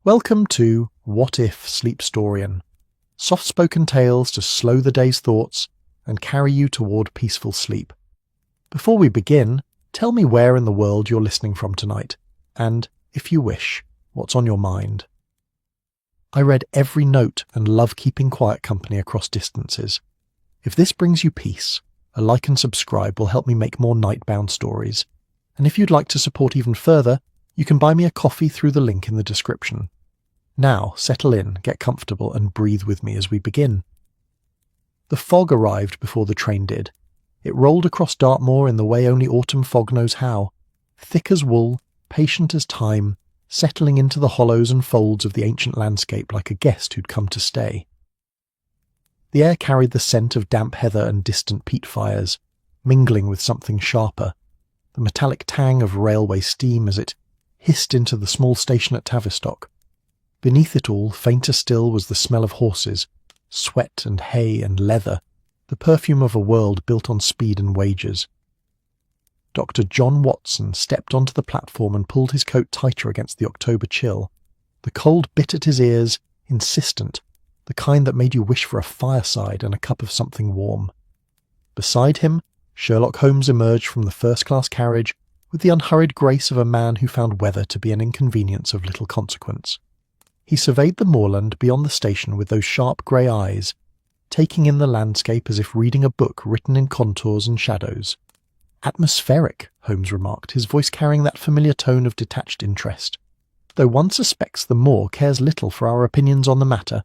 Welcome to What If Sleepstorian, soft-spoken tales to slow the day's thoughts and carry you toward peaceful sleep. Before we begin, tell me where in the world you're listening from tonight, and, if you wish, what's on your mind. I read every note and love keeping quiet company across distances. If this brings you peace, a like and subscribe will help me make more nightbound stories. And if you'd like to support even further, you can buy me a coffee through the link in the description. Now, settle in, get comfortable, and breathe with me as we begin. The fog arrived before the train did. It rolled across Dartmoor in the way only autumn fog knows how, thick as wool, patient as time, settling into the hollows and folds of the ancient landscape like a guest who'd come to stay. The air carried the scent of damp heather and distant peat fires, mingling with something sharper, the metallic tang of railway steam as it hissed into the small station at Tavistock. Beneath it all, fainter still, was the smell of horses, sweat and hay and leather, the perfume of a world built on speed and wages. Dr. John Watson stepped onto the platform and pulled his coat tighter against the October chill. The cold bit at his ears, insistent, the kind that made you wish for a fireside and a cup of something warm. Beside him, Sherlock Holmes emerged from the first-class carriage with the unhurried grace of a man who found weather to be an inconvenience of little consequence. He surveyed the moorland beyond the station with those sharp grey eyes, taking in the landscape as if reading a book written in contours and shadows. "Atmospheric," Holmes remarked, his voice carrying that familiar tone of detached interest. "Though one suspects the moor cares little for our opinions on the matter."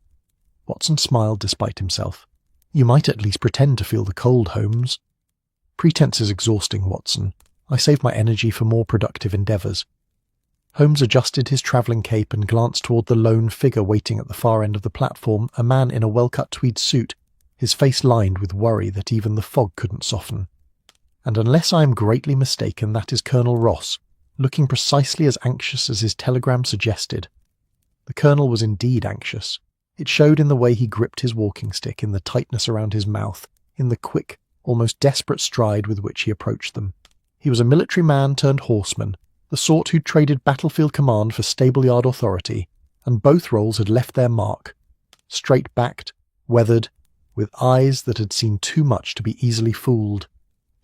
Watson smiled despite himself. "You might at least pretend to feel the cold, Holmes." "Pretense is exhausting, Watson. I save my energy for more productive endeavours." Holmes adjusted his travelling cape and glanced toward the lone figure waiting at the far end of the platform, a man in a well-cut tweed suit, his face lined with worry that even the fog couldn't soften. "And unless I am greatly mistaken, that is Colonel Ross, looking precisely as anxious as his telegram suggested." The Colonel was indeed anxious. It showed in the way he gripped his walking stick, in the tightness around his mouth, in the quick, almost desperate stride with which he approached them. He was a military man turned horseman, the sort who'd traded battlefield command for stable-yard authority, and both roles had left their mark, straight-backed, weathered, with eyes that had seen too much to be easily fooled.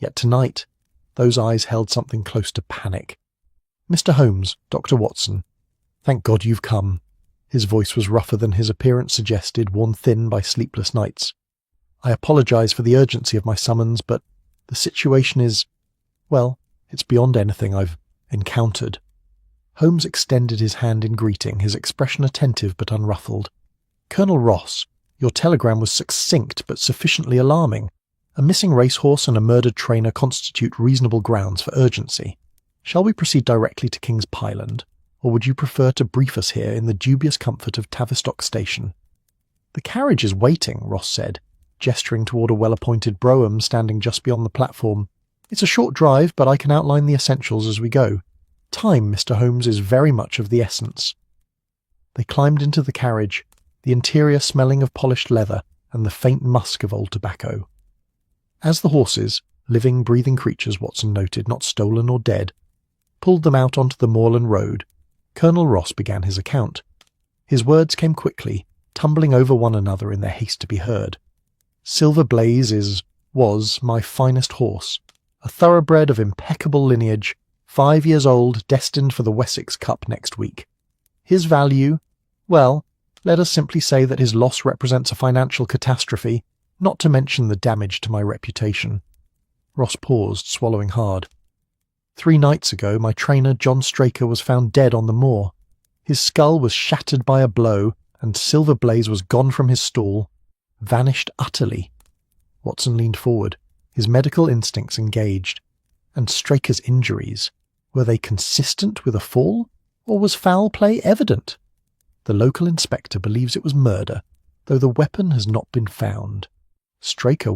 Yet tonight, those eyes held something close to panic. "Mr. Holmes, Dr. Watson, thank God you've come." His voice was rougher than his appearance suggested, worn thin by sleepless nights. "I apologise for the urgency of my summons, but the situation is, well, it's beyond anything I've encountered." Holmes extended his hand in greeting, his expression attentive but unruffled. "Colonel Ross, your telegram was succinct but sufficiently alarming. A missing racehorse and a murdered trainer constitute reasonable grounds for urgency. Shall we proceed directly to King's Pyland, or would you prefer to brief us here in the dubious comfort of Tavistock Station?" "The carriage is waiting," Ross said, gesturing toward a well-appointed brougham standing just beyond the platform. "It's a short drive, but I can outline the essentials as we go. Time, Mr. Holmes, is very much of the essence." They climbed into the carriage, the interior smelling of polished leather and the faint musk of old tobacco. As the horses, living, breathing creatures Watson noted, not stolen or dead, pulled them out onto the moorland road, Colonel Ross began his account. His words came quickly, tumbling over one another in their haste to be heard. "Silver Blaze was my finest horse, a thoroughbred of impeccable lineage, 5 years old, destined for the Wessex Cup next week. His value, well, let us simply say that his loss represents a financial catastrophe, not to mention the damage to my reputation." Ross paused, swallowing hard. 3 nights ago, my trainer John Straker was found dead on the moor. His skull was shattered by a blow, and Silver Blaze was gone from his stall, vanished utterly. Watson leaned forward, his medical instincts engaged. And Straker's injuries, were they consistent with a fall, or was foul play evident? "The local inspector believes it was murder, though the weapon has not been found. Straker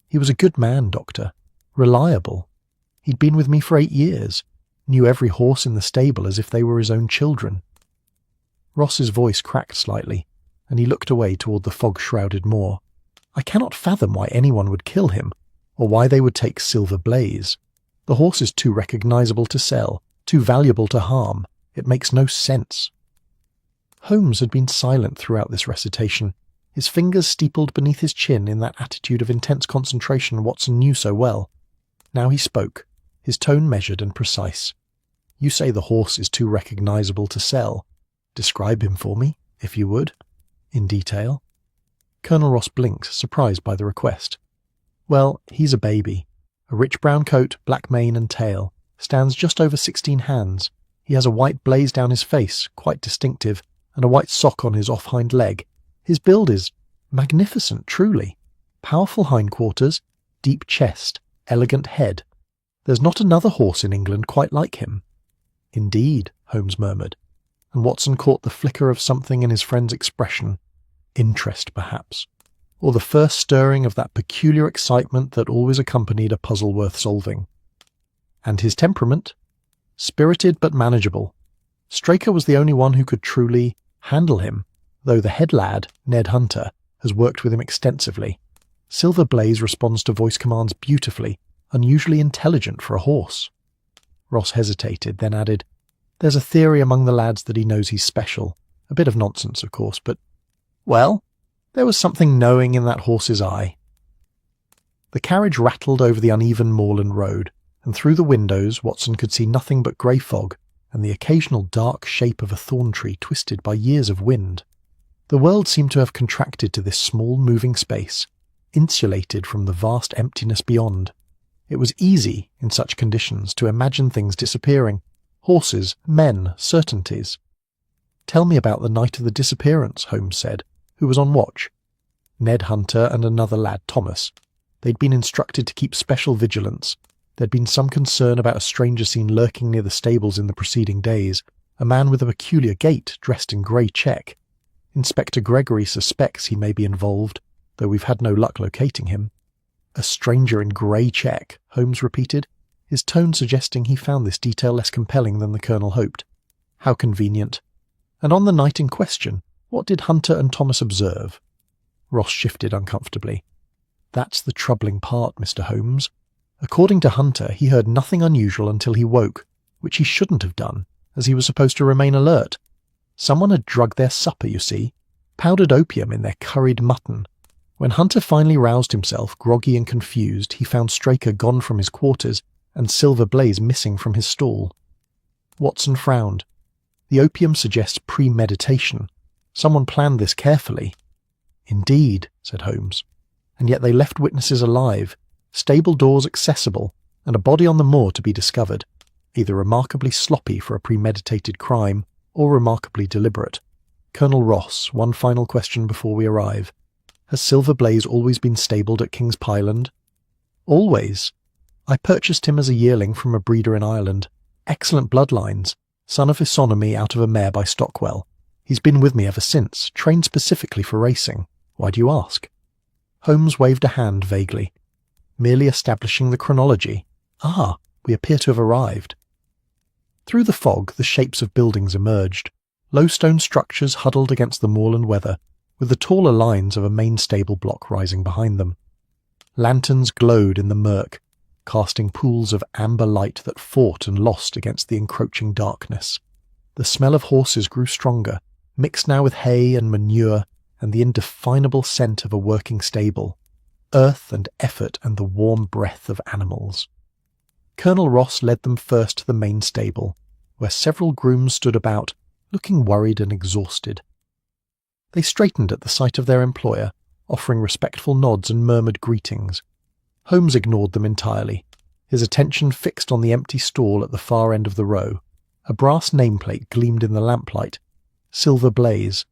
he was a good man, Doctor, reliable. He'd been with me for 8 years, knew every horse in the stable as if they were his own children." Ross's voice cracked slightly, and he looked away toward the fog-shrouded moor. "I cannot fathom why anyone would kill him, or why they would take Silver Blaze. The horse is too recognisable to sell, too valuable to harm. It makes no sense." Holmes had been silent throughout this recitation, his fingers steepled beneath his chin in that attitude of intense concentration Watson knew so well. Now he spoke, his tone measured and precise. "You say the horse is too recognisable to sell. Describe him for me, if you would, in detail." Colonel Ross blinked, surprised by the request. "Well, he's a baby. A rich brown coat, black mane and tail, stands just over 16 hands. He has a white blaze down his face, quite distinctive, and a white sock on his off hind leg. His build is magnificent, truly. Powerful hindquarters, deep chest, elegant head. There's not another horse in England quite like him." "Indeed," Holmes murmured, and Watson caught the flicker of something in his friend's expression. Interest, perhaps, or the first stirring of that peculiar excitement that always accompanied a puzzle worth solving. "And his temperament?" "Spirited but manageable. Straker was the only one who could truly handle him, though the head lad, Ned Hunter, has worked with him extensively. Silver Blaze responds to voice commands beautifully, unusually intelligent for a horse." Ross hesitated, then added, "There's a theory among the lads that he knows he's special. A bit of nonsense, of course, but, well, there was something knowing in that horse's eye." The carriage rattled over the uneven moorland road, and through the windows Watson could see nothing but grey fog and the occasional dark shape of a thorn tree twisted by years of wind. The world seemed to have contracted to this small moving space, insulated from the vast emptiness beyond. It was easy, in such conditions, to imagine things disappearing. Horses, men, certainties. "Tell me about the night of the disappearance," Holmes said. "Who was on watch?" "Ned Hunter and another lad, Thomas. They'd been instructed to keep special vigilance. There'd been some concern about a stranger seen lurking near the stables in the preceding days, a man with a peculiar gait, dressed in grey check. Inspector Gregory suspects he may be involved, though we've had no luck locating him." "A stranger in grey check," Holmes repeated, his tone suggesting he found this detail less compelling than the Colonel hoped. "How convenient. And on the night in question, what did Hunter and Thomas observe?" Ross shifted uncomfortably. "That's the troubling part, Mr. Holmes. According to Hunter, he heard nothing unusual until he woke, which he shouldn't have done, as he was supposed to remain alert. Someone had drugged their supper, you see, powdered opium in their curried mutton. When Hunter finally roused himself, groggy and confused, he found Straker gone from his quarters and Silver Blaze missing from his stall." Watson frowned. "The opium suggests premeditation. Someone planned this carefully." "Indeed," said Holmes. "And yet they left witnesses alive, stable doors accessible, and a body on the moor to be discovered, either remarkably sloppy for a premeditated crime or remarkably deliberate. Colonel Ross, one final question before we arrive. Has Silver Blaze always been stabled at King's Pyland?" "Always. I purchased him as a yearling from a breeder in Ireland. Excellent bloodlines, son of Isonomy out of a mare by Stockwell. He's been with me ever since, trained specifically for racing. Why do you ask?" Holmes waved a hand vaguely. "Merely establishing the chronology. Ah, we appear to have arrived." Through the fog, the shapes of buildings emerged, low stone structures huddled against the moorland weather, with the taller lines of a main stable block rising behind them. Lanterns glowed in the murk, casting pools of amber light that fought and lost against the encroaching darkness. The smell of horses grew stronger, mixed now with hay and manure and the indefinable scent of a working stable, earth and effort and the warm breath of animals. Colonel Ross led them first to the main stable, where several grooms stood about, looking worried and exhausted. They straightened at the sight of their employer, offering respectful nods and murmured greetings. Holmes ignored them entirely, his attention fixed on the empty stall at the far end of the row. A brass nameplate gleamed in the lamplight. Silver Blaze.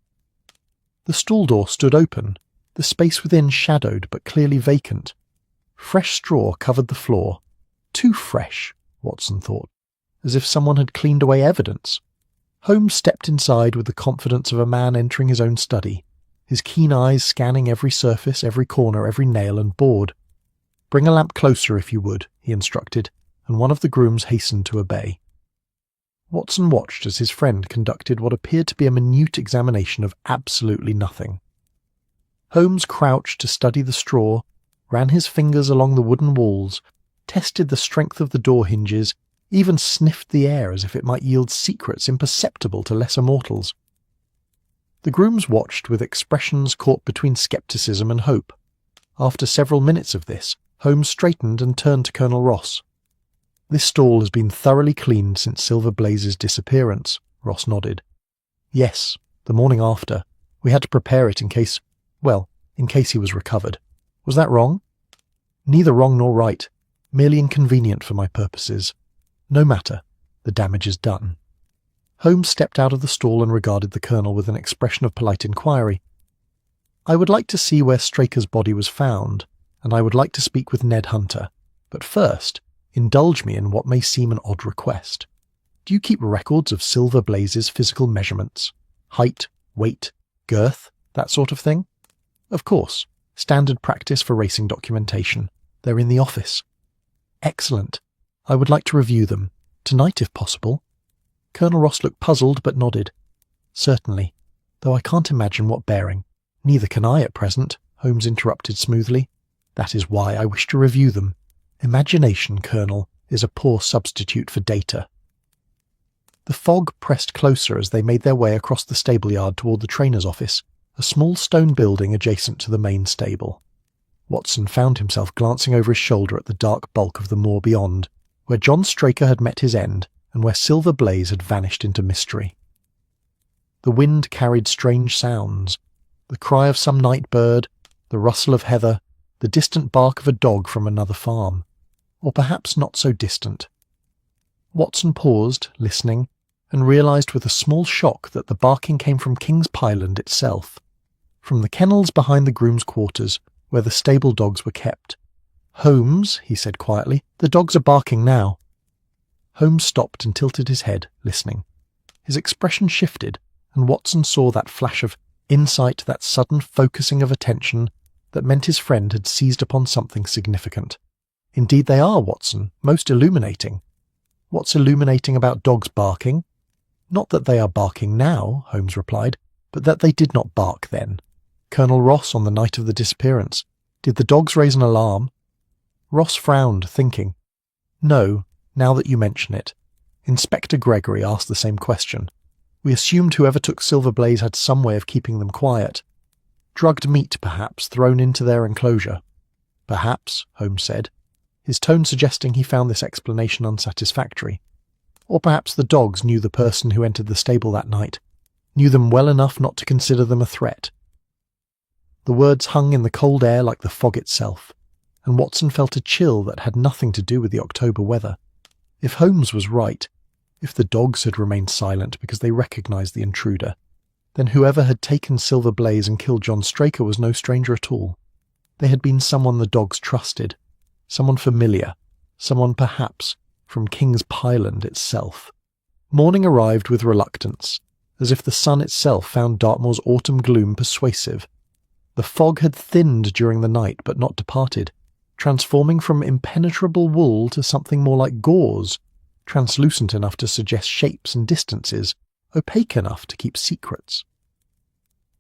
The stall door stood open, the space within shadowed but clearly vacant. Fresh straw covered the floor. Too fresh, Watson thought, as if someone had cleaned away evidence. Holmes stepped inside with the confidence of a man entering his own study, his keen eyes scanning every surface, every corner, every nail and board. "Bring a lamp closer, if you would," he instructed, and one of the grooms hastened to obey. Watson watched as his friend conducted what appeared to be a minute examination of absolutely nothing. Holmes crouched to study the straw, ran his fingers along the wooden walls, tested the strength of the door hinges, even sniffed the air as if it might yield secrets imperceptible to lesser mortals. The grooms watched with expressions caught between scepticism and hope. After several minutes of this, Holmes straightened and turned to Colonel Ross. "This stall has been thoroughly cleaned since Silver Blaze's disappearance," Ross nodded. "Yes, the morning after. We had to prepare it in case he was recovered. Was that wrong?" "Neither wrong nor right. Merely inconvenient for my purposes. No matter. The damage is done." Holmes stepped out of the stall and regarded the Colonel with an expression of polite inquiry. "I would like to see where Straker's body was found, and I would like to speak with Ned Hunter. But first, indulge me in what may seem an odd request. Do you keep records of Silver Blaze's physical measurements? Height, weight, girth, that sort of thing?" "Of course. Standard practice for racing documentation. They're in the office." "Excellent. I would like to review them. Tonight, if possible." Colonel Ross looked puzzled but nodded. "Certainly, though I can't imagine what bearing." "Neither can I at present," Holmes interrupted smoothly. "That is why I wish to review them. Imagination, Colonel, is a poor substitute for data." The fog pressed closer as they made their way across the stable yard toward the trainer's office, a small stone building adjacent to the main stable. Watson found himself glancing over his shoulder at the dark bulk of the moor beyond, where John Straker had met his end and where Silver Blaze had vanished into mystery. The wind carried strange sounds, the cry of some night bird, the rustle of heather, the distant bark of a dog from another farm, or perhaps not so distant. Watson paused, listening, and realized with a small shock that the barking came from King's Pyland itself, from the kennels behind the groom's quarters, where the stable dogs were kept. "Holmes," he said quietly, "the dogs are barking now." Holmes stopped and tilted his head, listening. His expression shifted, and Watson saw that flash of insight, that sudden focusing of attention that meant his friend had seized upon something significant. "Indeed they are, Watson, most illuminating." "What's illuminating about dogs barking?" "Not that they are barking now," Holmes replied, "but that they did not bark then. Colonel Ross, on the night of the disappearance, did the dogs raise an alarm?" Ross frowned, thinking. "No, now that you mention it. Inspector Gregory asked the same question. We assumed whoever took Silver Blaze had some way of keeping them quiet. Drugged meat, perhaps, thrown into their enclosure." "Perhaps," Holmes said, his tone suggesting he found this explanation unsatisfactory. "Or perhaps the dogs knew the person who entered the stable that night, knew them well enough not to consider them a threat." The words hung in the cold air like the fog itself, and Watson felt a chill that had nothing to do with the October weather. If Holmes was right, if the dogs had remained silent because they recognized the intruder, then whoever had taken Silver Blaze and killed John Straker was no stranger at all. They had been someone the dogs trusted, someone familiar, someone perhaps from King's Pyland itself. Morning arrived with reluctance, as if the sun itself found Dartmoor's autumn gloom persuasive. The fog had thinned during the night but not departed, transforming from impenetrable wool to something more like gauze, translucent enough to suggest shapes and distances, opaque enough to keep secrets.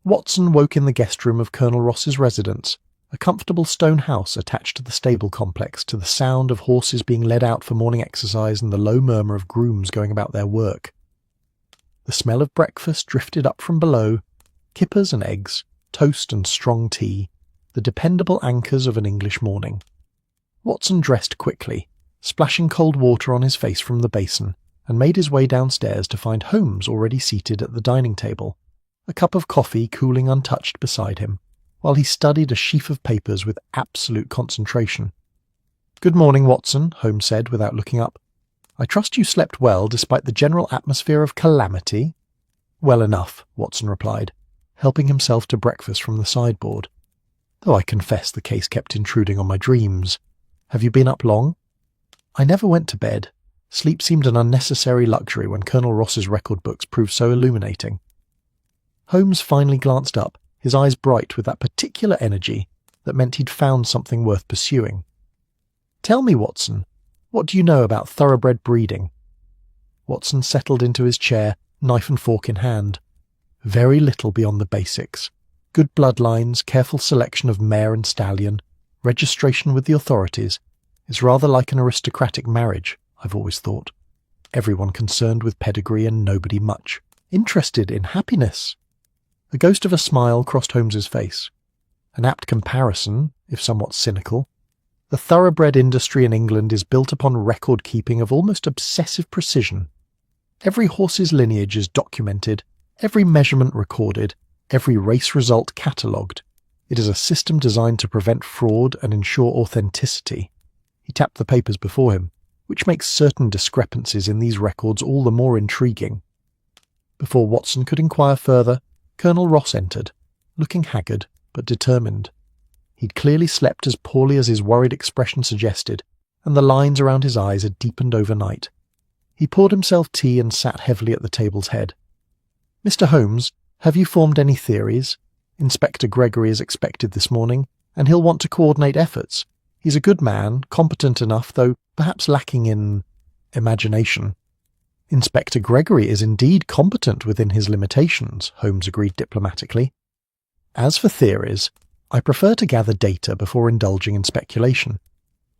Watson woke in the guest room of Colonel Ross's residence, a comfortable stone house attached to the stable complex, to the sound of horses being led out for morning exercise and the low murmur of grooms going about their work. The smell of breakfast drifted up from below, kippers and eggs, toast and strong tea, the dependable anchors of an English morning. Watson dressed quickly, splashing cold water on his face from the basin, and made his way downstairs to find Holmes already seated at the dining table, a cup of coffee cooling untouched beside him, while he studied a sheaf of papers with absolute concentration. "Good morning, Watson," Holmes said without looking up. "I trust you slept well despite the general atmosphere of calamity?" "Well enough," Watson replied, helping himself to breakfast from the sideboard. "Though I confess the case kept intruding on my dreams. Have you been up long?" "I never went to bed. Sleep seemed an unnecessary luxury when Colonel Ross's record books proved so illuminating." Holmes finally glanced up, his eyes bright with that particular energy that meant he'd found something worth pursuing. "Tell me, Watson, what do you know about thoroughbred breeding?" Watson settled into his chair, knife and fork in hand. "Very little beyond the basics. Good bloodlines, careful selection of mare and stallion, registration with the authorities. It's rather like an aristocratic marriage, I've always thought. Everyone concerned with pedigree and nobody much interested in happiness." A ghost of a smile crossed Holmes's face. An apt comparison, if somewhat cynical. The thoroughbred industry in England is built upon record-keeping of almost obsessive precision. Every horse's lineage is documented, every measurement recorded, every race result catalogued. It is a system designed to prevent fraud and ensure authenticity. He tapped the papers before him, which makes certain discrepancies in these records all the more intriguing. Before Watson could inquire further, Colonel Ross entered, looking haggard but determined. He'd clearly slept as poorly as his worried expression suggested, and the lines around his eyes had deepened overnight. He poured himself tea and sat heavily at the table's head. "Mr. Holmes, have you formed any theories? Inspector Gregory is expected this morning, and he'll want to coordinate efforts. He's a good man, competent enough, though perhaps lacking in imagination." "Inspector Gregory is indeed competent within his limitations," Holmes agreed diplomatically. "As for theories, I prefer to gather data before indulging in speculation.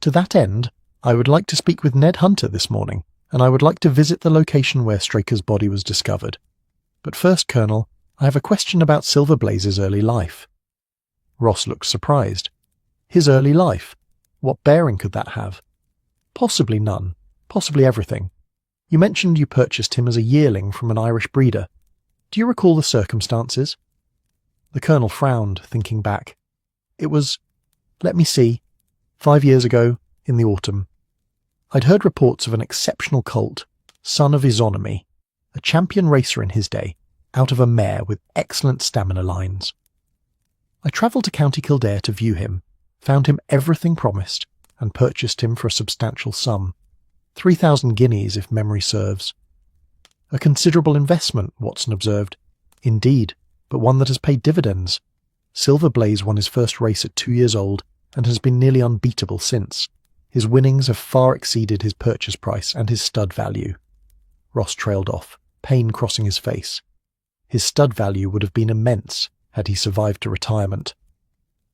To that end, I would like to speak with Ned Hunter this morning, and I would like to visit the location where Straker's body was discovered. But first, Colonel, I have a question about Silver Blaze's early life." Ross looked surprised. "His early life? What bearing could that have?" "Possibly none. Possibly everything. You mentioned you purchased him as a yearling from an Irish breeder. Do you recall the circumstances?" The Colonel frowned, thinking back. "It was, let me see, 5 years ago, in the autumn. I'd heard reports of an exceptional colt, son of Isonomy, a champion racer in his day, out of a mare with excellent stamina lines. I travelled to County Kildare to view him, found him everything promised, and purchased him for a substantial sum. 3,000 guineas, if memory serves." "A considerable investment," Watson observed. "Indeed, but one that has paid dividends. Silver Blaze won his first race at 2 years old, and has been nearly unbeatable since. His winnings have far exceeded his purchase price and his stud value." Ross trailed off, pain crossing his face. His stud value would have been immense had he survived to retirement.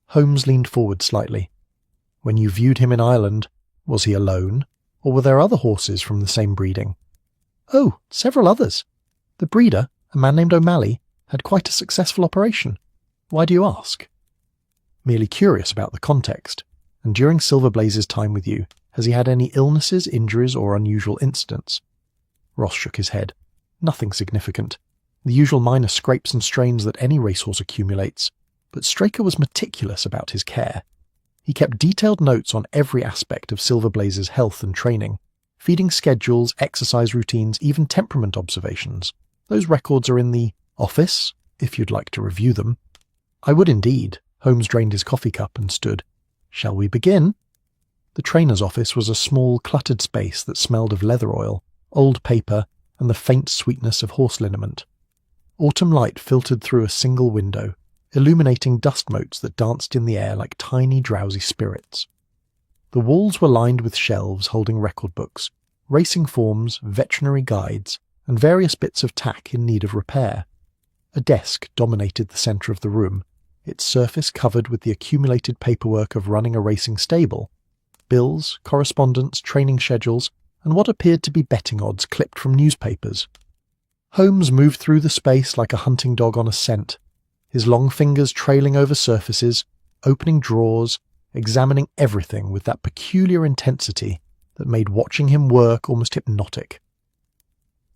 Holmes leaned forward slightly. "When you viewed him in Ireland, was he alone, or were there other horses from the same breeding?" "Oh, several others. The breeder, a man named O'Malley, had quite a successful operation. Why do you ask?" "Merely curious about the context. And during Silver Blaze's time with you, has he had any illnesses, injuries, or unusual incidents?" Ross shook his head. "Nothing significant. The usual minor scrapes and strains that any racehorse accumulates, but Straker was meticulous about his care. He kept detailed notes on every aspect of Silver Blaze's health and training, feeding schedules, exercise routines, even temperament observations. Those records are in the office, if you'd like to review them." "I would indeed." Holmes drained his coffee cup and stood. "Shall we begin?" The trainer's office was a small, cluttered space that smelled of leather oil, old paper, and the faint sweetness of horse liniment. Autumn light filtered through a single window, illuminating dust motes that danced in the air like tiny, drowsy spirits. The walls were lined with shelves holding record books, racing forms, veterinary guides, and various bits of tack in need of repair. A desk dominated the centre of the room, its surface covered with the accumulated paperwork of running a racing stable, bills, correspondence, training schedules, and what appeared to be betting odds clipped from newspapers. Holmes moved through the space like a hunting dog on a scent, his long fingers trailing over surfaces, opening drawers, examining everything with that peculiar intensity that made watching him work almost hypnotic.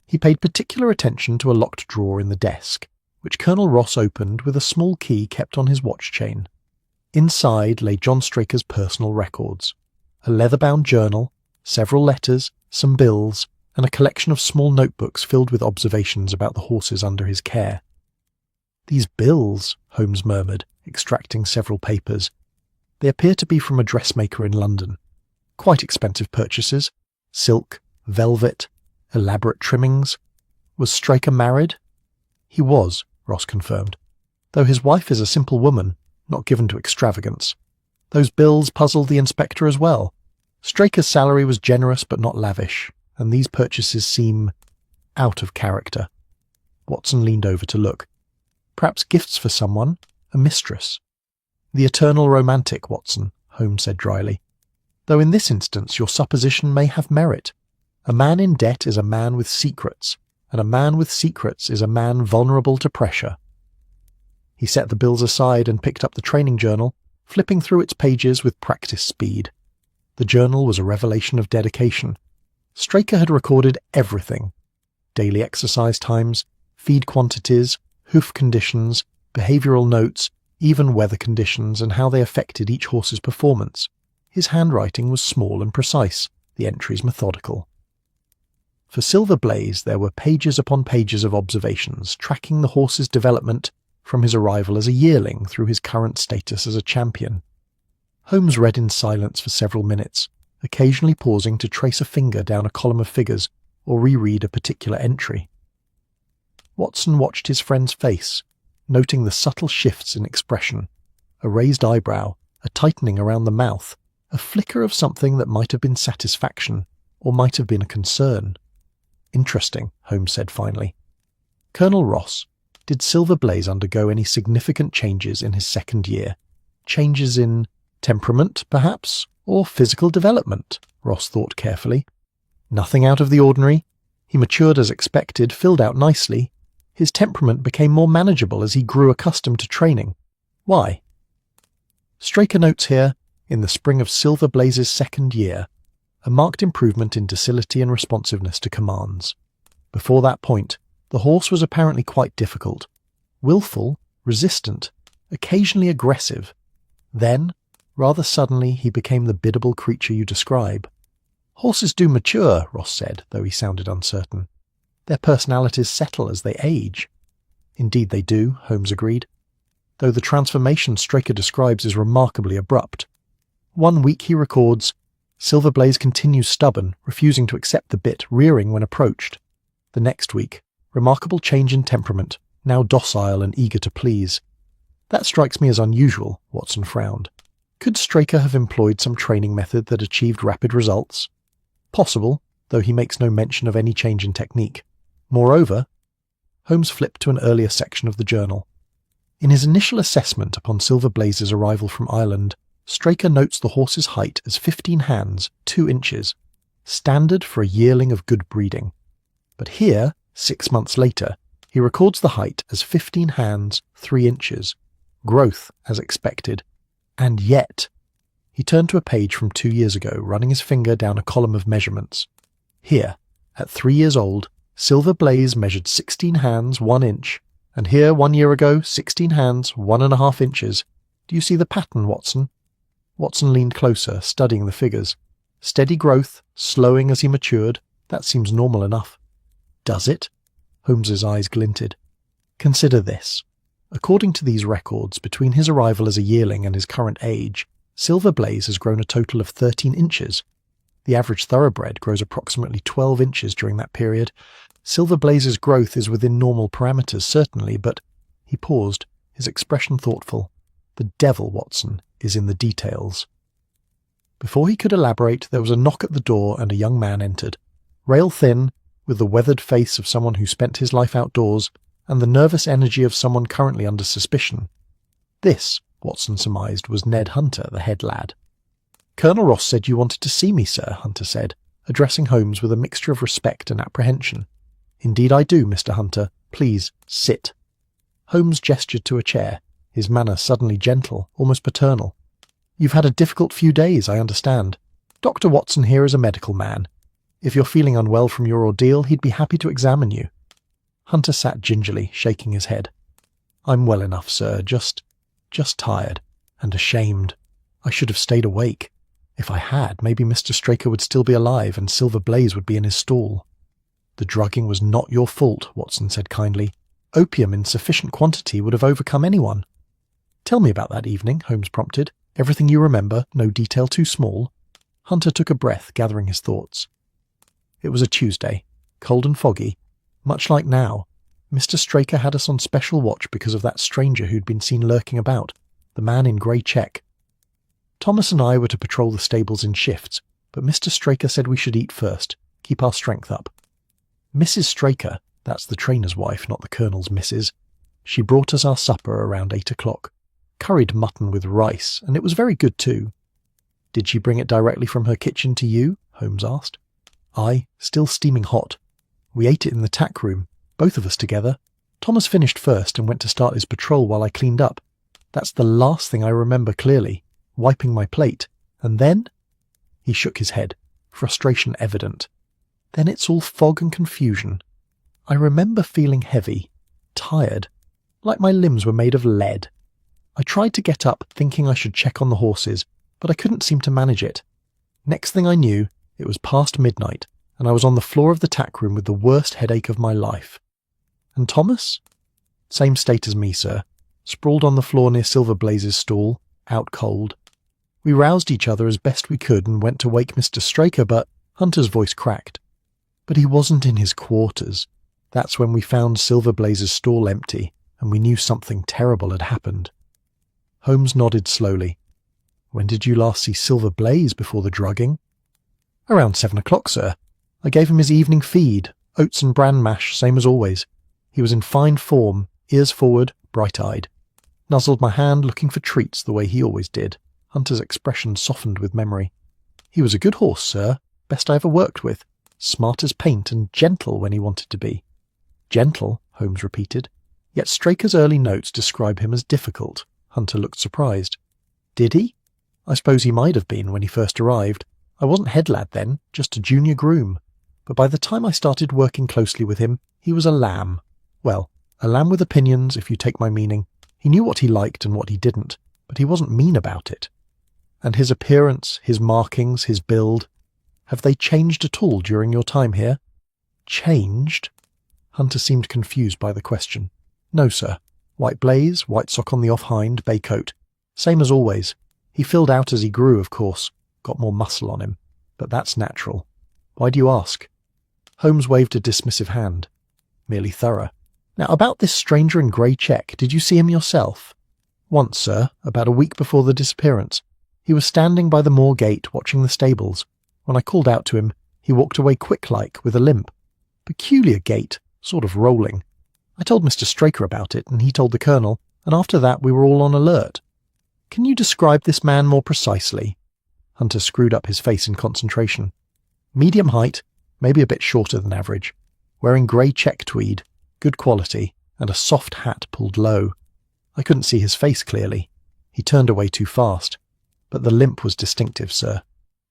He paid particular attention to a locked drawer in the desk, which Colonel Ross opened with a small key kept on his watch chain. Inside lay John Straker's personal records, a leather-bound journal, several letters, some bills, and a collection of small notebooks filled with observations about the horses under his care. "These bills," Holmes murmured, extracting several papers. "They appear to be from a dressmaker in London. Quite expensive purchases. Silk, velvet, elaborate trimmings. Was Straker married?" "He was," Ross confirmed, "though his wife is a simple woman, not given to extravagance. Those bills puzzled the inspector as well. Straker's salary was generous but not lavish, and these purchases seem out of character." Watson leaned over to look. "Perhaps gifts for someone, a mistress." "The eternal romantic, Watson," Holmes said dryly. "Though in this instance your supposition may have merit. A man in debt is a man with secrets, and a man with secrets is a man vulnerable to pressure." He set the bills aside and picked up the training journal, flipping through its pages with practice speed. The journal was a revelation of dedication. Straker had recorded everything: daily exercise times, feed quantities, hoof conditions, behavioural notes, even weather conditions and how they affected each horse's performance. His handwriting was small and precise, the entries methodical. For Silver Blaze there were pages upon pages of observations, tracking the horse's development from his arrival as a yearling through his current status as a champion. Holmes read in silence for several minutes, occasionally pausing to trace a finger down a column of figures or reread a particular entry. Watson watched his friend's face, noting the subtle shifts in expression, a raised eyebrow, a tightening around the mouth, a flicker of something that might have been satisfaction or might have been a concern. "Interesting," Holmes said finally. "Colonel Ross, did Silver Blaze undergo any significant changes in his second year? Changes in temperament, perhaps, or physical development?" Ross thought carefully. "Nothing out of the ordinary. He matured as expected, filled out nicely. His temperament became more manageable as he grew accustomed to training. Why?" Straker notes here, in the spring of Silver Blaze's second year, a marked improvement in docility and responsiveness to commands. Before that point, the horse was apparently quite difficult, willful, resistant, occasionally aggressive. Then, rather suddenly, he became the biddable creature you describe. "Horses do mature," Ross said, though he sounded uncertain. "Their personalities settle as they age." "Indeed they do," Holmes agreed, though the transformation Straker describes is remarkably abrupt. One week he records, "Silver Blaze continues stubborn, refusing to accept the bit, rearing when approached." The next week, "Remarkable change in temperament, now docile and eager to please." "That strikes me as unusual," Watson frowned. "Could Straker have employed some training method that achieved rapid results?" "Possible, though he makes no mention of any change in technique. Moreover," Holmes flipped to an earlier section of the journal. "In his initial assessment upon Silver Blaze's arrival from Ireland, Straker notes the horse's height as 15 hands, 2 inches, standard for a yearling of good breeding. But here, 6 months later, he records the height as 15 hands, 3 inches, growth as expected. And yet," he turned to a page from 2 years ago, running his finger down a column of measurements. "Here, at 3 years old, Silver Blaze measured 16 hands, 1 inch, and here 1 year ago, 16 hands, 1.5 inches. Do you see the pattern, Watson?" Watson leaned closer, studying the figures. "Steady growth, slowing as he matured. That seems normal enough." "Does it?" Holmes's eyes glinted. "Consider this. According to these records, between his arrival as a yearling and his current age, Silver Blaze has grown a total of 13 inches. The average thoroughbred grows approximately 12 inches during that period. Silver Blaze's growth is within normal parameters, certainly, but—" He paused, his expression thoughtful. "The devil, Watson, is in the details." Before he could elaborate, there was a knock at the door and a young man entered, rail-thin, with the weathered face of someone who spent his life outdoors and the nervous energy of someone currently under suspicion. This, Watson surmised, was Ned Hunter, the head lad. "Colonel Ross said you wanted to see me, sir," Hunter said, addressing Holmes with a mixture of respect and apprehension. "Indeed I do, Mr. Hunter. Please, sit." Holmes gestured to a chair, his manner suddenly gentle, almost paternal. "You've had a difficult few days, I understand. Dr. Watson here is a medical man. If you're feeling unwell from your ordeal, he'd be happy to examine you." Hunter sat gingerly, shaking his head. "I'm well enough, sir, just tired, and ashamed. I should have stayed awake. If I had, maybe Mr. Straker would still be alive and Silver Blaze would be in his stall." "The drugging was not your fault," Watson said kindly. "Opium in sufficient quantity would have overcome anyone." "Tell me about that evening," Holmes prompted. "Everything you remember, no detail too small." Hunter took a breath, gathering his thoughts. "It was a Tuesday, cold and foggy, much like now. Mr. Straker had us on special watch because of that stranger who'd been seen lurking about, the man in grey check. Thomas and I were to patrol the stables in shifts, but Mr. Straker said we should eat first, keep our strength up. Mrs. Straker, that's the trainer's wife, not the colonel's missus, she brought us our supper around 8 o'clock. Curried mutton with rice, and it was very good too." "Did she bring it directly from her kitchen to you?" Holmes asked. "Aye, still steaming hot. We ate it in the tack room, both of us together. Thomas finished first and went to start his patrol while I cleaned up. That's the last thing I remember clearly, wiping my plate. And then? He shook his head, frustration evident. Then it's all fog and confusion. I remember feeling heavy, tired, like my limbs were made of lead. I tried to get up, thinking I should check on the horses, but I couldn't seem to manage it. Next thing I knew, it was past midnight, and I was on the floor of the tack room with the worst headache of my life. And Thomas? Same state as me, sir, sprawled on the floor near Silver Blaze's stall, out cold. We roused each other as best we could and went to wake Mr. Straker, but Hunter's voice cracked. But he wasn't in his quarters. That's when we found Silver Blaze's stall empty, and we knew something terrible had happened. Holmes nodded slowly. When did you last see Silver Blaze before the drugging? Around 7 o'clock, sir. I gave him his evening feed, oats and bran mash, same as always. He was in fine form, ears forward, bright-eyed. Nuzzled my hand, looking for treats the way he always did. Hunter's expression softened with memory. He was a good horse, sir, best I ever worked with. Smart as paint and gentle when he wanted to be. Gentle, Holmes repeated. Yet Straker's early notes describe him as difficult. Hunter looked surprised. Did he? I suppose he might have been when he first arrived. I wasn't head lad then, just a junior groom. But by the time I started working closely with him, he was a lamb. Well, a lamb with opinions, if you take my meaning. He knew what he liked and what he didn't, but he wasn't mean about it. And his appearance, his markings, his build, have they changed at all during your time here? Changed? Hunter seemed confused by the question. No, sir. White blaze, white sock on the off hind, bay coat. Same as always. He filled out as he grew, of course. Got more muscle on him. But that's natural. Why do you ask? Holmes waved a dismissive hand. Merely thorough. Now, about this stranger in grey check, did you see him yourself? Once, sir, about a week before the disappearance. He was standing by the moor gate watching the stables. When I called out to him, he walked away quick-like, with a limp. Peculiar gait, sort of rolling. I told Mr. Straker about it, and he told the Colonel, and after that we were all on alert. Can you describe this man more precisely? Hunter screwed up his face in concentration. Medium height, maybe a bit shorter than average. Wearing grey check tweed, good quality, and a soft hat pulled low. I couldn't see his face clearly. He turned away too fast. But the limp was distinctive, sir.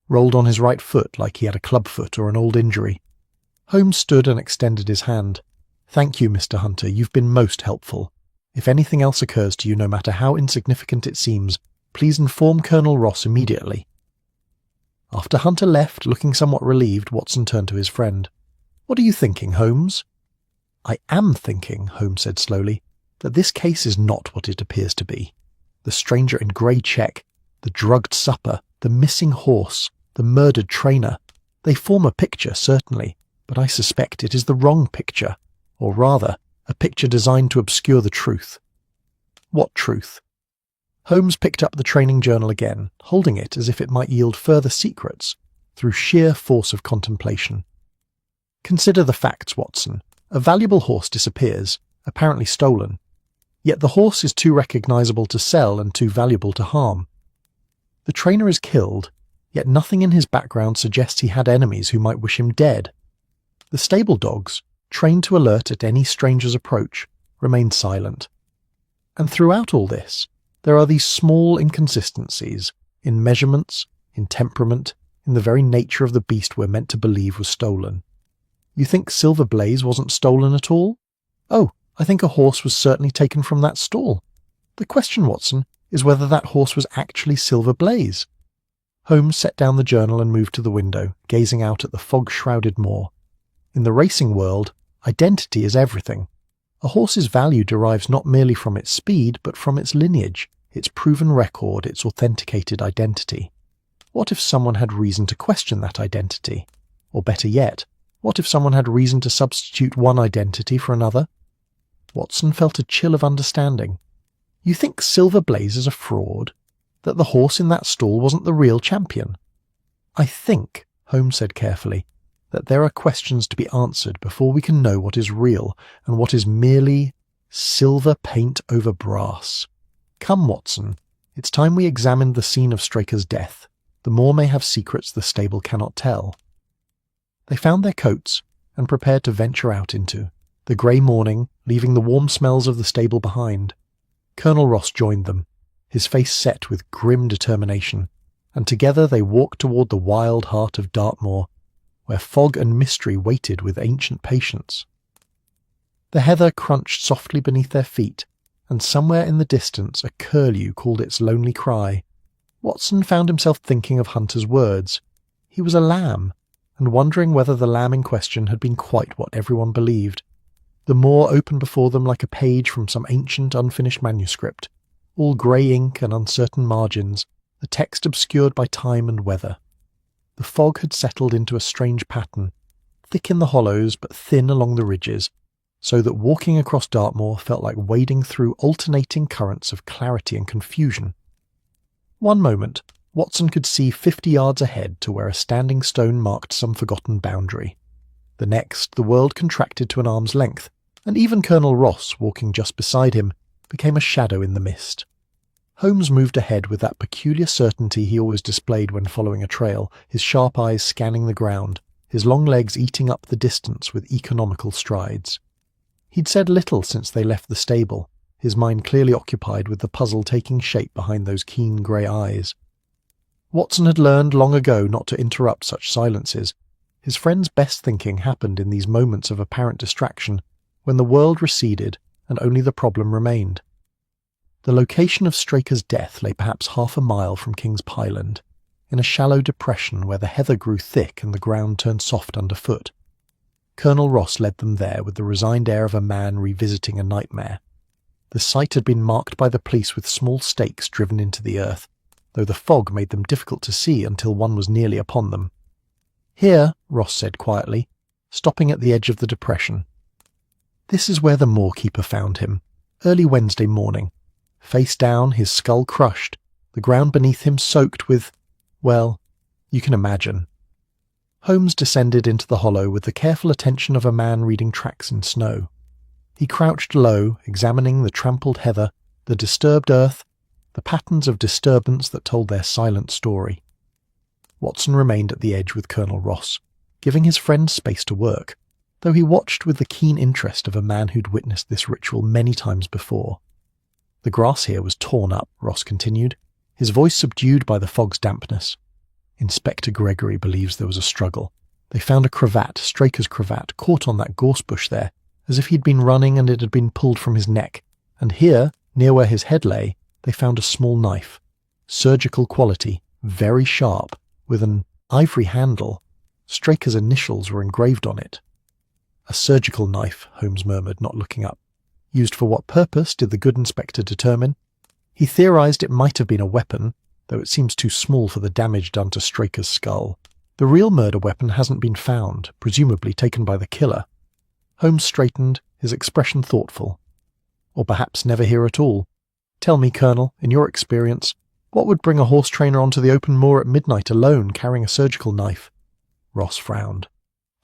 Rolled on his right foot like he had a club foot or an old injury. Holmes stood and extended his hand. Thank you, Mr. Hunter, you've been most helpful. If anything else occurs to you, no matter how insignificant it seems, please inform Colonel Ross immediately. After Hunter left, looking somewhat relieved, Watson turned to his friend. What are you thinking, Holmes? I am thinking, Holmes said slowly, that this case is not what it appears to be. The stranger in grey check, the drugged supper, the missing horse, the murdered trainer. They form a picture, certainly, but I suspect it is the wrong picture, or rather, a picture designed to obscure the truth. What truth? Holmes picked up the training journal again, holding it as if it might yield further secrets, through sheer force of contemplation. Consider the facts, Watson. A valuable horse disappears, apparently stolen. Yet the horse is too recognizable to sell and too valuable to harm. The trainer is killed, yet nothing in his background suggests he had enemies who might wish him dead. The stable dogs, trained to alert at any stranger's approach, remain silent. And throughout all this, there are these small inconsistencies in measurements, in temperament, in the very nature of the beast we're meant to believe was stolen. You think Silver Blaze wasn't stolen at all? Oh, I think a horse was certainly taken from that stall. The question, Watson, is whether that horse was actually Silver Blaze. Holmes set down the journal and moved to the window, gazing out at the fog-shrouded moor. In the racing world, identity is everything. A horse's value derives not merely from its speed, but from its lineage, its proven record, its authenticated identity. What if someone had reason to question that identity? Or better yet, what if someone had reason to substitute one identity for another? Watson felt a chill of understanding. You think Silver Blaze is a fraud? That the horse in that stall wasn't the real champion? I think, Holmes said carefully, that there are questions to be answered before we can know what is real and what is merely silver paint over brass. Come, Watson, it's time we examined the scene of Straker's death. The moor may have secrets the stable cannot tell. They found their coats and prepared to venture out into the grey morning leaving the warm smells of the stable behind. Colonel Ross joined them, his face set with grim determination, and together they walked toward the wild heart of Dartmoor, where fog and mystery waited with ancient patience. The heather crunched softly beneath their feet, and somewhere in the distance a curlew called its lonely cry. Watson found himself thinking of Hunter's words. He was a lamb, and wondering whether the lamb in question had been quite what everyone believed. The moor opened before them like a page from some ancient unfinished manuscript, all grey ink and uncertain margins, the text obscured by time and weather. The fog had settled into a strange pattern, thick in the hollows but thin along the ridges, so that walking across Dartmoor felt like wading through alternating currents of clarity and confusion. One moment, Watson could see 50 yards ahead to where a standing stone marked some forgotten boundary. The next, the world contracted to an arm's length, and even Colonel Ross, walking just beside him, became a shadow in the mist. Holmes moved ahead with that peculiar certainty he always displayed when following a trail, his sharp eyes scanning the ground, his long legs eating up the distance with economical strides. He'd said little since they left the stable, his mind clearly occupied with the puzzle taking shape behind those keen grey eyes. Watson had learned long ago not to interrupt such silences. His friend's best thinking happened in these moments of apparent distraction, when the world receded and only the problem remained. The location of Straker's death lay perhaps half a mile from King's Pyland, in a shallow depression where the heather grew thick and the ground turned soft underfoot. Colonel Ross led them there with the resigned air of a man revisiting a nightmare. The site had been marked by the police with small stakes driven into the earth, though the fog made them difficult to see until one was nearly upon them. "Here," Ross said quietly, stopping at the edge of the depression. "This is where the moorkeeper found him, early Wednesday morning. Face down, his skull crushed, the ground beneath him soaked with, well, you can imagine." Holmes descended into the hollow with the careful attention of a man reading tracks in snow. He crouched low, examining the trampled heather, the disturbed earth, the patterns of disturbance that told their silent story. Watson remained at the edge with Colonel Ross, giving his friend space to work, though he watched with the keen interest of a man who'd witnessed this ritual many times before. "The grass here was torn up," Ross continued, his voice subdued by the fog's dampness. "Inspector Gregory believes there was a struggle. They found a cravat, Straker's cravat, caught on that gorse bush there, as if he'd been running and it had been pulled from his neck. And here, near where his head lay, they found a small knife. Surgical quality, very sharp, with an ivory handle. Straker's initials were engraved on it." "A surgical knife," Holmes murmured, not looking up. "Used for what purpose, did the good inspector determine?" "He theorized it might have been a weapon, though it seems too small for the damage done to Straker's skull. The real murder weapon hasn't been found, presumably taken by the killer." Holmes straightened, his expression thoughtful. "Or perhaps never here at all. Tell me, Colonel, in your experience, what would bring a horse trainer onto the open moor at midnight alone, carrying a surgical knife?" Ross frowned.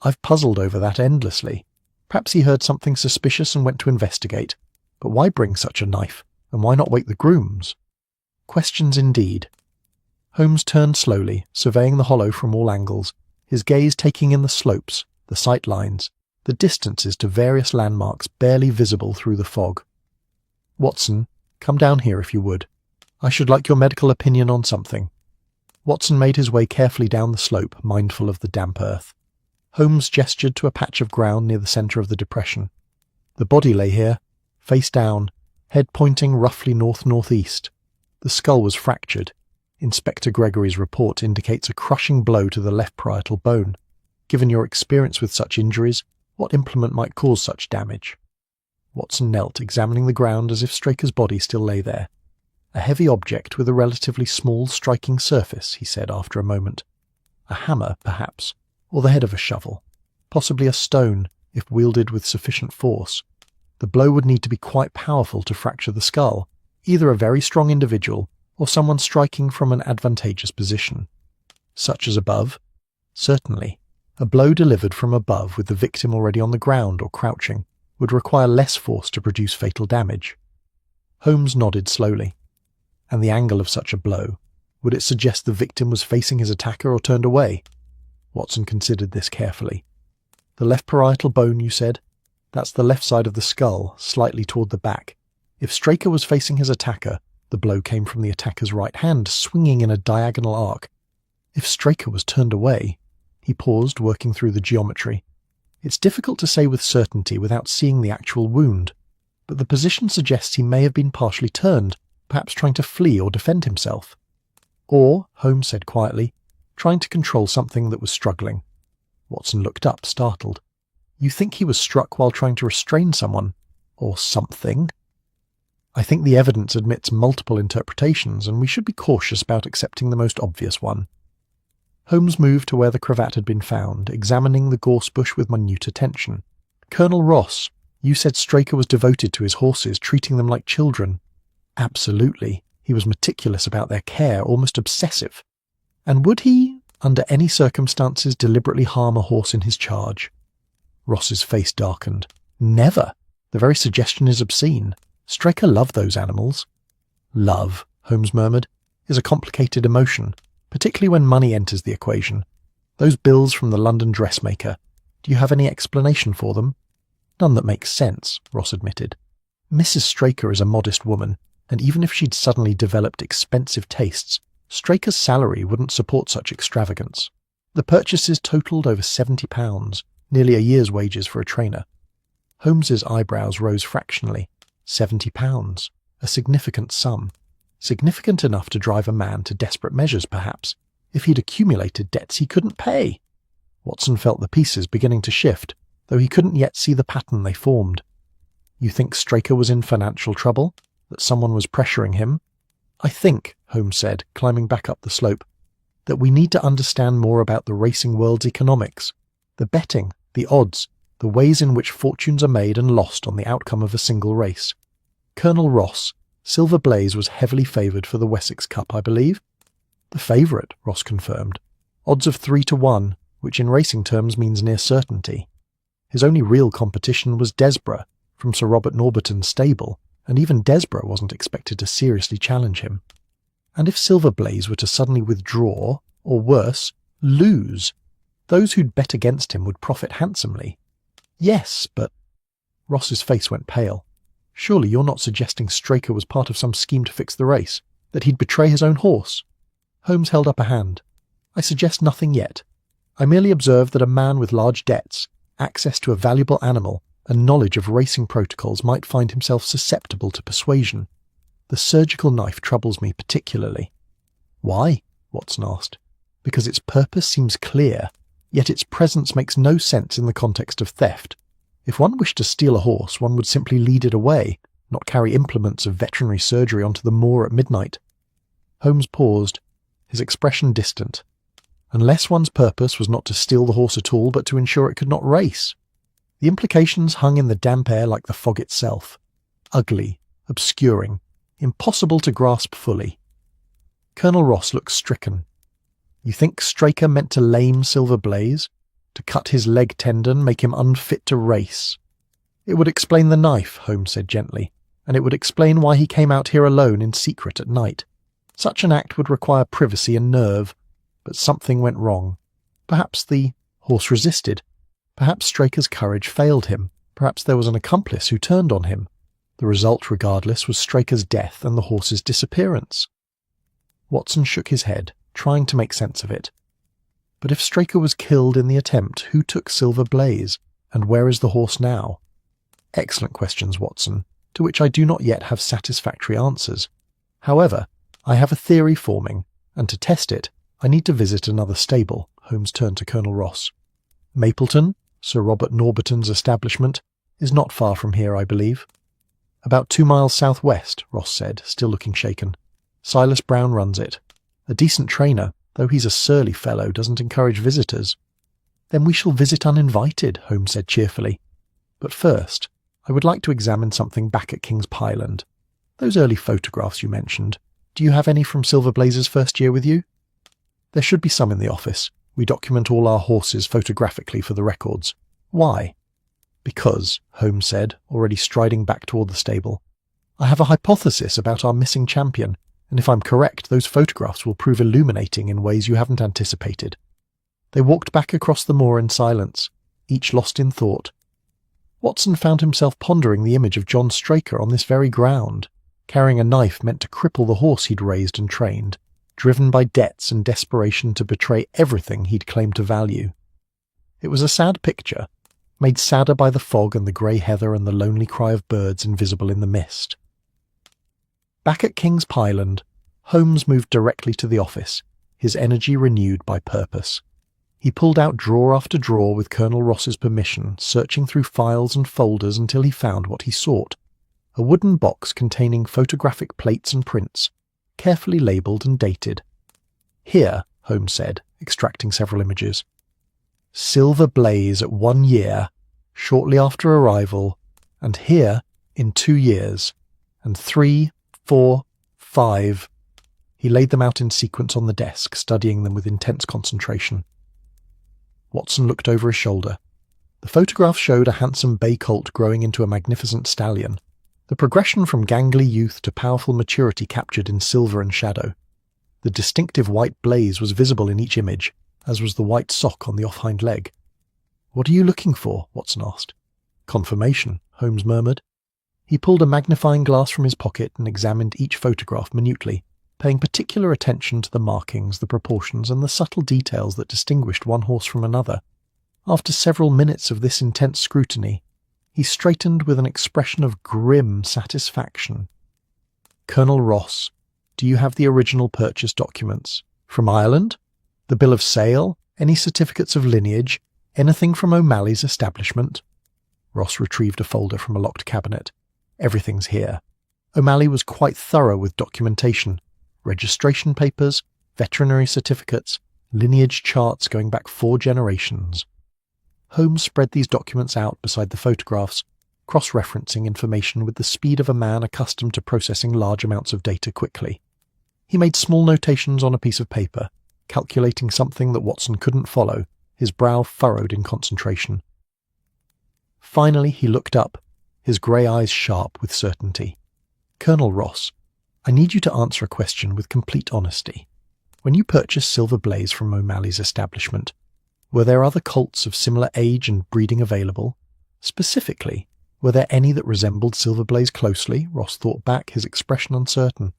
"I've puzzled over that endlessly. Perhaps he heard something suspicious and went to investigate. But why bring such a knife, and why not wake the grooms?" Questions indeed. Holmes turned slowly, surveying the hollow from all angles, his gaze taking in the slopes, the sight lines, the distances to various landmarks barely visible through the fog. "Watson, come down here if you would. I should like your medical opinion on something." Watson made his way carefully down the slope, mindful of the damp earth. Holmes gestured to a patch of ground near the centre of the depression. The body lay here, face down, head pointing roughly north-northeast. The skull was fractured. Inspector Gregory's report indicates a crushing blow to the left parietal bone. Given your experience with such injuries, what implement might cause such damage? Watson knelt, examining the ground as if Straker's body still lay there. "A heavy object with a relatively small striking surface," he said after a moment. "A hammer, perhaps, or the head of a shovel. Possibly a stone, if wielded with sufficient force. The blow would need to be quite powerful to fracture the skull, either a very strong individual or someone striking from an advantageous position." "Such as above?" "Certainly. A blow delivered from above with the victim already on the ground or crouching would require less force to produce fatal damage." Holmes nodded slowly. "And the angle of such a blow, would it suggest the victim was facing his attacker or turned away?" Watson considered this carefully. "The left parietal bone, you said?" That's the left side of the skull, slightly toward the back. If Straker was facing his attacker, the blow came from the attacker's right hand, swinging in a diagonal arc. If Straker was turned away, he paused, working through the geometry. It's difficult to say with certainty without seeing the actual wound, but the position suggests he may have been partially turned, perhaps trying to flee or defend himself. Or, Holmes said quietly, trying to control something that was struggling. Watson looked up, startled. You think he was struck while trying to restrain someone? Or something? I think the evidence admits multiple interpretations, and we should be cautious about accepting the most obvious one. Holmes moved to where the cravat had been found, examining the gorse bush with minute attention. Colonel Ross, you said Straker was devoted to his horses, treating them like children. Absolutely. He was meticulous about their care, almost obsessive. And would he, under any circumstances, deliberately harm a horse in his charge? Ross's face darkened. Never. The very suggestion is obscene. Straker loved those animals. Love, Holmes murmured, is a complicated emotion, particularly when money enters the equation. Those bills from the London dressmaker, do you have any explanation for them? None that makes sense, Ross admitted. Mrs. Straker is a modest woman, and even if she'd suddenly developed expensive tastes, Straker's salary wouldn't support such extravagance. The purchases totalled over £70, nearly a year's wages for a trainer. Holmes's eyebrows rose fractionally. £70, a significant sum. Significant enough to drive a man to desperate measures, perhaps, if he'd accumulated debts he couldn't pay. Watson felt the pieces beginning to shift, though he couldn't yet see the pattern they formed. You think Straker was in financial trouble? That someone was pressuring him? I think, Holmes said, climbing back up the slope, that we need to understand more about the racing world's economics, the betting, the odds, the ways in which fortunes are made and lost on the outcome of a single race. Colonel Ross, Silver Blaze was heavily favoured for the Wessex Cup, I believe. The favourite, Ross confirmed. Odds of 3-1, which in racing terms means near certainty. His only real competition was Desborough, from Sir Robert Norberton's stable, and even Desborough wasn't expected to seriously challenge him. And if Silver Blaze were to suddenly withdraw, or worse, lose, those who'd bet against him would profit handsomely. Yes, but... Ross's face went pale. Surely you're not suggesting Straker was part of some scheme to fix the race, that he'd betray his own horse? Holmes held up a hand. I suggest nothing yet. I merely observe that a man with large debts, access to a valuable animal, and knowledge of racing protocols might find himself susceptible to persuasion. The surgical knife troubles me particularly. Why? Watson asked. Because its purpose seems clear, yet its presence makes no sense in the context of theft. If one wished to steal a horse, one would simply lead it away, not carry implements of veterinary surgery onto the moor at midnight. Holmes paused, his expression distant. Unless one's purpose was not to steal the horse at all, but to ensure it could not race. The implications hung in the damp air like the fog itself. Ugly, obscuring, impossible to grasp fully. Colonel Ross looked stricken. You think Straker meant to lame Silver Blaze? To cut his leg tendon, make him unfit to race? It would explain the knife, Holmes said gently, and it would explain why he came out here alone in secret at night. Such an act would require privacy and nerve, but something went wrong. Perhaps the horse resisted. Perhaps Straker's courage failed him. Perhaps there was an accomplice who turned on him. The result, regardless, was Straker's death and the horse's disappearance. Watson shook his head, trying to make sense of it. But if Straker was killed in the attempt, who took Silver Blaze, and where is the horse now? Excellent questions, Watson, to which I do not yet have satisfactory answers. However, I have a theory forming, and to test it, I need to visit another stable. Holmes turned to Colonel Ross. Mapleton, Sir Robert Norberton's establishment, is not far from here, I believe. About 2 miles southwest, Ross said, still looking shaken. Silas Brown runs it. A decent trainer, though he's a surly fellow, doesn't encourage visitors. Then we shall visit uninvited, Holmes said cheerfully. But first, I would like to examine something back at King's Pyland. Those early photographs you mentioned, do you have any from Silver Blaze's first year with you? There should be some in the office. We document all our horses photographically for the records. Why? Because, Holmes said, already striding back toward the stable, I have a hypothesis about our missing champion, and if I'm correct, those photographs will prove illuminating in ways you haven't anticipated. They walked back across the moor in silence, each lost in thought. Watson found himself pondering the image of John Straker on this very ground, carrying a knife meant to cripple the horse he'd raised and trained, driven by debts and desperation to betray everything he'd claimed to value. It was a sad picture, made sadder by the fog and the grey heather and the lonely cry of birds invisible in the mist. Back at King's Pyland, Holmes moved directly to the office, his energy renewed by purpose. He pulled out drawer after drawer with Colonel Ross's permission, searching through files and folders until he found what he sought, a wooden box containing photographic plates and prints, carefully labelled and dated. "Here," Holmes said, extracting several images. "Silver Blaze at 1 year, shortly after arrival, and here in 2 years, and 3, 4, 5. He laid them out in sequence on the desk, studying them with intense concentration. Watson looked over his shoulder. The photograph showed a handsome bay colt growing into a magnificent stallion, the progression from gangly youth to powerful maturity captured in silver and shadow. The distinctive white blaze was visible in each image, as was the white sock on the off hind leg. "What are you looking for?" Watson asked. "Confirmation," Holmes murmured. He pulled a magnifying glass from his pocket and examined each photograph minutely, paying particular attention to the markings, the proportions, and the subtle details that distinguished one horse from another. After several minutes of this intense scrutiny, he straightened with an expression of grim satisfaction. "Colonel Ross, do you have the original purchase documents? From Ireland? The bill of sale? Any certificates of lineage? Anything from O'Malley's establishment?" Ross retrieved a folder from a locked cabinet. "Everything's here." O'Malley was quite thorough with documentation. Registration papers, veterinary certificates, lineage charts going back 4 generations. Holmes spread these documents out beside the photographs, cross-referencing information with the speed of a man accustomed to processing large amounts of data quickly. He made small notations on a piece of paper, calculating something that Watson couldn't follow, his brow furrowed in concentration. Finally he looked up, his grey eyes sharp with certainty. "Colonel Ross, I need you to answer a question with complete honesty. When you purchased Silver Blaze from O'Malley's establishment, were there other colts of similar age and breeding available? Specifically, were there any that resembled Silver Blaze closely?" Ross thought back, his expression uncertain.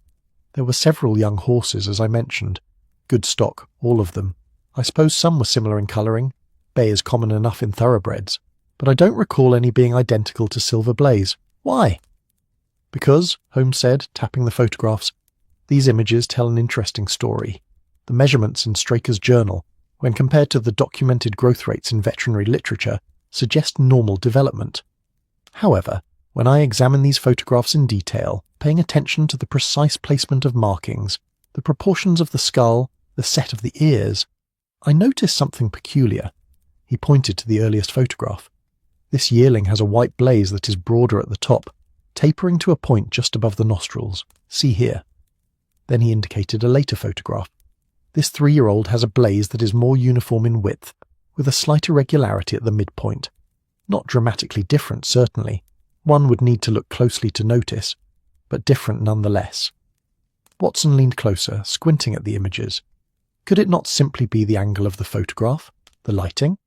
"There were several young horses, as I mentioned. Good stock, all of them. I suppose some were similar in colouring. Bay is common enough in thoroughbreds. But I don't recall any being identical to Silver Blaze. Why?" "Because," Holmes said, tapping the photographs, "these images tell an interesting story. The measurements in Straker's journal, when compared to the documented growth rates in veterinary literature, suggest normal development. However, when I examine these photographs in detail, paying attention to the precise placement of markings, the proportions of the skull, the set of the ears, I notice something peculiar." He pointed to the earliest photograph. "This yearling has a white blaze that is broader at the top, tapering to a point just above the nostrils. See here." Then he indicated a later photograph. "This 3-year-old has a blaze that is more uniform in width, with a slight irregularity at the midpoint. Not dramatically different, certainly. One would need to look closely to notice, but different nonetheless." Watson leaned closer, squinting at the images. Could it not simply be the angle of the photograph, the lighting?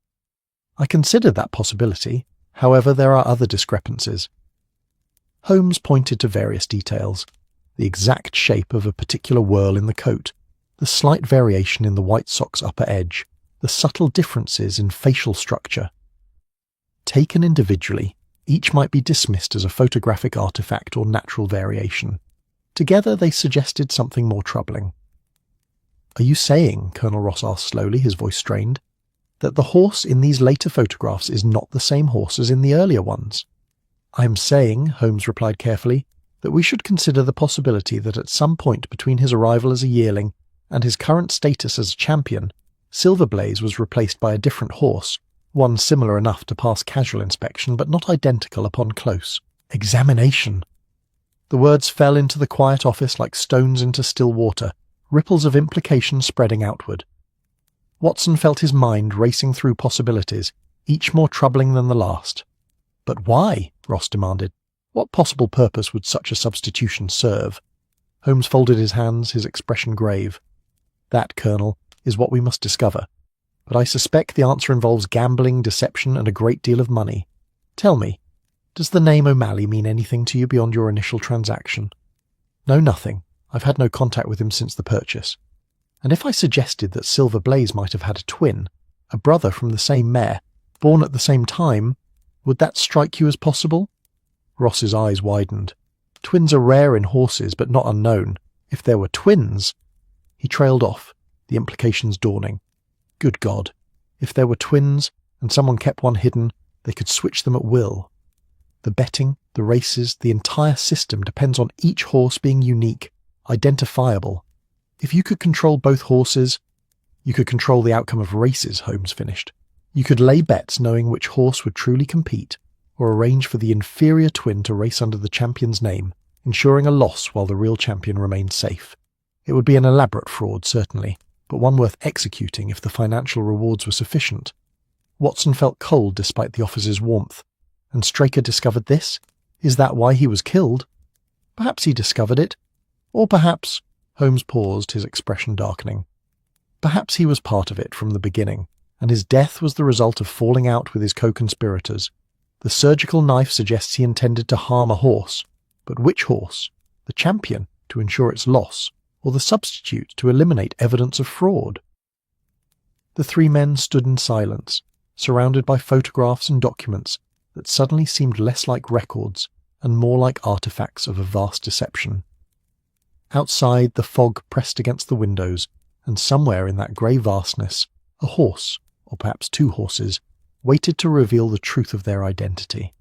"I considered that possibility. However, there are other discrepancies." Holmes pointed to various details. The exact shape of a particular whorl in the coat, the slight variation in the white sock's upper edge, the subtle differences in facial structure. Taken individually, each might be dismissed as a photographic artifact or natural variation. Together they suggested something more troubling. "Are you saying," Colonel Ross asked slowly, his voice strained, "that the horse in these later photographs is not the same horse as in the earlier ones?" "I am saying," Holmes replied carefully, "that we should consider the possibility that at some point between his arrival as a yearling and his current status as a champion, Silver Blaze was replaced by a different horse, one similar enough to pass casual inspection but not identical upon close examination." The words fell into the quiet office like stones into still water, ripples of implication spreading outward. Watson felt his mind racing through possibilities, each more troubling than the last. "But why?" Ross demanded. "What possible purpose would such a substitution serve?" Holmes folded his hands, his expression grave. "That, Colonel, is what we must discover. But I suspect the answer involves gambling, deception, and a great deal of money. Tell me, Does the name O'Malley mean anything to you beyond your initial transaction? No, nothing. I've had no contact with him since the purchase. And if I suggested that Silver Blaze might have had a twin, a brother from the same mare, born at the same time, would that strike you as possible? Ross's eyes widened. Twins are rare in horses, but not unknown. If there were twins... He trailed off, the implications dawning. Good God. If there were twins, and someone kept one hidden, they could switch them at will. The betting, the races, the entire system depends on each horse being unique, identifiable. If you could control both horses, you could control the outcome of races, Holmes finished. You could lay bets knowing which horse would truly compete, or arrange for the inferior twin to race under the champion's name, ensuring a loss while the real champion remained safe. It would be an elaborate fraud, certainly, but one worth executing if the financial rewards were sufficient. Watson felt cold despite the officer's warmth. And Straker discovered this? Is that why he was killed? Perhaps he discovered it. Or perhaps... Holmes paused, his expression darkening. Perhaps he was part of it from the beginning, and his death was the result of falling out with his co-conspirators. The surgical knife suggests he intended to harm a horse. But which horse? The champion, to ensure its loss, or the substitute to eliminate evidence of fraud? The three men stood in silence, surrounded by photographs and documents that suddenly seemed less like records and more like artifacts of a vast deception. Outside, the fog pressed against the windows, and somewhere in that grey vastness, a horse, or perhaps two horses, waited to reveal the truth of their identity.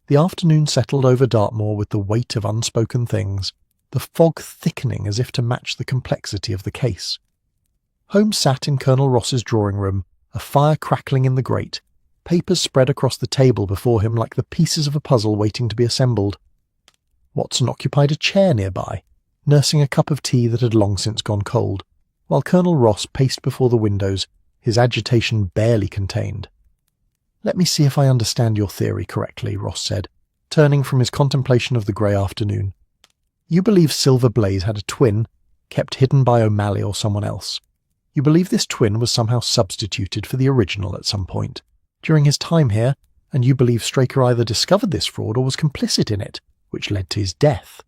The afternoon settled over Dartmoor with the weight of unspoken things, the fog thickening as if to match the complexity of the case. Holmes sat in Colonel Ross's drawing room, a fire crackling in the grate, papers spread across the table before him like the pieces of a puzzle waiting to be assembled. Watson occupied a chair nearby, nursing a cup of tea that had long since gone cold, while Colonel Ross paced before the windows, his agitation barely contained. "Let me see if I understand your theory correctly," Ross said, turning from his contemplation of the grey afternoon. "You believe Silver Blaze had a twin, kept hidden by O'Malley or someone else. You believe this twin was somehow substituted for the original at some point, during his time here, and you believe Straker either discovered this fraud or was complicit in it, which led to his death."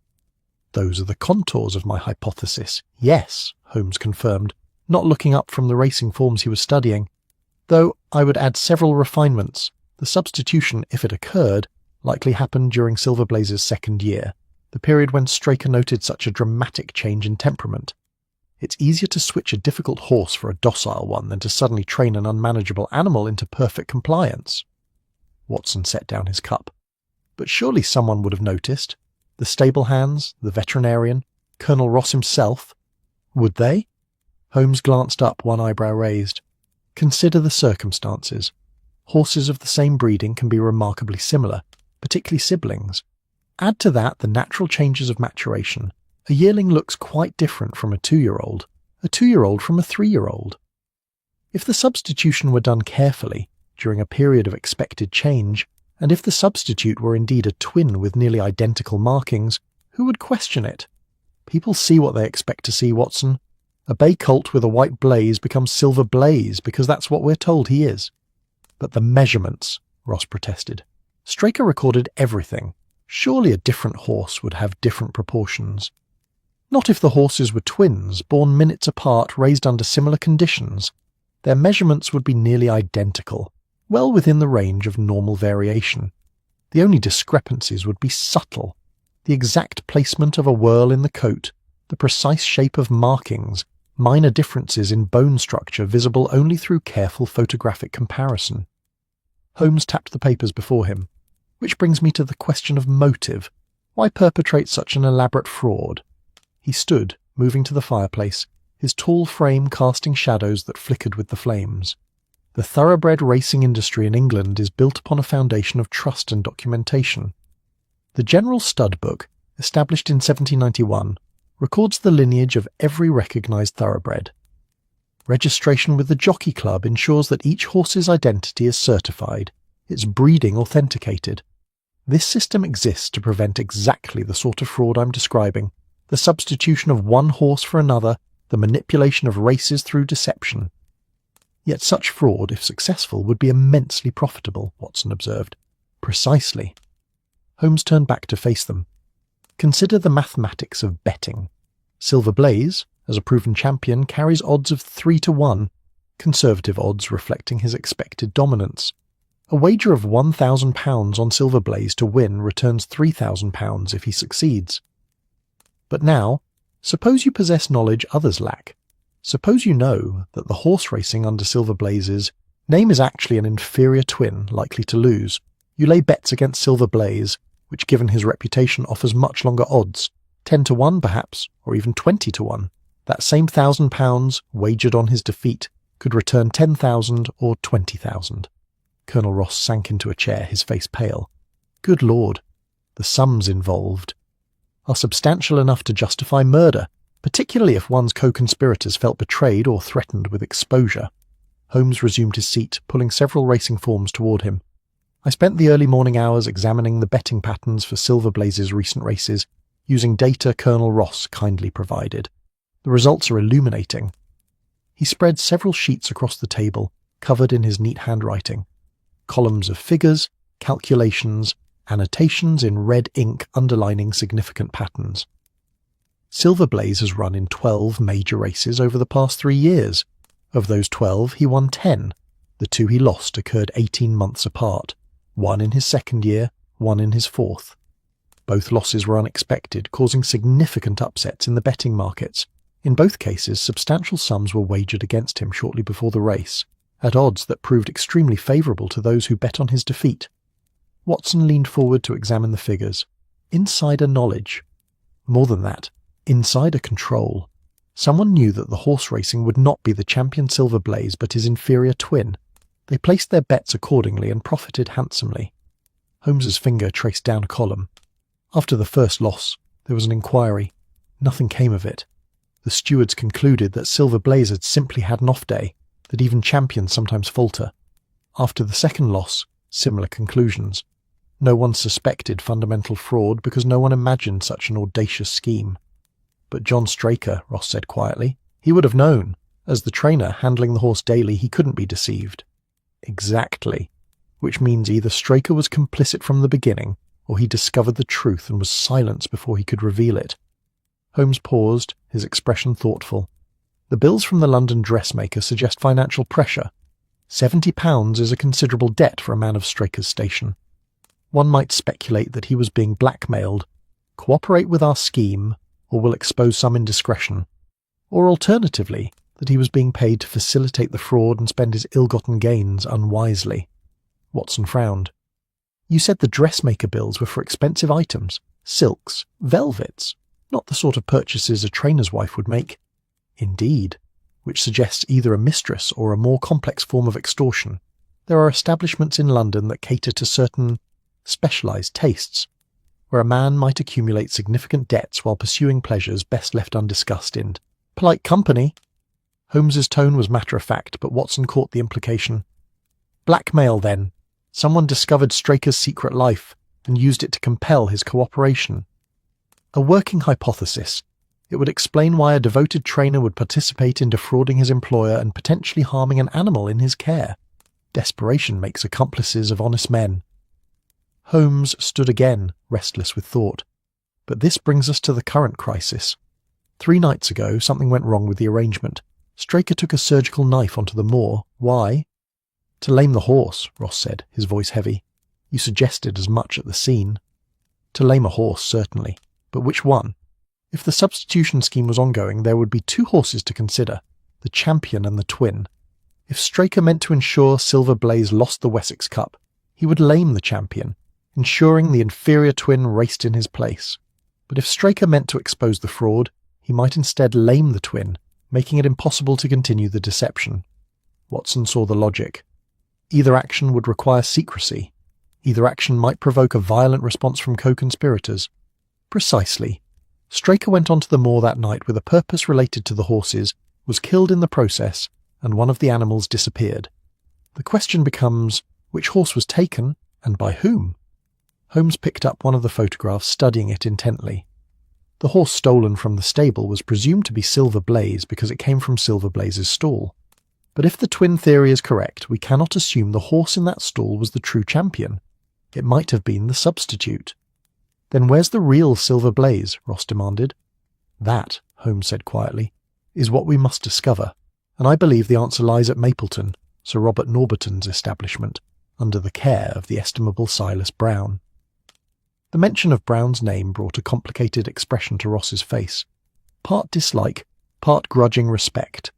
"Those are the contours of my hypothesis, yes," Holmes confirmed, not looking up from the racing forms he was studying. "Though I would add several refinements. The substitution, if it occurred, likely happened during Silver Blaze's second year, the period when Straker noted such a dramatic change in temperament. It's easier to switch a difficult horse for a docile one than to suddenly train an unmanageable animal into perfect compliance." Watson set down his cup. "But surely someone would have noticed. The stable hands, the veterinarian, Colonel Ross himself. Would they?" Holmes glanced up, one eyebrow raised. "Consider the circumstances. Horses of the same breeding can be remarkably similar, particularly siblings. Add to that the natural changes of maturation. A yearling looks quite different from a 2-year-old, a 2-year-old from a 3-year-old. If the substitution were done carefully, during a period of expected change, and if the substitute were indeed a twin with nearly identical markings, who would question it? People see what they expect to see, Watson. A bay colt with a white blaze becomes Silver Blaze because that's what we're told he is." "But the measurements," Ross protested. "Straker recorded everything. Surely a different horse would have different proportions." "Not if the horses were twins, born minutes apart, raised under similar conditions. Their measurements would be nearly identical, well within the range of normal variation. The only discrepancies would be subtle. The exact placement of a whorl in the coat, the precise shape of markings, minor differences in bone structure visible only through careful photographic comparison." Holmes tapped the papers before him. "Which brings me to the question of motive. Why perpetrate such an elaborate fraud?" He stood, moving to the fireplace, his tall frame casting shadows that flickered with the flames. "The thoroughbred racing industry in England is built upon a foundation of trust and documentation. The General Stud Book, established in 1791, records the lineage of every recognised thoroughbred. Registration with the Jockey Club ensures that each horse's identity is certified, its breeding authenticated. This system exists to prevent exactly the sort of fraud I'm describing, the substitution of one horse for another, the manipulation of races through deception." "Yet such fraud, if successful, would be immensely profitable," Watson observed. Precisely. Holmes turned back to face them. Consider the mathematics of betting. Silver Blaze, as a proven champion, carries odds of 3-1, conservative odds reflecting his expected dominance. A wager of £1,000 on Silver Blaze to win returns £3,000 if he succeeds. But now, suppose you possess knowledge others lack. Suppose you know that the horse racing under Silver Blaze's name is actually an inferior twin likely to lose. You lay bets against Silver Blaze, which given his reputation offers much longer odds, 10-1 perhaps, or even 20-1. That same £1,000 wagered on his defeat could return 10,000 or 20,000. Colonel Ross sank into a chair, his face pale. Good Lord, the sums involved are substantial enough to justify murder, particularly if one's co-conspirators felt betrayed or threatened with exposure. Holmes resumed his seat, pulling several racing forms toward him. I spent the early morning hours examining the betting patterns for Silver Blaze's recent races, using data Colonel Ross kindly provided. The results are illuminating. He spread several sheets across the table, covered in his neat handwriting. Columns of figures, calculations, annotations in red ink underlining significant patterns. Silver Blaze has run in 12 major races over the past 3 years. Of those 12, he won 10. The 2 he lost occurred 18 months apart, one in his second year, one in his fourth. Both losses were unexpected, causing significant upsets in the betting markets. In both cases, substantial sums were wagered against him shortly before the race, at odds that proved extremely favourable to those who bet on his defeat. Watson leaned forward to examine the figures. Insider knowledge. More than that, insider control. Someone knew that the horse racing would not be the champion Silver Blaze but his inferior twin. They placed their bets accordingly and profited handsomely. Holmes's finger traced down a column. After the first loss, there was an inquiry. Nothing came of it. The stewards concluded that Silver Blaze had simply had an off day, that even champions sometimes falter. After the second loss, similar conclusions. No one suspected fundamental fraud because no one imagined such an audacious scheme. But John Straker, Ross said quietly, he would have known. As the trainer handling the horse daily, he couldn't be deceived. Exactly. Which means either Straker was complicit from the beginning, or he discovered the truth and was silenced before he could reveal it. Holmes paused, his expression thoughtful. The bills from the London dressmaker suggest financial pressure. £70 is a considerable debt for a man of Straker's station. One might speculate that he was being blackmailed. Cooperate with our scheme, or we'll expose some indiscretion. Or alternatively, that he was being paid to facilitate the fraud and spend his ill-gotten gains unwisely. Watson frowned. You said the dressmaker bills were for expensive items, silks, velvets, not the sort of purchases a trainer's wife would make. Indeed, which suggests either a mistress or a more complex form of extortion. There are establishments in London that cater to certain specialised tastes, where a man might accumulate significant debts while pursuing pleasures best left undiscussed in polite company. Holmes's tone was matter-of-fact, but Watson caught the implication. Blackmail, then. Someone discovered Straker's secret life and used it to compel his cooperation. A working hypothesis. It would explain why a devoted trainer would participate in defrauding his employer and potentially harming an animal in his care. Desperation makes accomplices of honest men. Holmes stood again, restless with thought. But this brings us to the current crisis. 3 nights ago, something went wrong with the arrangement. Straker took a surgical knife onto the moor. Why? To lame the horse, Ross said, his voice heavy. You suggested as much at the scene. To lame a horse, certainly. But which one? If the substitution scheme was ongoing, there would be 2 horses to consider, the champion and the twin. If Straker meant to ensure Silver Blaze lost the Wessex Cup, he would lame the champion, ensuring the inferior twin raced in his place. But if Straker meant to expose the fraud, he might instead lame the twin, making it impossible to continue the deception. Watson saw the logic. Either action would require secrecy. Either action might provoke a violent response from co-conspirators. Precisely. Straker went onto the moor that night with a purpose related to the horses, was killed in the process, and one of the animals disappeared. The question becomes, which horse was taken, and by whom? Holmes picked up one of the photographs, studying it intently. The horse stolen from the stable was presumed to be Silver Blaze because it came from Silver Blaze's stall. But if the twin theory is correct, we cannot assume the horse in that stall was the true champion. It might have been the substitute. Then where's the real Silver Blaze? Ross demanded. That, Holmes said quietly, is what we must discover, and I believe the answer lies at Mapleton, Sir Robert Norberton's establishment, under the care of the estimable Silas Brown. The mention of Brown's name brought a complicated expression to Ross's face, part dislike, part grudging respect.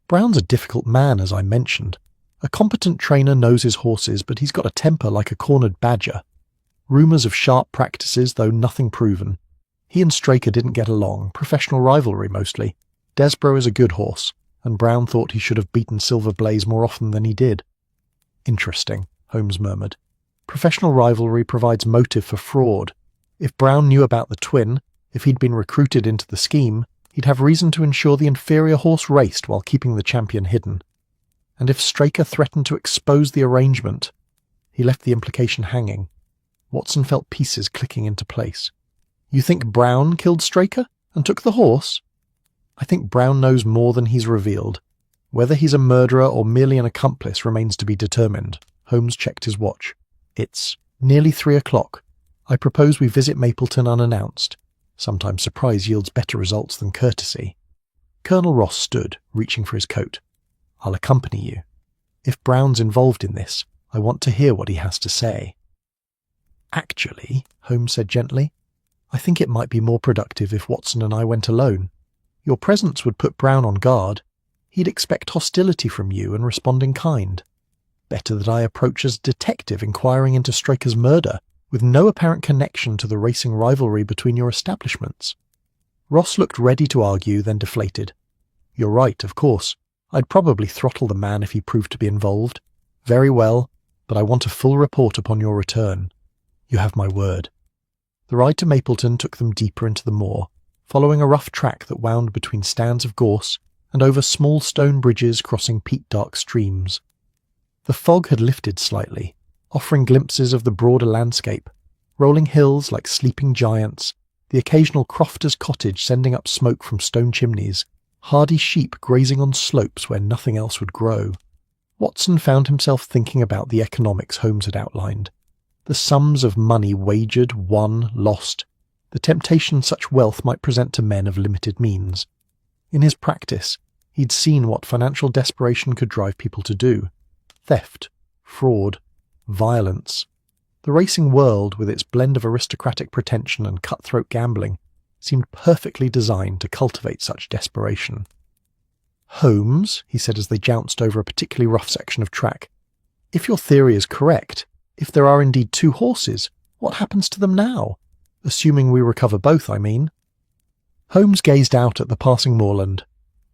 Brown's a difficult man, as I mentioned. A competent trainer knows his horses, but he's got a temper like a cornered badger. Rumours of sharp practices, though nothing proven. He and Straker didn't get along, professional rivalry mostly. Desborough is a good horse, and Brown thought he should have beaten Silver Blaze more often than he did. Interesting, Holmes murmured. Professional rivalry provides motive for fraud. If Brown knew about the twin, if he'd been recruited into the scheme, he'd have reason to ensure the inferior horse raced while keeping the champion hidden. And if Straker threatened to expose the arrangement, he left the implication hanging. Watson felt pieces clicking into place. You think Brown killed Straker and took the horse? I think Brown knows more than he's revealed. Whether he's a murderer or merely an accomplice remains to be determined. Holmes checked his watch. It's nearly 3 o'clock. I propose we visit Mapleton unannounced. Sometimes surprise yields better results than courtesy. Colonel Ross stood, reaching for his coat. I'll accompany you. If Brown's involved in this, I want to hear what he has to say. Actually, Holmes said gently, I think it might be more productive if Watson and I went alone. Your presence would put Brown on guard. He'd expect hostility from you and respond in kind. Better that I approach as detective inquiring into Straker's murder, with no apparent connection to the racing rivalry between your establishments. Ross looked ready to argue, then deflated. You're right, of course. I'd probably throttle the man if he proved to be involved. Very well, but I want a full report upon your return. You have my word. The ride to Mapleton took them deeper into the moor, following a rough track that wound between stands of gorse and over small stone bridges crossing peat-dark streams. The fog had lifted slightly, offering glimpses of the broader landscape, rolling hills like sleeping giants, the occasional crofter's cottage sending up smoke from stone chimneys, hardy sheep grazing on slopes where nothing else would grow. Watson found himself thinking about the economics Holmes had outlined. The sums of money wagered, won, lost, the temptation such wealth might present to men of limited means. In his practice, he'd seen what financial desperation could drive people to do. Theft, fraud, violence. The racing world, with its blend of aristocratic pretension and cutthroat gambling, seemed perfectly designed to cultivate such desperation. Holmes, he said as they jounced over a particularly rough section of track, if your theory is correct, if there are indeed 2 horses, what happens to them now? Assuming we recover both, I mean. Holmes gazed out at the passing moorland,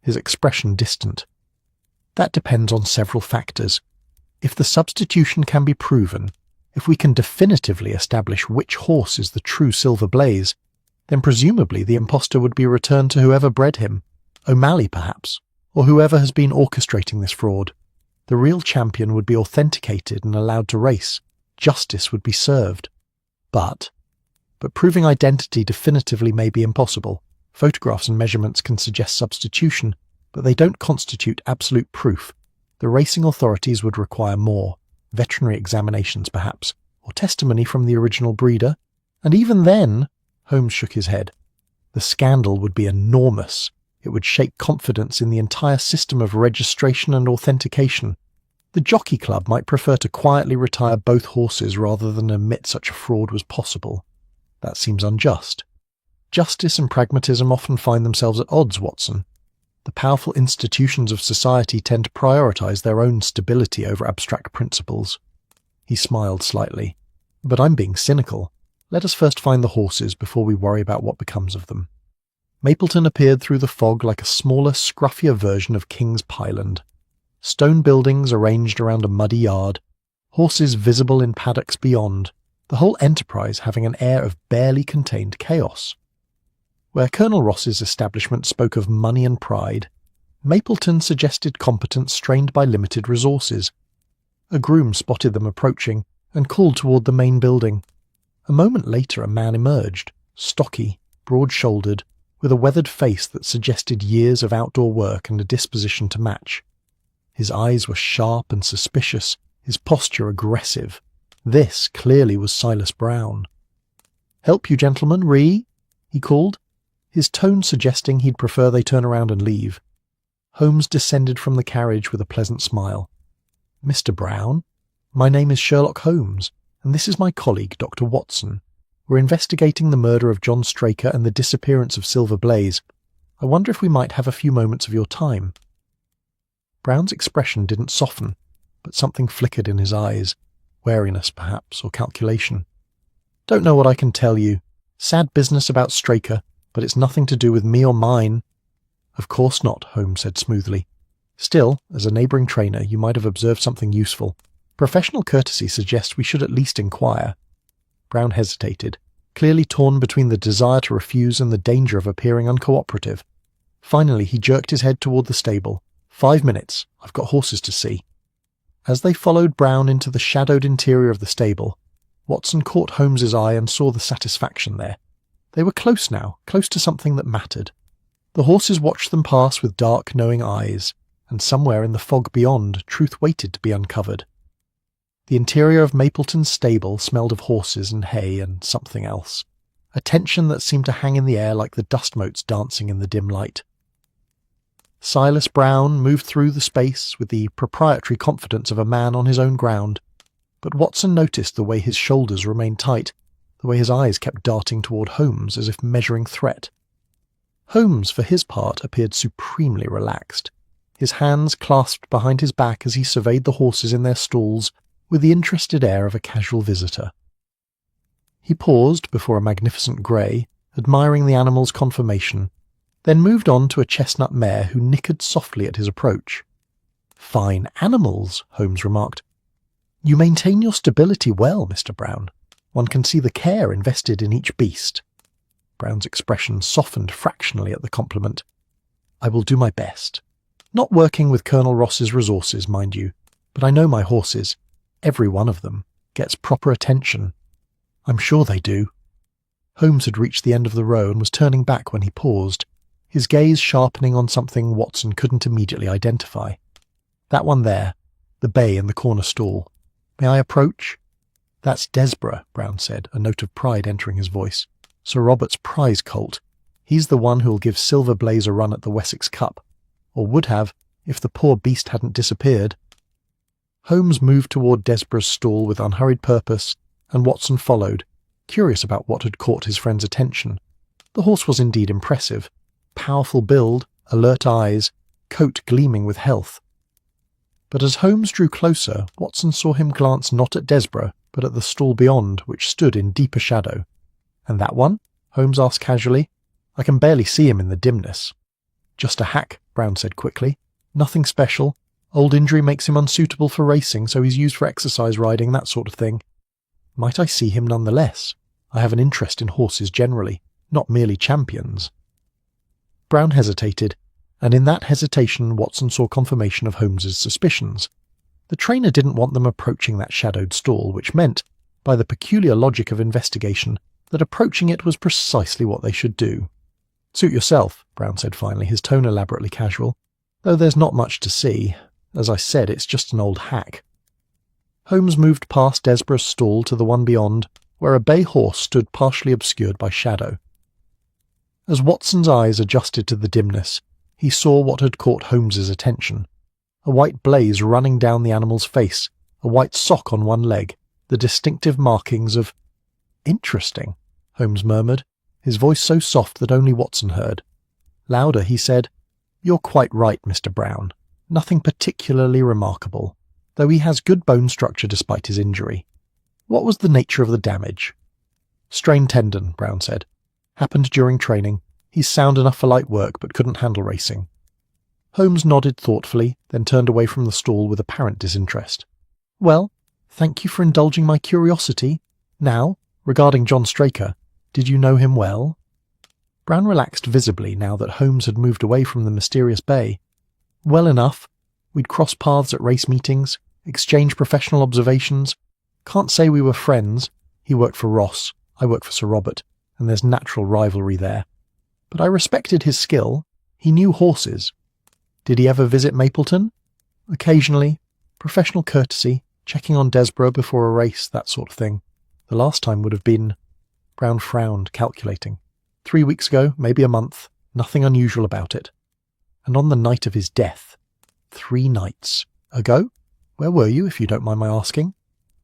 his expression distant. That depends on several factors. If the substitution can be proven, if we can definitively establish which horse is the true Silver Blaze, then presumably the impostor would be returned to whoever bred him, O'Malley perhaps, or whoever has been orchestrating this fraud. The real champion would be authenticated and allowed to race. Justice would be served. But proving identity definitively may be impossible. Photographs and measurements can suggest substitution, but they don't constitute absolute proof. The racing authorities would require more, veterinary examinations perhaps, or testimony from the original breeder. And even then, Holmes shook his head, the scandal would be enormous. It would shake confidence in the entire system of registration and authentication. The Jockey Club might prefer to quietly retire both horses rather than admit such a fraud was possible. That seems unjust. Justice and pragmatism often find themselves at odds, Watson. The powerful institutions of society tend to prioritize their own stability over abstract principles. He smiled slightly. But I'm being cynical. Let us first find the horses before we worry about what becomes of them. Mapleton appeared through the fog like a smaller, scruffier version of King's Pyland. Stone buildings arranged around a muddy yard, horses visible in paddocks beyond, the whole enterprise having an air of barely contained chaos. Where Colonel Ross's establishment spoke of money and pride, Mapleton suggested competence strained by limited resources. A groom spotted them approaching and called toward the main building. A moment later a man emerged, stocky, broad-shouldered, with a weathered face that suggested years of outdoor work and a disposition to match. His eyes were sharp and suspicious, his posture aggressive. This clearly was Silas Brown. "Help you, gentlemen, he called, his tone suggesting he'd prefer they turn around and leave. Holmes descended from the carriage with a pleasant smile. "Mr. Brown, my name is Sherlock Holmes, and this is my colleague, Dr. Watson. We're investigating the murder of John Straker and the disappearance of Silver Blaze. I wonder if we might have a few moments of your time." Brown's expression didn't soften, but something flickered in his eyes. Wariness, perhaps, or calculation. "Don't know what I can tell you. Sad business about Straker, but it's nothing to do with me or mine." "Of course not," Holmes said smoothly. "Still, as a neighbouring trainer, you might have observed something useful. Professional courtesy suggests we should at least inquire." Brown hesitated, clearly torn between the desire to refuse and the danger of appearing uncooperative. Finally, he jerked his head toward the stable. "5 minutes. I've got horses to see." As they followed Brown into the shadowed interior of the stable, Watson caught Holmes's eye and saw the satisfaction there. They were close now, close to something that mattered. The horses watched them pass with dark, knowing eyes, and somewhere in the fog beyond, truth waited to be uncovered. The interior of Mapleton's stable smelled of horses and hay and something else, a tension that seemed to hang in the air like the dust motes dancing in the dim light. Silas Brown moved through the space with the proprietary confidence of a man on his own ground, but Watson noticed the way his shoulders remained tight, the way his eyes kept darting toward Holmes as if measuring threat. Holmes, for his part, appeared supremely relaxed, his hands clasped behind his back as he surveyed the horses in their stalls with the interested air of a casual visitor. He paused before a magnificent grey, admiring the animal's conformation, then moved on to a chestnut mare who nickered softly at his approach. "Fine animals," Holmes remarked. "You maintain your stability well, Mr. Brown. One can see the care invested in each beast." Brown's expression softened fractionally at the compliment. "I will do my best. Not working with Colonel Ross's resources, mind you, but I know my horses, every one of them, gets proper attention." "I'm sure they do." Holmes had reached the end of the row and was turning back when he paused, his gaze sharpening on something Watson couldn't immediately identify. "That one there, the bay in the corner stall. May I approach?" "That's Desborough," Brown said, a note of pride entering his voice. "Sir Robert's prize colt. He's the one who'll give Silver Blaze a run at the Wessex Cup, or would have, if the poor beast hadn't disappeared." Holmes moved toward Desborough's stall with unhurried purpose, and Watson followed, curious about what had caught his friend's attention. The horse was indeed impressive. Powerful build, alert eyes, coat gleaming with health. But as Holmes drew closer, Watson saw him glance not at Desborough, but at the stall beyond, which stood in deeper shadow. "And that one?" Holmes asked casually. "I can barely see him in the dimness." "Just a hack," Brown said quickly. "Nothing special. Old injury makes him unsuitable for racing, so he's used for exercise riding, that sort of thing." "Might I see him nonetheless? I have an interest in horses generally, not merely champions." Brown hesitated, and in that hesitation Watson saw confirmation of Holmes's suspicions. The trainer didn't want them approaching that shadowed stall, which meant, by the peculiar logic of investigation, that approaching it was precisely what they should do. "Suit yourself," Brown said finally, his tone elaborately casual. "Though there's not much to see. As I said, it's just an old hack." Holmes moved past Desborough's stall to the one beyond, where a bay horse stood partially obscured by shadow. As Watson's eyes adjusted to the dimness, he saw what had caught Holmes's attention. A white blaze running down the animal's face, a white sock on one leg, the distinctive markings of— "Interesting," Holmes murmured, his voice so soft that only Watson heard. Louder, he said, "You're quite right, Mr. Brown. Nothing particularly remarkable, though he has good bone structure despite his injury. What was the nature of the damage?" "Strained tendon," Brown said. "Happened during training. He's sound enough for light work, but couldn't handle racing." Holmes nodded thoughtfully, then turned away from the stall with apparent disinterest. "Well, thank you for indulging my curiosity. Now, regarding John Straker, did you know him well?" Brown relaxed visibly now that Holmes had moved away from the mysterious bay. "Well enough. We'd cross paths at race meetings, exchange professional observations. Can't say we were friends. He worked for Ross, I worked for Sir Robert, and there's natural rivalry there. But I respected his skill. He knew horses. Did he ever visit Mapleton?" "Occasionally. Professional courtesy. Checking on Desborough before a race, that sort of thing. The last time would have been... Brown frowned, calculating. 3 weeks ago, maybe a month. Nothing unusual about it. And on the night of his death. 3 nights ago? Where were you, if you don't mind my asking?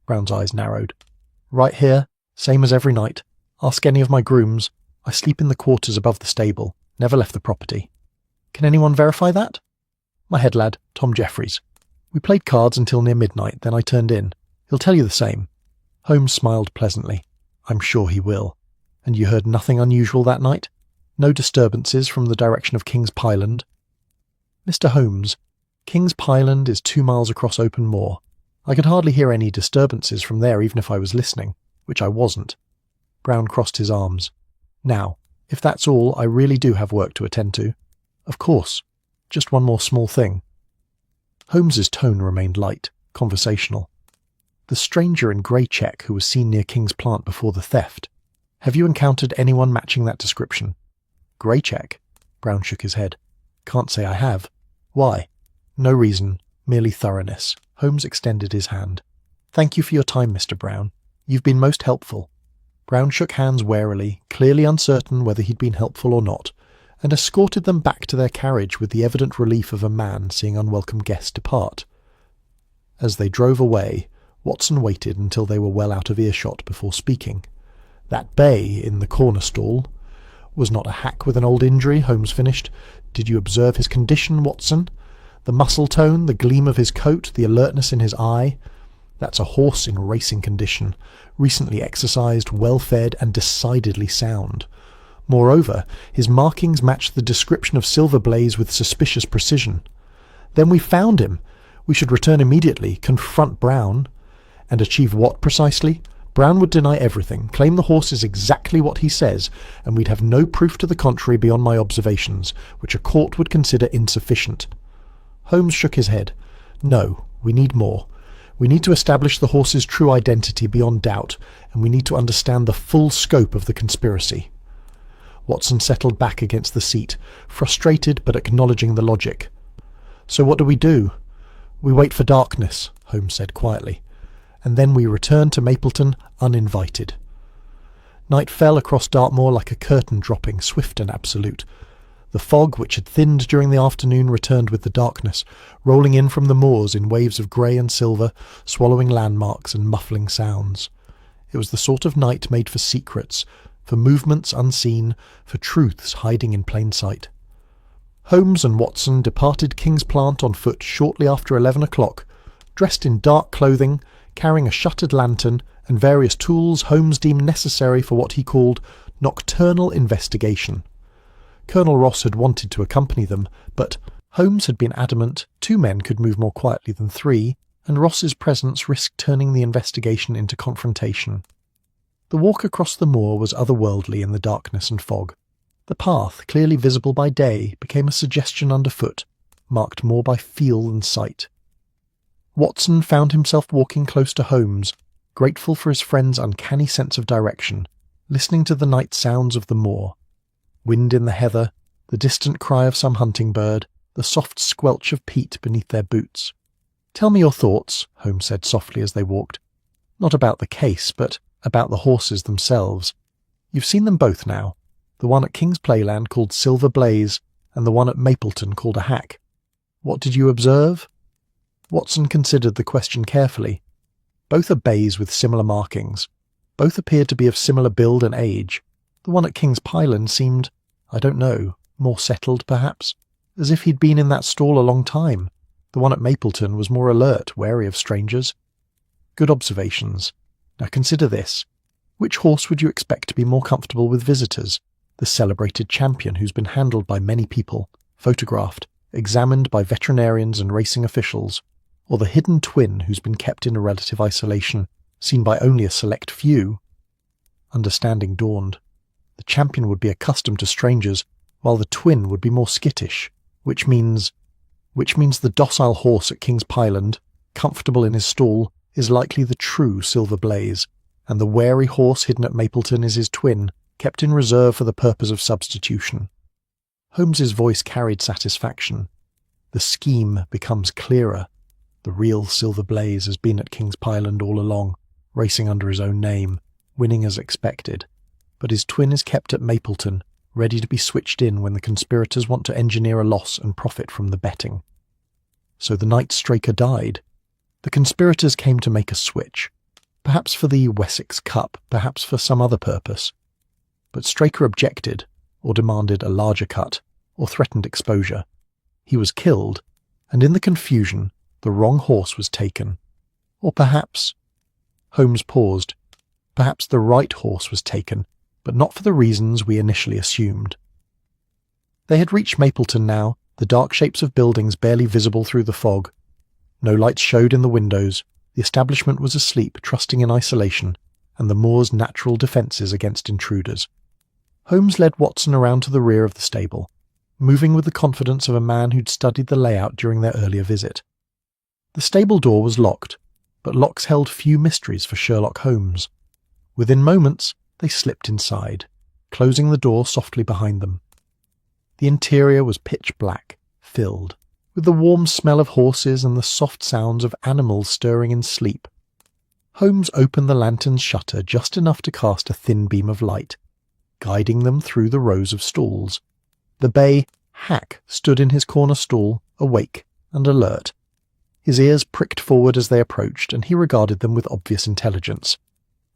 Brown's eyes narrowed. Right here, same as every night. Ask any of my grooms. I sleep in the quarters above the stable. Never left the property. Can anyone verify that? My head lad, Tom Jeffries. We played cards until near midnight, then I turned in. He'll tell you the same. Holmes smiled pleasantly. I'm sure he will. And you heard nothing unusual that night? No disturbances from the direction of King's Pyland? Mr. Holmes, King's Pyland is 2 miles across open moor. I could hardly hear any disturbances from there even if I was listening, which I wasn't. Brown crossed his arms. Now, if that's all, I really do have work to attend to. Of course. Just one more small thing. Holmes's tone remained light, conversational. The stranger in grey check who was seen near King's Plant before the theft. Have you encountered anyone matching that description? Grey check? Brown shook his head. Can't say I have. Why? No reason, merely thoroughness. Holmes extended his hand. Thank you for your time, Mr. Brown. You've been most helpful. Brown shook hands warily, clearly uncertain whether he'd been helpful or not, and escorted them back to their carriage with the evident relief of a man seeing unwelcome guests depart. As they drove away, Watson waited until they were well out of earshot before speaking. That bay in the corner stall was not a hack with an old injury, Holmes finished. Did you observe his condition, Watson? The muscle tone, the gleam of his coat, the alertness in his eye? That's a horse in racing condition, recently exercised, well-fed, and decidedly sound. Moreover, his markings matched the description of Silver Blaze with suspicious precision. Then we found him. We should return immediately, confront Brown. And achieve what precisely? Brown would deny everything, claim the horse is exactly what he says, and we'd have no proof to the contrary beyond my observations, which a court would consider insufficient. Holmes shook his head. No, we need more. We need to establish the horse's true identity beyond doubt, and we need to understand the full scope of the conspiracy. Watson settled back against the seat, frustrated but acknowledging the logic. So what do? We wait for darkness, Holmes said quietly, and then we return to Mapleton uninvited. Night fell across Dartmoor like a curtain dropping, swift and absolute. The fog, which had thinned during the afternoon, returned with the darkness, rolling in from the moors in waves of grey and silver, swallowing landmarks and muffling sounds. It was the sort of night made for secrets, for movements unseen, for truths hiding in plain sight. Holmes and Watson departed King's Plant on foot shortly after 11 o'clock, dressed in dark clothing, carrying a shuttered lantern and various tools Holmes deemed necessary for what he called nocturnal investigation. Colonel Ross had wanted to accompany them, but Holmes had been adamant 2 men could move more quietly than 3, and Ross's presence risked turning the investigation into confrontation. The walk across the moor was otherworldly in the darkness and fog. The path, clearly visible by day, became a suggestion underfoot, marked more by feel than sight. Watson found himself walking close to Holmes, grateful for his friend's uncanny sense of direction, listening to the night sounds of the moor. Wind in the heather, the distant cry of some hunting bird, the soft squelch of peat beneath their boots. "Tell me your thoughts," Holmes said softly as they walked. "Not about the case, but about the horses themselves. You've seen them both now, the one at King's Playland called Silver Blaze, and the one at Mapleton called a hack. What did you observe?" Watson considered the question carefully. Both are bays with similar markings. Both appeared to be of similar build and age. The one at King's Pyland seemed, I don't know, more settled perhaps, as if he'd been in that stall a long time. The one at Mapleton was more alert, wary of strangers. Good observations. Now consider this. Which horse would you expect to be more comfortable with visitors? The celebrated champion who's been handled by many people, photographed, examined by veterinarians and racing officials, or the hidden twin who's been kept in a relative isolation, seen by only a select few? Understanding dawned. The champion would be accustomed to strangers, while the twin would be more skittish, which means the docile horse at King's Pyland, comfortable in his stall, is likely the true Silver Blaze, and the wary horse hidden at Mapleton is his twin, kept in reserve for the purpose of substitution. Holmes's voice carried satisfaction. The scheme becomes clearer. The The real Silver Blaze has been at King's Pyland all along, racing under his own name, winning as expected. But his twin is kept at Mapleton, ready to be switched in when the conspirators want to engineer a loss and profit from the betting. So the night Straker died. The conspirators came to make a switch, perhaps for the Wessex Cup, perhaps for some other purpose. But Straker objected, or demanded a larger cut, or threatened exposure. He was killed, and in the confusion, the wrong horse was taken. Or perhaps... Holmes paused. Perhaps the right horse was taken, but not for the reasons we initially assumed. They had reached Mapleton now, the dark shapes of buildings barely visible through the fog. No lights showed in the windows. The establishment was asleep, trusting in isolation, and the moor's natural defences against intruders. Holmes led Watson around to the rear of the stable, moving with the confidence of a man who'd studied the layout during their earlier visit. The stable door was locked, but locks held few mysteries for Sherlock Holmes. Within moments, they slipped inside, closing the door softly behind them. The interior was pitch black, filled with the warm smell of horses and the soft sounds of animals stirring in sleep. Holmes opened the lantern's shutter just enough to cast a thin beam of light, guiding them through the rows of stalls. The bay Hack stood in his corner stall, awake and alert. His ears pricked forward as they approached, and he regarded them with obvious intelligence.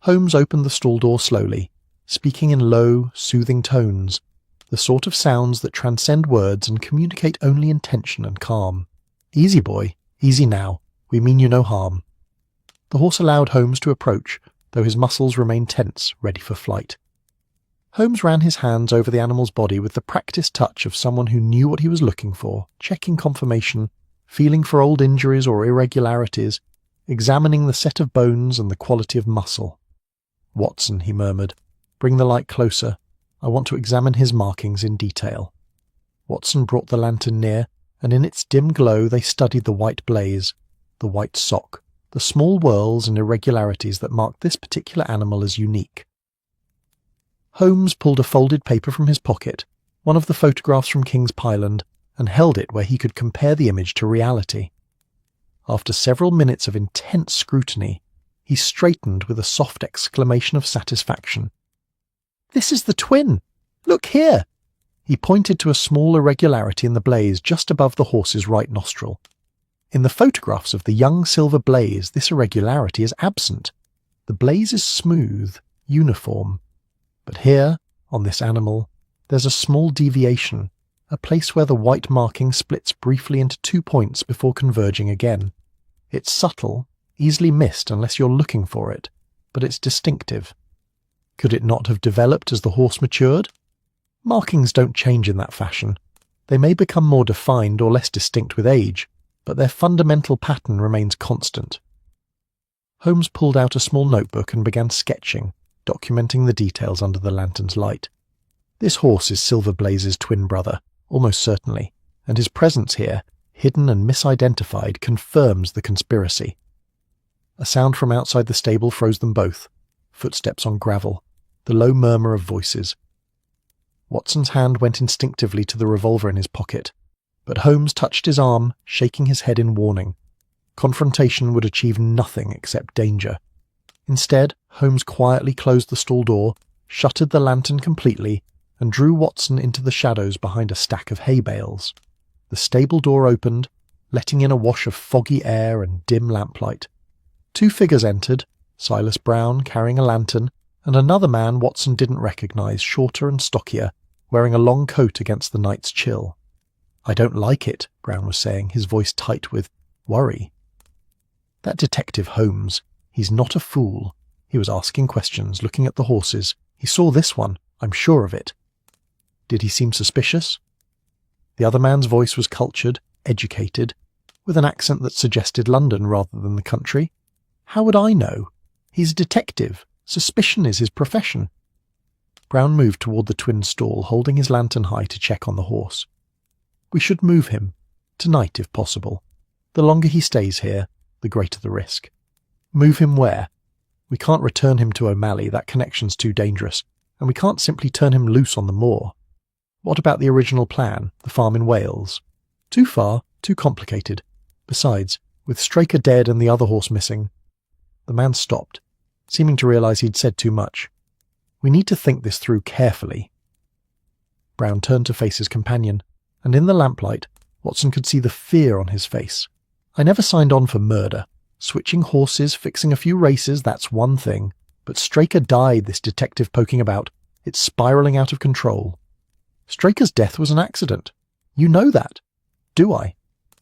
Holmes opened the stall door slowly, speaking in low, soothing tones, the sort of sounds that transcend words and communicate only intention and calm. "Easy, boy, easy now. We mean you no harm." The horse allowed Holmes to approach, though his muscles remained tense, ready for flight. Holmes ran his hands over the animal's body with the practiced touch of someone who knew what he was looking for, checking confirmation, feeling for old injuries or irregularities, examining the set of bones and the quality of muscle. "Watson," he murmured, "bring the light closer. I want to examine his markings in detail." Watson brought the lantern near, and in its dim glow they studied the white blaze, the white sock, the small whorls and irregularities that marked this particular animal as unique. Holmes pulled a folded paper from his pocket, one of the photographs from King's Pyland, and held it where he could compare the image to reality. After several minutes of intense scrutiny, he straightened with a soft exclamation of satisfaction. "This is the twin! Look here!" He pointed to a small irregularity in the blaze just above the horse's right nostril. In the photographs of the young Silver Blaze, this irregularity is absent. The blaze is smooth, uniform. But here, on this animal, there's a small deviation, a place where the white marking splits briefly into 2 points before converging again. It's subtle, easily missed unless you're looking for it, but it's distinctive. Could it not have developed as the horse matured? Markings don't change in that fashion. They may become more defined or less distinct with age, but their fundamental pattern remains constant. Holmes pulled out a small notebook and began sketching, documenting the details under the lantern's light. This horse is Silver Blaze's twin brother, almost certainly, and his presence here, hidden and misidentified, confirms the conspiracy. A sound from outside the stable froze them both. Footsteps on gravel, the low murmur of voices. Watson's hand went instinctively to the revolver in his pocket, but Holmes touched his arm, shaking his head in warning. Confrontation would achieve nothing except danger. Instead, Holmes quietly closed the stall door, shuttered the lantern completely, and drew Watson into the shadows behind a stack of hay bales. The stable door opened, letting in a wash of foggy air and dim lamplight. 2 figures entered, Silas Brown carrying a lantern, and another man Watson didn't recognise, shorter and stockier, wearing a long coat against the night's chill. "I don't like it," Brown was saying, his voice tight with worry. That detective Holmes, he's not a fool. He was asking questions, looking at the horses. He saw this one, I'm sure of it. Did he seem suspicious? The other man's voice was cultured, educated, with an accent that suggested London rather than the country. How would I know? He's a detective. Suspicion is his profession. Brown moved toward the twin stall, holding his lantern high to check on the horse. "We should move him. Tonight, if possible. The longer he stays here, the greater the risk." "Move him where?" "We can't return him to O'Malley, that connection's too dangerous, and we can't simply turn him loose on the moor." "What about the original plan, the farm in Wales?" "Too far, too complicated. Besides, With Straker dead and the other horse missing. The man stopped, seeming to realize he'd said too much. We need to think this through carefully. Brown turned to face his companion, and in the lamplight, Watson could see the fear on his face. I never signed on for murder. Switching horses, fixing a few races, that's one thing. But Straker died, this detective poking about. It's spiralling out of control. Straker's death was an accident. You know that. Do I?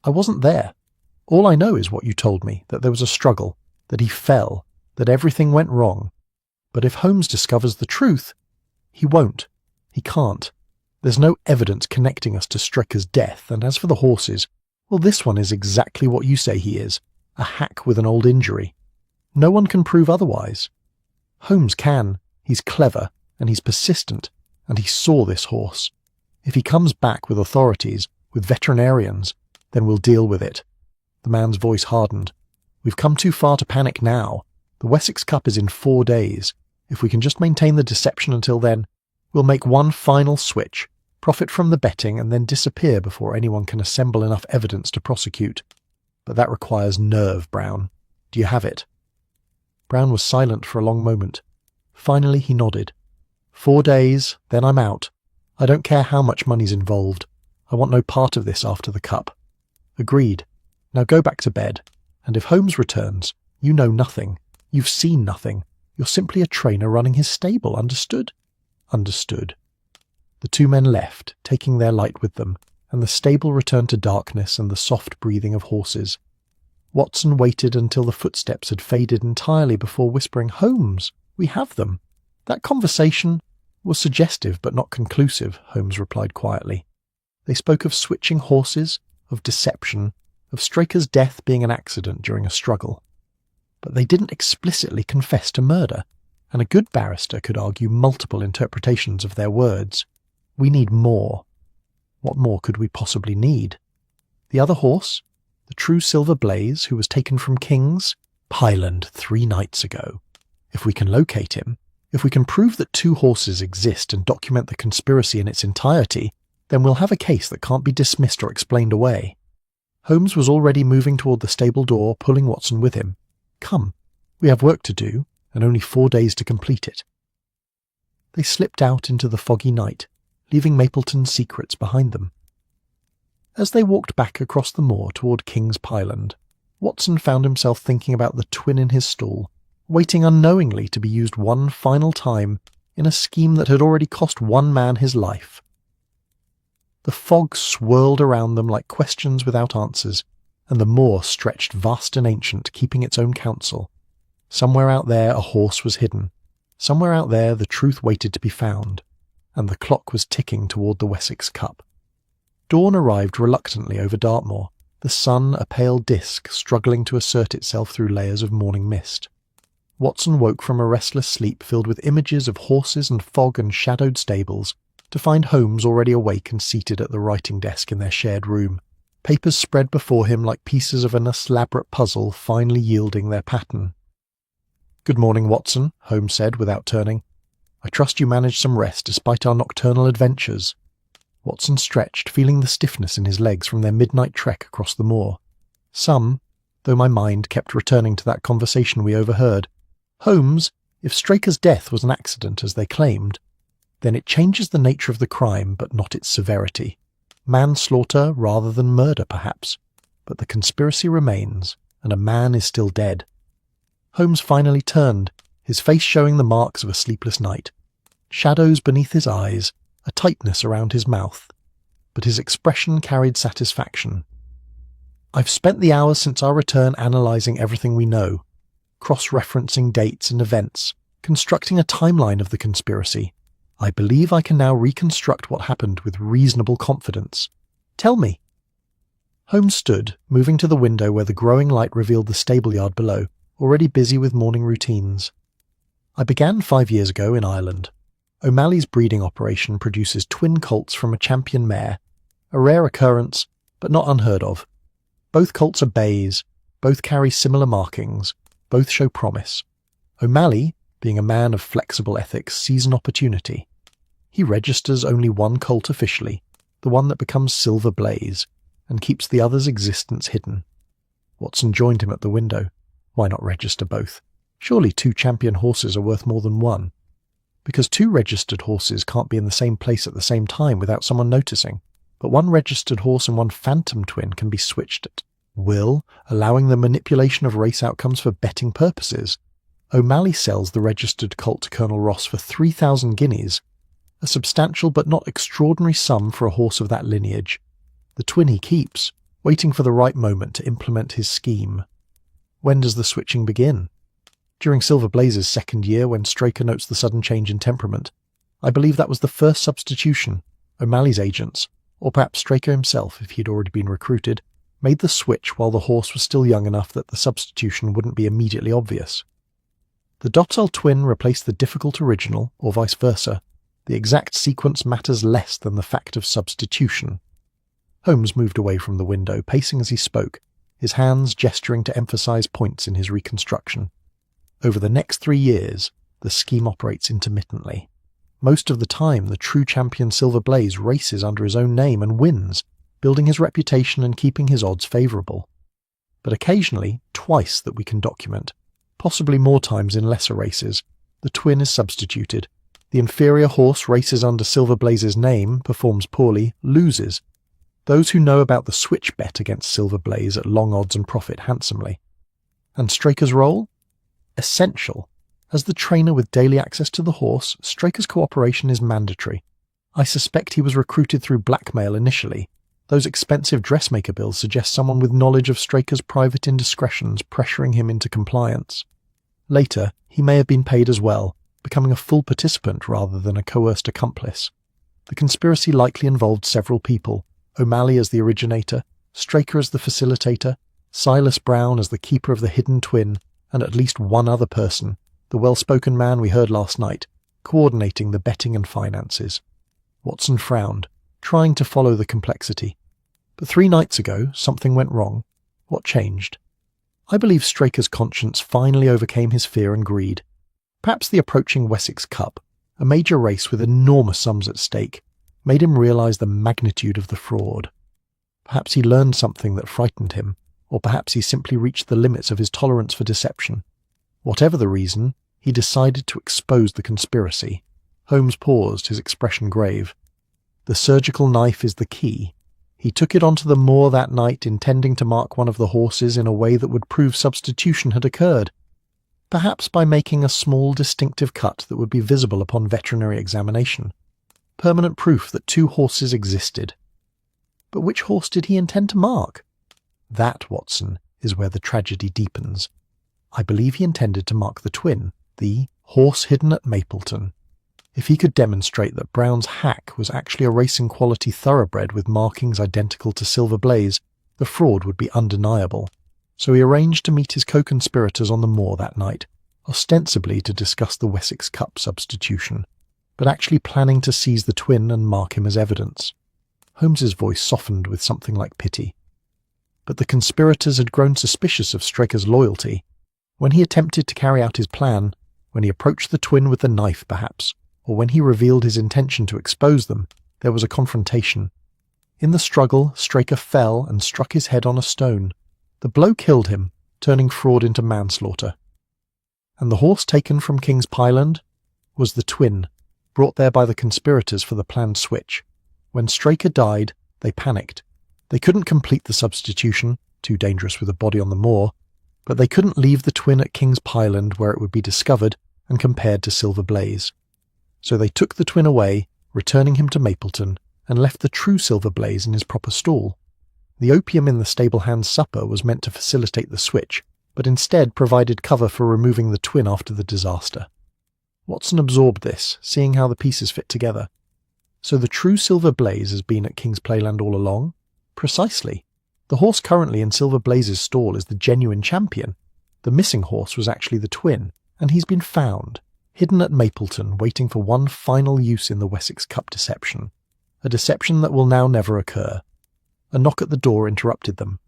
I wasn't there. All I know is what you told me, that there was a struggle, that he fell, that everything went wrong. But if Holmes discovers the truth, he won't. He can't. There's no evidence connecting us to Straker's death, and as for the horses, well, this one is exactly what you say he is, a hack with an old injury. No one can prove otherwise. Holmes can. He's clever, and he's persistent, and he saw this horse. If he comes back with authorities, with veterinarians, then we'll deal with it. The man's voice hardened. We've come too far to panic now. The Wessex Cup is in 4 days. If we can just maintain the deception until then, we'll make one final switch, profit from the betting, and then disappear before anyone can assemble enough evidence to prosecute. But that requires nerve, Brown. Do you have it? Brown was silent for a long moment. Finally he nodded. 4 days, then I'm out. I don't care how much money's involved. I want no part of this after the Cup. Agreed. Now go back to bed. And if Holmes returns, you know nothing. You've seen nothing. You're simply a trainer running his stable, understood? Understood. The two men left, taking their light with them, and the stable returned to darkness and the soft breathing of horses. Watson waited until the footsteps had faded entirely before whispering, Holmes, we have them. That conversation was suggestive but not conclusive, Holmes replied quietly. They spoke of switching horses, of deception, of Straker's death being an accident during a struggle. But they didn't explicitly confess to murder, and a good barrister could argue multiple interpretations of their words. We need more. What more could we possibly need? The other horse? The true Silver Blaze, who was taken from King's Pyland 3 nights ago. If we can locate him, if we can prove that 2 horses exist and document the conspiracy in its entirety, then we'll have a case that can't be dismissed or explained away. Holmes was already moving toward the stable door, pulling Watson with him. Come, we have work to do, and only 4 days to complete it. They slipped out into the foggy night, leaving Mapleton's secrets behind them. As they walked back across the moor toward King's Pyland, Watson found himself thinking about the twin in his stall, waiting unknowingly to be used one final time in a scheme that had already cost one man his life. The fog swirled around them like questions without answers, and the moor stretched vast and ancient, keeping its own counsel. Somewhere out there a horse was hidden. Somewhere out there the truth waited to be found, and the clock was ticking toward the Wessex Cup. Dawn arrived reluctantly over Dartmoor, the sun a pale disk struggling to assert itself through layers of morning mist. Watson woke from a restless sleep filled with images of horses and fog and shadowed stables, to find Holmes already awake and seated at the writing desk in their shared room, papers spread before him like pieces of an elaborate puzzle finally yielding their pattern. "Good morning, Watson," Holmes said without turning. "I trust you managed some rest despite our nocturnal adventures." Watson stretched, feeling the stiffness in his legs from their midnight trek across the moor. "Some, though my mind kept returning to that conversation we overheard. Holmes, if Straker's death was an accident as they claimed, then it changes the nature of the crime but not its severity. Manslaughter rather than murder, perhaps, but the conspiracy remains, and a man is still dead." Holmes finally turned, his face showing the marks of a sleepless night. Shadows beneath his eyes, a tightness around his mouth, but his expression carried satisfaction. "I've spent the hours since our return analysing everything we know, cross-referencing dates and events, constructing a timeline of the conspiracy. I believe I can now reconstruct what happened with reasonable confidence. Tell me." Holmes stood, moving to the window where the growing light revealed the stable-yard below, already busy with morning routines. "I began 5 years ago in Ireland. O'Malley's breeding operation produces twin colts from a champion mare, a rare occurrence, but not unheard of. Both colts are bays, both carry similar markings, both show promise. O'Malley, being a man of flexible ethics, sees an opportunity. He registers only one colt officially, the one that becomes Silver Blaze, and keeps the other's existence hidden. Watson joined him at the window. Why not register both? Surely 2 champion horses are worth more than 1. Because 2 registered horses can't be in the same place at the same time without someone noticing. But 1 registered horse and 1 phantom twin can be switched at will, allowing the manipulation of race outcomes for betting purposes. O'Malley sells the registered colt to Colonel Ross for 3,000 guineas, a substantial but not extraordinary sum for a horse of that lineage. The twin he keeps, waiting for the right moment to implement his scheme. When does the switching begin? During Silver Blaze's 2nd year, when Straker notes the sudden change in temperament. I believe that was the first substitution. O'Malley's agents, or perhaps Straker himself if he had already been recruited, made the switch while the horse was still young enough that the substitution wouldn't be immediately obvious. The docile twin replaced the difficult original, or vice versa. The exact sequence matters less than the fact of substitution. Holmes moved away from the window, pacing as he spoke, his hands gesturing to emphasize points in his reconstruction. Over the next 3 years, the scheme operates intermittently. Most of the time, the true champion Silver Blaze races under his own name and wins, building his reputation and keeping his odds favourable. But occasionally, twice that we can document, possibly more times in lesser races, the twin is substituted. The inferior horse races under Silver Blaze's name, performs poorly, loses. Those who know about the switch bet against Silver Blaze at long odds and profit handsomely. And Straker's role? Essential. As the trainer with daily access to the horse, Straker's cooperation is mandatory. I suspect he was recruited through blackmail initially. Those expensive dressmaker bills suggest someone with knowledge of Straker's private indiscretions pressuring him into compliance. Later, he may have been paid as well, becoming a full participant rather than a coerced accomplice. The conspiracy likely involved several people, O'Malley as the originator, Straker as the facilitator, Silas Brown as the keeper of the hidden twin, and at least 1 other person, the well-spoken man we heard last night, coordinating the betting and finances. Watson frowned, trying to follow the complexity. But 3 nights ago, something went wrong. What changed? I believe Straker's conscience finally overcame his fear and greed. Perhaps the approaching Wessex Cup, a major race with enormous sums at stake, made him realise the magnitude of the fraud. Perhaps he learned something that frightened him, or perhaps he simply reached the limits of his tolerance for deception. Whatever the reason, he decided to expose the conspiracy. Holmes paused, his expression grave. The surgical knife is the key. He took it onto the moor that night, intending to mark one of the horses in a way that would prove substitution had occurred, perhaps by making a small distinctive cut that would be visible upon veterinary examination. Permanent proof that 2 horses existed. But which horse did he intend to mark? That, Watson, is where the tragedy deepens. I believe he intended to mark the twin, the horse hidden at Mapleton. If he could demonstrate that Brown's hack was actually a racing-quality thoroughbred with markings identical to Silver Blaze, the fraud would be undeniable. So he arranged to meet his co-conspirators on the moor that night, ostensibly to discuss the Wessex Cup substitution, but actually planning to seize the twin and mark him as evidence. Holmes's voice softened with something like pity. But the conspirators had grown suspicious of Straker's loyalty. When he attempted to carry out his plan, when he approached the twin with the knife perhaps, or when he revealed his intention to expose them, there was a confrontation. In the struggle, Straker fell and struck his head on a stone. The blow killed him, turning fraud into manslaughter. And the horse taken from King's Pyland was the twin, brought there by the conspirators for the planned switch. When Straker died, they panicked. They couldn't complete the substitution, too dangerous with a body on the moor, but they couldn't leave the twin at King's Pyland where it would be discovered and compared to Silver Blaze. So they took the twin away, returning him to Mapleton, and left the true Silver Blaze in his proper stall. The opium in the stable hand's supper was meant to facilitate the switch, but instead provided cover for removing the twin after the disaster. Watson absorbed this, seeing how the pieces fit together. So the true Silver Blaze has been at King's Playland all along? Precisely. The horse currently in Silver Blaze's stall is the genuine champion. The missing horse was actually the twin, and he's been found, hidden at Mapleton, waiting for one final use in the Wessex Cup deception. A deception that will now never occur. A knock at the door interrupted them.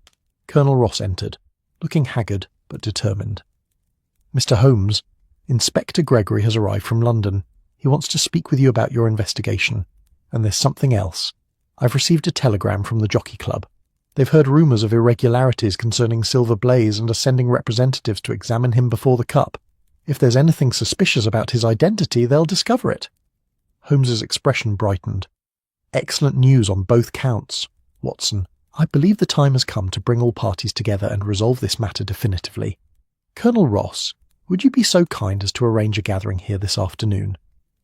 Colonel Ross entered, looking haggard but determined. "Mr. Holmes, Inspector Gregory has arrived from London. He wants to speak with you about your investigation. And there's something else. I've received a telegram from the Jockey Club. They've heard rumours of irregularities concerning Silver Blaze and are sending representatives to examine him before the cup. If there's anything suspicious about his identity, they'll discover it." Holmes's expression brightened. "Excellent news on both counts, Watson. I believe the time has come to bring all parties together and resolve this matter definitively. Colonel Ross, would you be so kind as to arrange a gathering here this afternoon?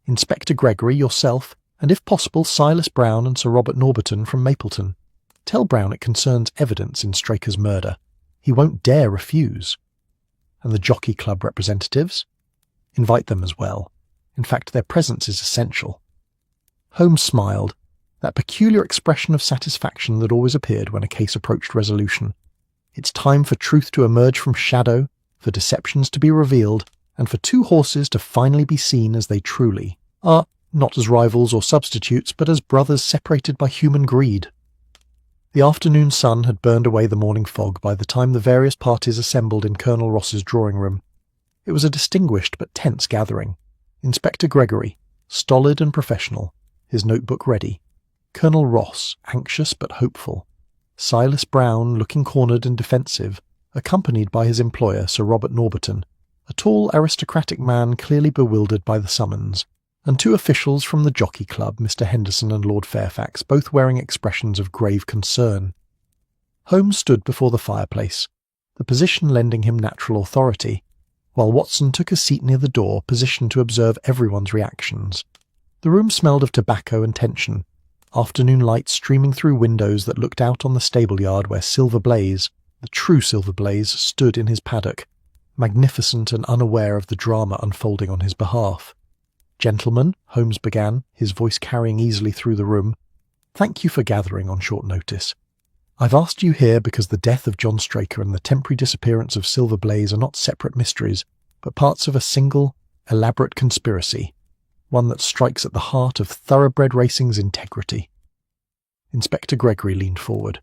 Inspector Gregory, yourself, and if possible Silas Brown and Sir Robert Norberton from Mapleton. Tell Brown it concerns evidence in Straker's murder. He won't dare refuse. And the Jockey Club representatives? Invite them as well. In fact, their presence is essential." Holmes smiled, that peculiar expression of satisfaction that always appeared when a case approached resolution. It's time for truth to emerge from shadow, for deceptions to be revealed, and for two horses to finally be seen as they truly are, not as rivals or substitutes, but as brothers separated by human greed. The afternoon sun had burned away the morning fog by the time the various parties assembled in Colonel Ross's drawing-room. It was a distinguished but tense gathering. Inspector Gregory, stolid and professional, his notebook ready. Colonel Ross, anxious but hopeful. Silas Brown, looking cornered and defensive, accompanied by his employer, Sir Robert Norberton, a tall aristocratic man clearly bewildered by the summons, and two officials from the Jockey Club, Mr. Henderson and Lord Fairfax, both wearing expressions of grave concern. Holmes stood before the fireplace, the position lending him natural authority, while Watson took a seat near the door, positioned to observe everyone's reactions. The room smelled of tobacco and tension, afternoon light streaming through windows that looked out on the stable yard where Silver Blaze, the true Silver Blaze, stood in his paddock, magnificent and unaware of the drama unfolding on his behalf. "Gentlemen," Holmes began, his voice carrying easily through the room, "thank you for gathering on short notice. I've asked you here because the death of John Straker and the temporary disappearance of Silver Blaze are not separate mysteries, but parts of a single, elaborate conspiracy, one that strikes at the heart of thoroughbred racing's integrity." Inspector Gregory leaned forward.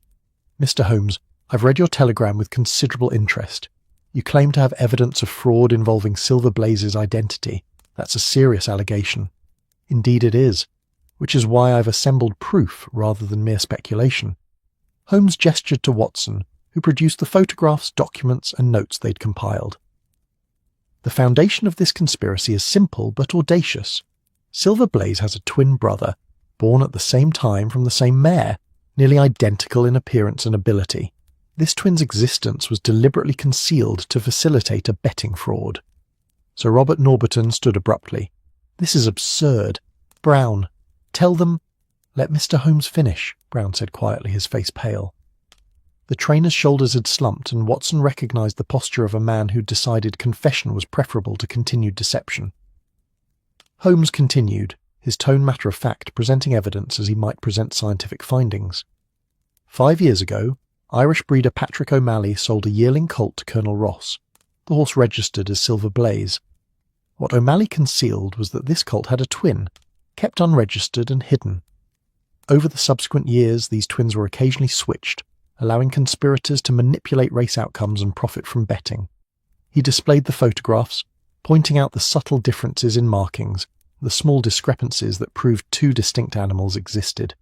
"Mr. Holmes, I've read your telegram with considerable interest. You claim to have evidence of fraud involving Silver Blaze's identity. That's a serious allegation. Indeed it is, which is why I've assembled proof rather than mere speculation." Holmes gestured to Watson, who produced the photographs, documents, and notes they'd compiled. "The foundation of this conspiracy is simple but audacious. Silver Blaze has a twin brother, born at the same time from the same mare, nearly identical in appearance and ability. This twin's existence was deliberately concealed to facilitate a betting fraud." Sir Robert Norberton stood abruptly. "This is absurd. Brown, tell them—" "Let Mr. Holmes finish," Brown said quietly, his face pale. The trainer's shoulders had slumped, and Watson recognised the posture of a man who'd decided confession was preferable to continued deception. Holmes continued, his tone matter-of-fact, presenting evidence as he might present scientific findings. 5 years ago, Irish breeder Patrick O'Malley sold a yearling colt to Colonel Ross. The horse registered as Silver Blaze. What O'Malley concealed was that this colt had a twin, kept unregistered and hidden. Over the subsequent years, these twins were occasionally switched, allowing conspirators to manipulate race outcomes and profit from betting. He displayed the photographs, pointing out the subtle differences in markings, the small discrepancies that proved two distinct animals existed.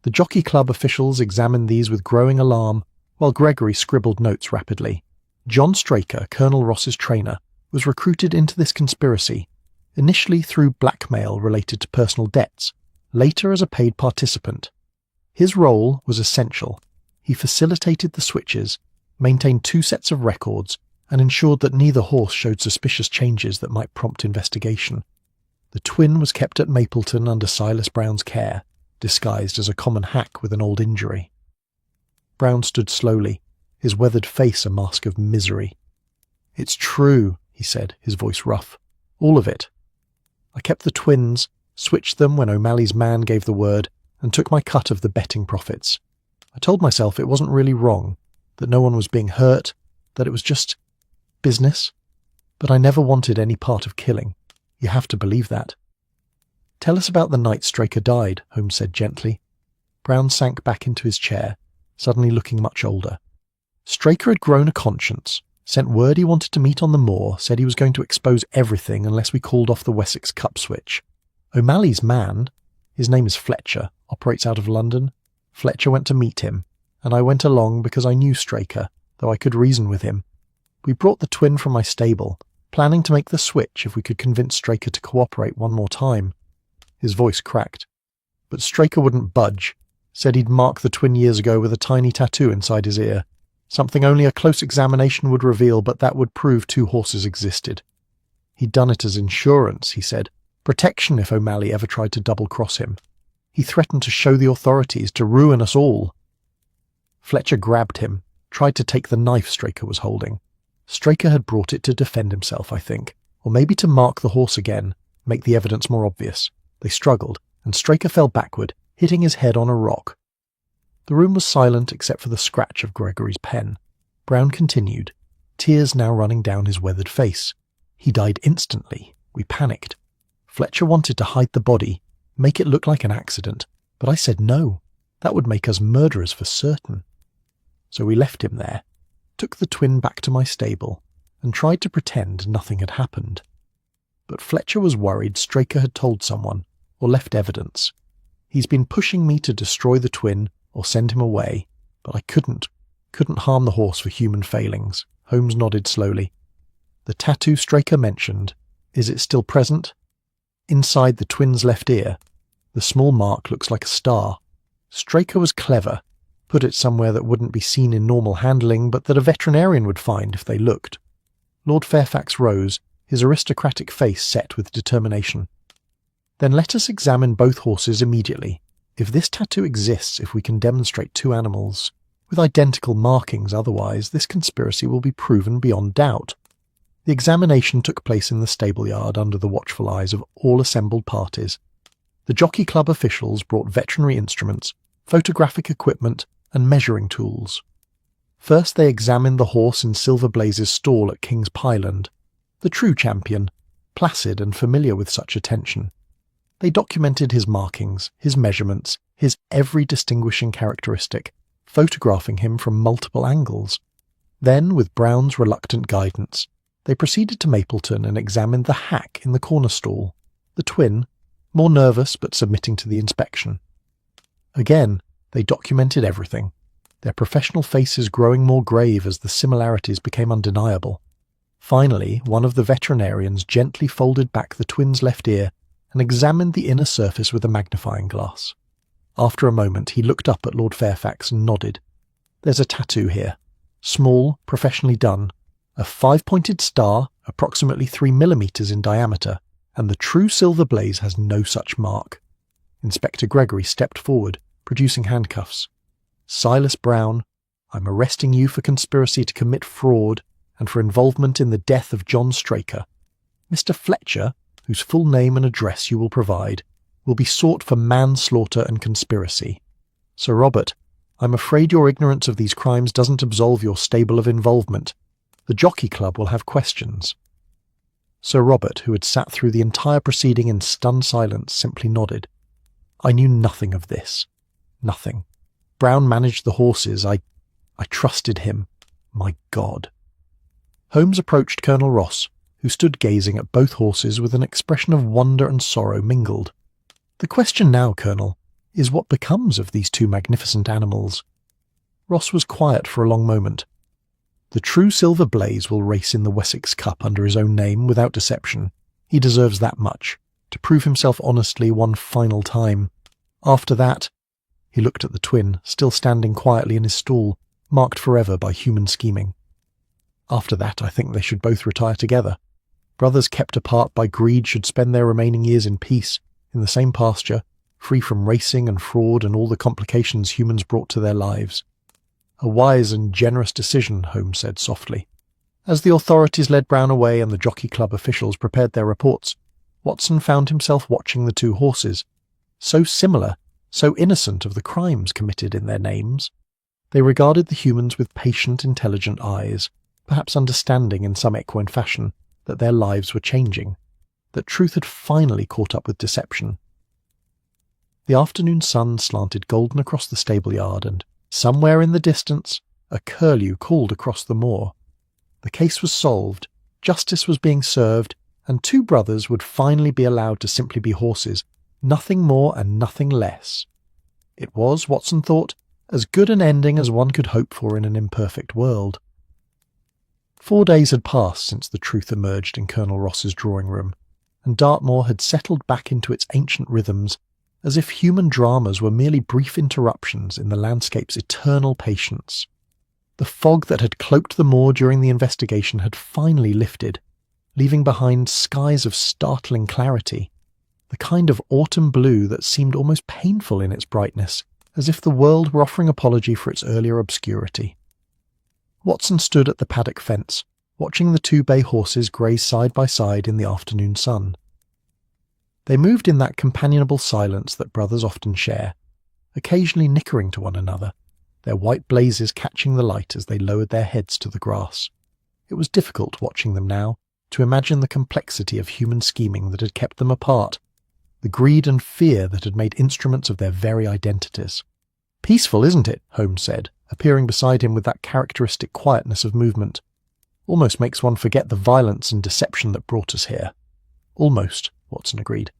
The Jockey Club officials examined these with growing alarm, while Gregory scribbled notes rapidly. John Straker, Colonel Ross's trainer, was recruited into this conspiracy, initially through blackmail related to personal debts, later as a paid participant. His role was essential. He facilitated the switches, maintained 2 sets of records, and ensured that neither horse showed suspicious changes that might prompt investigation. The twin was kept at Mapleton under Silas Brown's care, disguised as a common hack with an old injury. Brown stood slowly, his weathered face a mask of misery. "It's true," he said, his voice rough. "All of it. I kept the twins, switched them when O'Malley's man gave the word, and took my cut of the betting profits. I told myself it wasn't really wrong, that no one was being hurt, that it was just business. But I never wanted any part of killing. You have to believe that." "Tell us about the night Straker died," Holmes said gently. Brown sank back into his chair, suddenly looking much older. "Straker had grown a conscience, sent word he wanted to meet on the moor, said he was going to expose everything unless we called off the Wessex Cup switch. O'Malley's man, his name is Fletcher, operates out of London. Fletcher went to meet him, and I went along because I knew Straker, though I could reason with him. We brought the twin from my stable, planning to make the switch if we could convince Straker to cooperate one more time. His voice cracked. But Straker wouldn't budge, said he'd marked the twin years ago with a tiny tattoo inside his ear, something only a close examination would reveal, but that would prove two horses existed. He'd done it as insurance, he said, protection if O'Malley ever tried to double-cross him. He threatened to show the authorities, to ruin us all. Fletcher grabbed him, tried to take the knife Straker was holding. Straker had brought it to defend himself, I think, or maybe to mark the horse again, make the evidence more obvious. They struggled, and Straker fell backward, hitting his head on a rock. The room was silent except for the scratch of Gregory's pen. Brown continued, tears now running down his weathered face. He died instantly. We panicked. Fletcher wanted to hide the body, make it look like an accident, but I said no. That would make us murderers for certain. So we left him there, took the twin back to my stable, and tried to pretend nothing had happened. But Fletcher was worried Straker had told someone, or left evidence. He's been pushing me to destroy the twin or send him away, but I couldn't harm the horse for human failings. Holmes nodded slowly. The tattoo Straker mentioned, is it still present? Inside the twin's left ear. The small mark looks like a star. Straker was clever, put it somewhere that wouldn't be seen in normal handling, but that a veterinarian would find if they looked. Lord Fairfax rose, his aristocratic face set with determination. Then let us examine both horses immediately. If this tattoo exists, if we can demonstrate two animals, with identical markings otherwise, this conspiracy will be proven beyond doubt. The examination took place in the stable yard under the watchful eyes of all assembled parties. The Jockey Club officials brought veterinary instruments, photographic equipment, and measuring tools. First they examined the horse in Silver Blaze's stall at King's Pyland, the true champion, placid and familiar with such attention. They documented his markings, his measurements, his every distinguishing characteristic, photographing him from multiple angles. Then, with Brown's reluctant guidance, they proceeded to Mapleton and examined the hack in the corner stall, the twin, more nervous but submitting to the inspection. Again, they documented everything, their professional faces growing more grave as the similarities became undeniable. Finally, one of the veterinarians gently folded back the twin's left ear and examined the inner surface with a magnifying glass. After a moment, he looked up at Lord Fairfax and nodded. There's a tattoo here. Small, professionally done. A 5-pointed star, approximately 3 millimeters in diameter, and the true Silver Blaze has no such mark. Inspector Gregory stepped forward, producing handcuffs. Silas Brown, I'm arresting you for conspiracy to commit fraud and for involvement in the death of John Straker. Mr. Fletcher, whose full name and address you will provide, will be sought for manslaughter and conspiracy. Sir Robert, I'm afraid your ignorance of these crimes doesn't absolve your stable of involvement. The Jockey Club will have questions. Sir Robert, who had sat through the entire proceeding in stunned silence, simply nodded. I knew nothing of this. Nothing. Brown managed the horses. I trusted him. My God. Holmes approached Colonel Ross, who stood gazing at both horses with an expression of wonder and sorrow mingled. The question now, Colonel, is what becomes of these two magnificent animals? Ross was quiet for a long moment. The true Silver Blaze will race in the Wessex Cup under his own name without deception. He deserves that much, to prove himself honestly one final time. After that, he looked at the twin, still standing quietly in his stall, marked forever by human scheming. After that, I think they should both retire together. Brothers kept apart by greed should spend their remaining years in peace, in the same pasture, free from racing and fraud and all the complications humans brought to their lives. A wise and generous decision, Holmes said softly. As the authorities led Brown away and the Jockey Club officials prepared their reports, Watson found himself watching the two horses, so similar, so innocent of the crimes committed in their names. They regarded the humans with patient, intelligent eyes, perhaps understanding in some equine fashion that their lives were changing, that truth had finally caught up with deception. The afternoon sun slanted golden across the stable yard, and somewhere in the distance a curlew called across the moor. The case was solved, justice was being served, and two brothers would finally be allowed to simply be horses, nothing more and nothing less. It was, Watson thought, As good an ending as one could hope for in an imperfect world. 4 days had passed since the truth emerged in Colonel Ross's drawing room, and Dartmoor had settled back into its ancient rhythms, as if human dramas were merely brief interruptions in the landscape's eternal patience. The fog that had cloaked the moor during the investigation had finally lifted, leaving behind skies of startling clarity, the kind of autumn blue that seemed almost painful in its brightness, as if the world were offering apology for its earlier obscurity. Watson stood at the paddock fence, watching the 2 bay horses graze side by side in the afternoon sun. They moved in that companionable silence that brothers often share, occasionally nickering to one another, their white blazes catching the light as they lowered their heads to the grass. It was difficult, watching them now, to imagine the complexity of human scheming that had kept them apart, the greed and fear that had made instruments of their very identities. "Peaceful, isn't it?" Holmes said, appearing beside him with that characteristic quietness of movement. "Almost makes one forget the violence and deception that brought us here." "Almost," Watson agreed.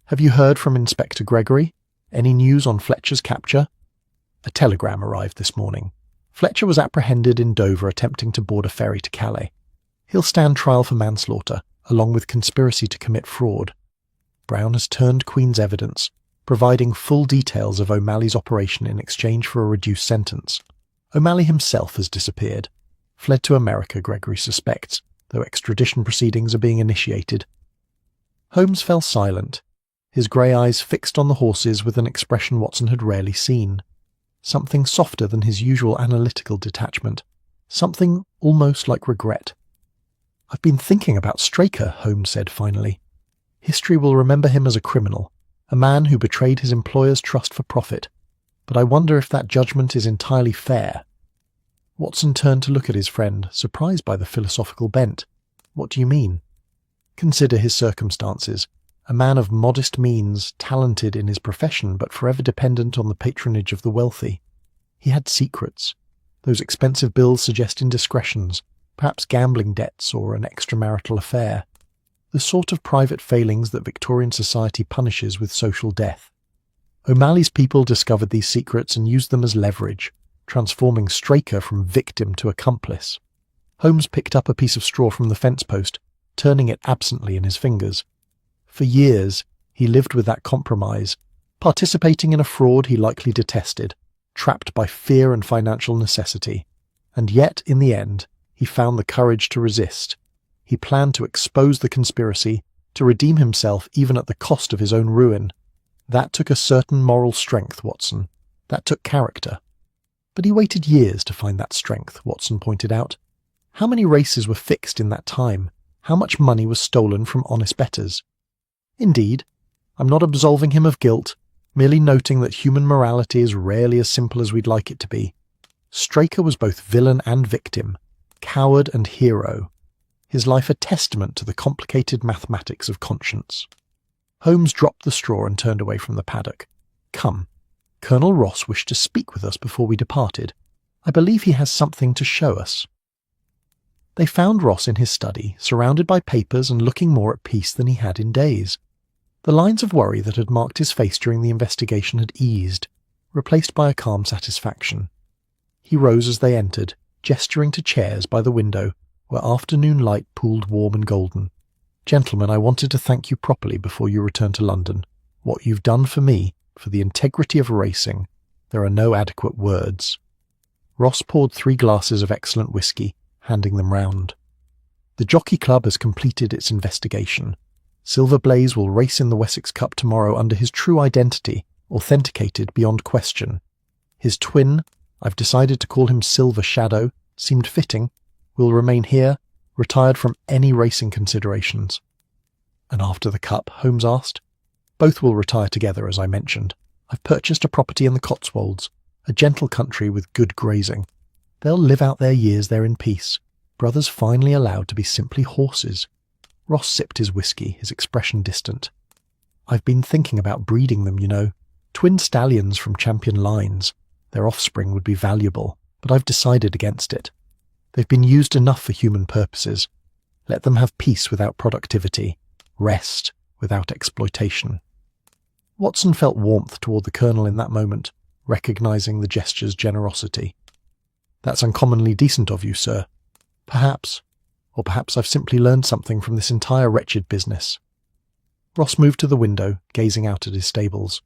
"Have you heard from Inspector Gregory? Any news on Fletcher's capture?" A telegram arrived this morning. Fletcher was apprehended in Dover attempting to board a ferry to Calais. He'll stand trial for manslaughter, along with conspiracy to commit fraud. Brown has turned Queen's evidence, providing full details of O'Malley's operation in exchange for a reduced sentence. O'Malley himself has disappeared, fled to America, Gregory suspects, though extradition proceedings are being initiated. Holmes fell silent, his grey eyes fixed on the horses with an expression Watson had rarely seen. Something softer than his usual analytical detachment, something almost like regret. "I've been thinking about Straker," Holmes said finally. "History will remember him as a criminal, a man who betrayed his employer's trust for profit, but I wonder if that judgment is entirely fair." Watson turned to look at his friend, surprised by the philosophical bent. "What do you mean?" "Consider his circumstances. A man of modest means, talented in his profession but forever dependent on the patronage of the wealthy. He had secrets. Those expensive bills suggest indiscretions, perhaps gambling debts or an extramarital affair. The sort of private failings that Victorian society punishes with social death. O'Malley's people discovered these secrets and used them as leverage, transforming Straker from victim to accomplice." Holmes picked up a piece of straw from the fence post, turning it absently in his fingers. For years, he lived with that compromise, participating in a fraud he likely detested, trapped by fear and financial necessity. And yet, in the end, he found the courage to resist. He planned to expose the conspiracy, to redeem himself even at the cost of his own ruin. That took a certain moral strength, Watson. That took character. But he waited years to find that strength, Watson pointed out. How many races were fixed in that time? How much money was stolen from honest bettors? Indeed, I'm not absolving him of guilt, merely noting that human morality is rarely as simple as we'd like it to be. Straker was both villain and victim, coward and hero, his life a testament to the complicated mathematics of conscience. Holmes dropped the straw and turned away from the paddock. "Come, Colonel Ross wished to speak with us before we departed. I believe he has something to show us." They found Ross in his study, surrounded by papers and looking more at peace than he had in days. The lines of worry that had marked his face during the investigation had eased, replaced by a calm satisfaction. He rose as they entered, gesturing to chairs by the window, where afternoon light pooled warm and golden. "Gentlemen, I wanted to thank you properly before you return to London. What you've done for me, for the integrity of racing, there are no adequate words." Ross poured 3 glasses of excellent whisky, handing them round. "The Jockey Club has completed its investigation. Silver Blaze will race in the Wessex Cup tomorrow under his true identity, authenticated beyond question. His twin, I've decided to call him Silver Shadow, seemed fitting, will remain here, retired from any racing considerations." "And after the Cup?" Holmes asked. "Both will retire together, as I mentioned. I've purchased a property in the Cotswolds, a gentle country with good grazing. They'll live out their years there in peace, brothers finally allowed to be simply horses." Ross sipped his whisky, his expression distant. "I've been thinking about breeding them, you know. Twin stallions from champion lines. Their offspring would be valuable, but I've decided against it. They've been used enough for human purposes. Let them have peace without productivity, rest without exploitation." Watson felt warmth toward the colonel in that moment, recognizing the gesture's generosity. "That's uncommonly decent of you, sir. Perhaps, or perhaps I've simply learned something from this entire wretched business." Ross moved to the window, gazing out at his stables.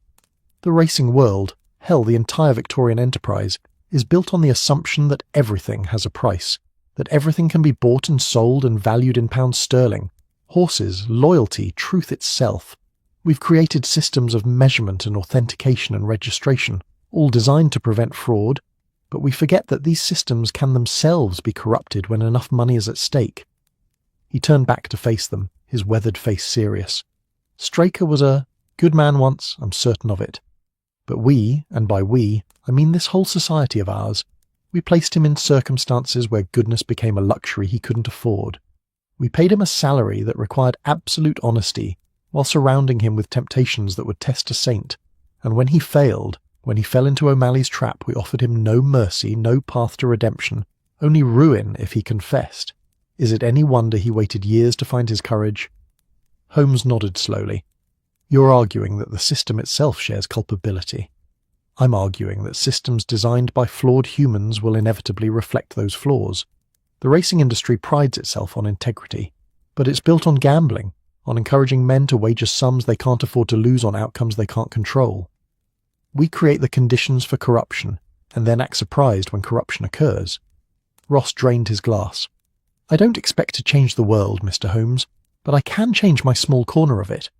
The racing world, hell, the entire Victorian enterprise, is built on the assumption that everything has a price, that everything can be bought and sold and valued in pounds sterling. Horses, loyalty, truth itself. We've created systems of measurement and authentication and registration, all designed to prevent fraud, but we forget that these systems can themselves be corrupted when enough money is at stake. He turned back to face them, his weathered face serious. "Straker was a good man once, I'm certain of it. But we, and by we, I mean this whole society of ours, we placed him in circumstances where goodness became a luxury he couldn't afford. We paid him a salary that required absolute honesty, while surrounding him with temptations that would test a saint, and when he failed, when he fell into O'Malley's trap, we offered him no mercy, no path to redemption, only ruin if he confessed. Is it any wonder he waited years to find his courage?" Holmes nodded slowly. "You're arguing that the system itself shares culpability. I'm arguing that systems designed by flawed humans will inevitably reflect those flaws. The racing industry prides itself on integrity, but it's built on gambling, on encouraging men to wager sums they can't afford to lose on outcomes they can't control. We create the conditions for corruption, and then act surprised when corruption occurs." Ross drained his glass. "I don't expect to change the world, Mr. Holmes, but I can change my small corner of it.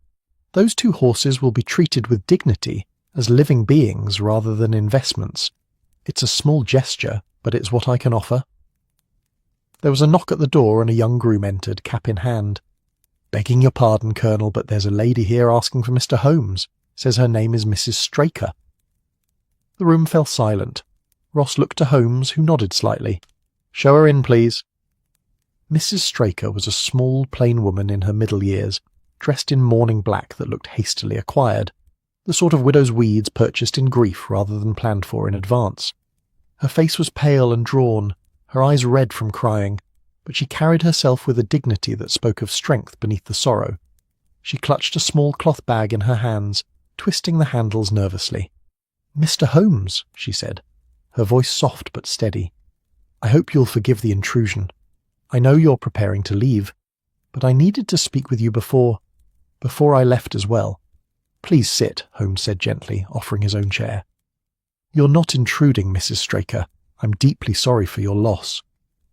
Those two horses will be treated with dignity, as living beings rather than investments. It's a small gesture, but it's what I can offer." There was a knock at the door and a young groom entered, cap in hand. "Begging your pardon, Colonel, but there's a lady here asking for Mr. Holmes. Says her name is Mrs. Straker." The room fell silent. Ross looked to Holmes, who nodded slightly. "Show her in, please." Mrs. Straker was a small, plain woman in her middle years, dressed in mourning black that looked hastily acquired, the sort of widow's weeds purchased in grief rather than planned for in advance. Her face was pale and drawn, her eyes red from crying, but she carried herself with a dignity that spoke of strength beneath the sorrow. She clutched a small cloth bag in her hands, twisting the handles nervously. "Mr. Holmes," she said, her voice soft but steady. "I hope you'll forgive the intrusion. I know you're preparing to leave, but I needed to speak with you before I left as well." "Please sit," Holmes said gently, offering his own chair. "You're not intruding, Mrs. Straker. I'm deeply sorry for your loss."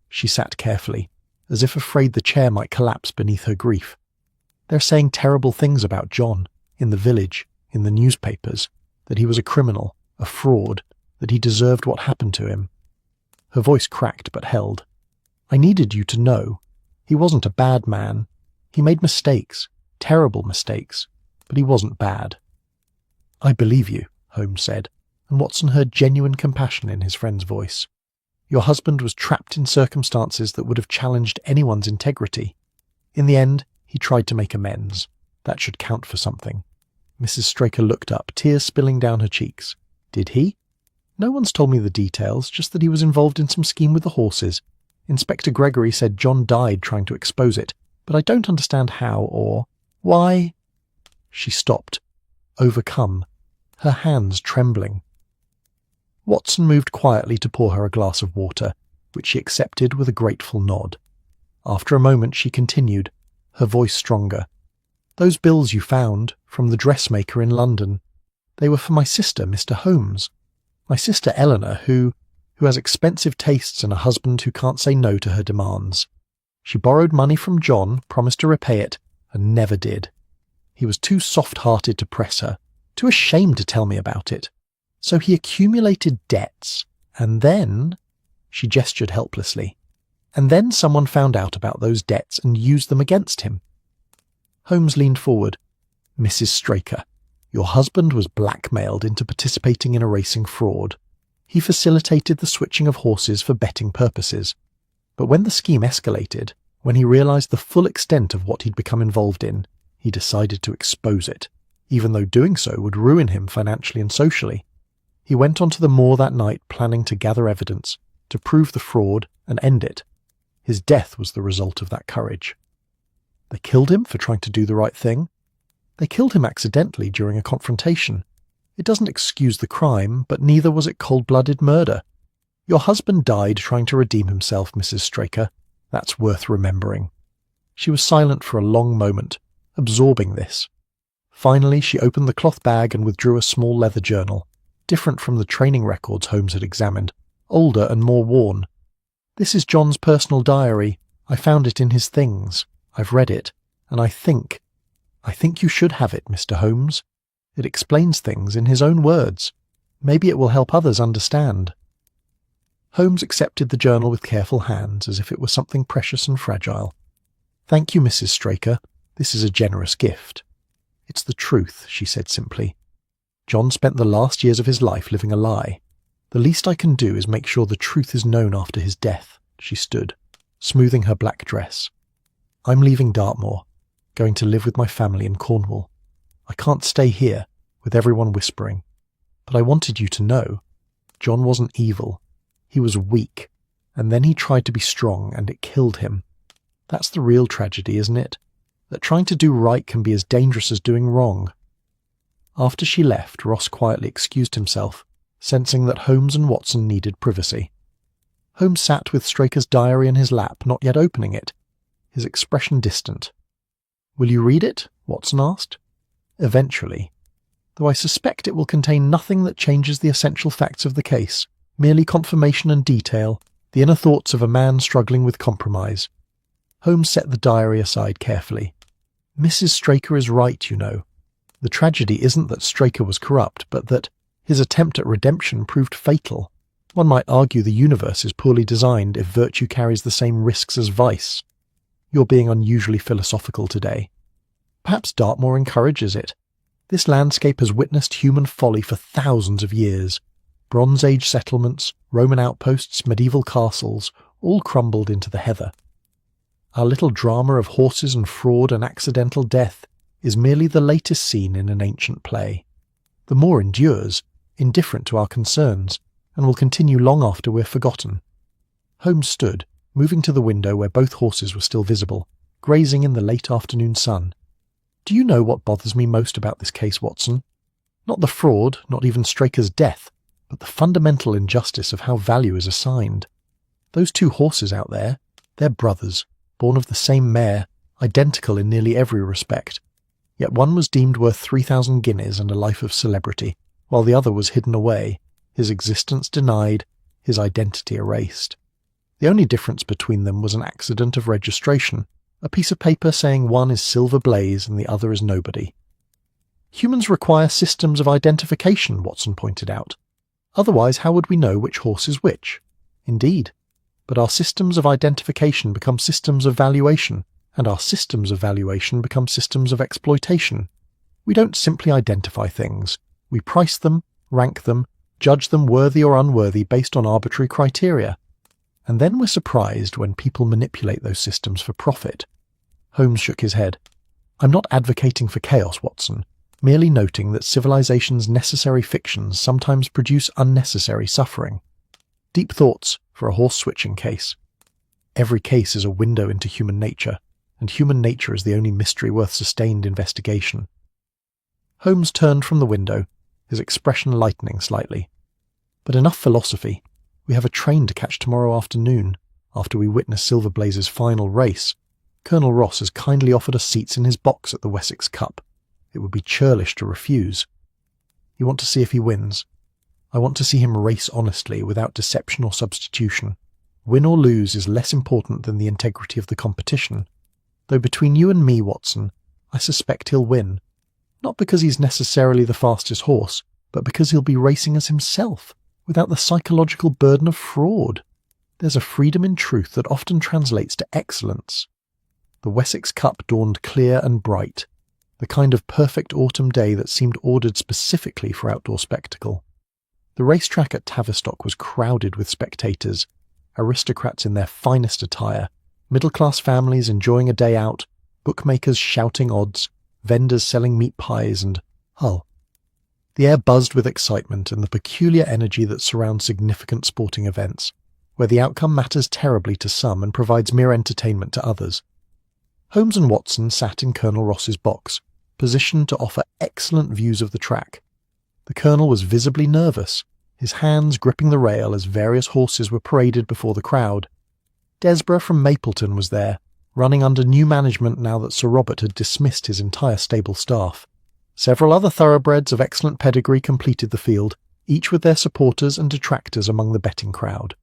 She sat carefully, as if afraid the chair might collapse beneath her grief. "They're saying terrible things about John, in the village, in the newspapers, that he was a criminal, a fraud, that he deserved what happened to him." Her voice cracked but held. "I needed you to know. He wasn't a bad man. He made mistakes, terrible mistakes, but he wasn't bad." "I believe you," Holmes said, and Watson heard genuine compassion in his friend's voice. "Your husband was trapped in circumstances that would have challenged anyone's integrity. In the end, he tried to make amends. That should count for something." Mrs. Straker looked up, tears spilling down her cheeks. "Did he?" "No one's told me the details, just that he was involved in some scheme with the horses. Inspector Gregory said John died trying to expose it, but I don't understand how or why." She stopped, overcome, her hands trembling. Watson moved quietly to pour her a glass of water, which she accepted with a grateful nod. After a moment she continued, her voice stronger. "Those bills you found, from the dressmaker in London, they were for my sister, Mr. Holmes. My sister Eleanor, who has expensive tastes and a husband who can't say no to her demands. She borrowed money from John, promised to repay it, and never did. He was too soft-hearted to press her, too ashamed to tell me about it. So he accumulated debts, and then—" she gestured helplessly, "and then someone found out about those debts and used them against him." Holmes leaned forward. "Mrs. Straker, your husband was blackmailed into participating in a racing fraud. He facilitated the switching of horses for betting purposes. But when the scheme escalated, when he realized the full extent of what he'd become involved in, he decided to expose it, even though doing so would ruin him financially and socially. He went onto the moor that night planning to gather evidence, to prove the fraud and end it. His death was the result of that courage. They killed him for trying to do the right thing. They killed him accidentally during a confrontation. It doesn't excuse the crime, but neither was it cold-blooded murder. Your husband died trying to redeem himself, Mrs. Straker. That's worth remembering." She was silent for a long moment, absorbing this. Finally, she opened the cloth bag and withdrew a small leather journal, different from the training records Holmes had examined, older and more worn. "This is John's personal diary. I found it in his things. I've read it, and I think you should have it, Mr. Holmes. It explains things in his own words. Maybe it will help others understand." Holmes accepted the journal with careful hands, as if it were something precious and fragile. "Thank you, Mrs. Straker. This is a generous gift." "It's the truth," she said simply. "John spent the last years of his life living a lie. The least I can do is make sure the truth is known after his death." She stood, smoothing her black dress. "I'm leaving Dartmoor, going to live with my family in Cornwall. I can't stay here, with everyone whispering. But I wanted you to know, John wasn't evil. He was weak, and then he tried to be strong, and it killed him. That's the real tragedy, isn't it? That trying to do right can be as dangerous as doing wrong." After she left, Ross quietly excused himself, sensing that Holmes and Watson needed privacy. Holmes sat with Straker's diary in his lap, not yet opening it, his expression distant. "Will you read it?" Watson asked. "Eventually. Though I suspect it will contain nothing that changes the essential facts of the case, merely confirmation and detail, the inner thoughts of a man struggling with compromise." Holmes set the diary aside carefully. "Mrs. Straker is right, you know. The tragedy isn't that Straker was corrupt, but that his attempt at redemption proved fatal. One might argue the universe is poorly designed if virtue carries the same risks as vice. You're being unusually philosophical today. Perhaps Dartmoor encourages it. This landscape has witnessed human folly for thousands of years. Bronze Age settlements, Roman outposts, medieval castles, all crumbled into the heather. Our little drama of horses and fraud and accidental death is merely the latest scene in an ancient play. The more endures, indifferent to our concerns, and will continue long after we're forgotten." Holmes stood, moving to the window where both horses were still visible, grazing in the late afternoon sun. "Do you know what bothers me most about this case, Watson? Not the fraud, not even Straker's death, but the fundamental injustice of how value is assigned. Those two horses out there, they're brothers, born of the same mare, identical in nearly every respect. Yet one was deemed worth 3,000 guineas and a life of celebrity, while the other was hidden away, his existence denied, his identity erased. The only difference between them was an accident of registration, a piece of paper saying one is Silver Blaze and the other is nobody." "Humans require systems of identification," Watson pointed out. "Otherwise, how would we know which horse is which?" "Indeed. But our systems of identification become systems of valuation, and our systems of valuation become systems of exploitation. We don't simply identify things. We price them, rank them, judge them worthy or unworthy based on arbitrary criteria. And then we're surprised when people manipulate those systems for profit." Holmes shook his head. "I'm not advocating for chaos, Watson, merely noting that civilization's necessary fictions sometimes produce unnecessary suffering. Deep thoughts for a horse-switching case. Every case is a window into human nature, and human nature is the only mystery worth sustained investigation." Holmes turned from the window, his expression lightening slightly. "But enough philosophy. We have a train to catch tomorrow afternoon, after we witness Silver Blaze's final race. Colonel Ross has kindly offered us seats in his box at the Wessex Cup. It would be churlish to refuse. You want to see if he wins? I want to see him race honestly, without deception or substitution. Win or lose is less important than the integrity of the competition. Though between you and me, Watson, I suspect he'll win. Not because he's necessarily the fastest horse, but because he'll be racing as himself, without the psychological burden of fraud. There's a freedom in truth that often translates to excellence." The Wessex Cup dawned clear and bright, the kind of perfect autumn day that seemed ordered specifically for outdoor spectacle. The racetrack at Tavistock was crowded with spectators, aristocrats in their finest attire, middle-class families enjoying a day out, bookmakers shouting odds, vendors selling meat pies, and Hull. The air buzzed with excitement and the peculiar energy that surrounds significant sporting events, where the outcome matters terribly to some and provides mere entertainment to others. Holmes and Watson sat in Colonel Ross's box, positioned to offer excellent views of the track. The colonel was visibly nervous, his hands gripping the rail as various horses were paraded before the crowd. Desborough from Mapleton was there, running under new management now that Sir Robert had dismissed his entire stable staff. Several other thoroughbreds of excellent pedigree completed the field, each with their supporters and detractors among the betting crowd.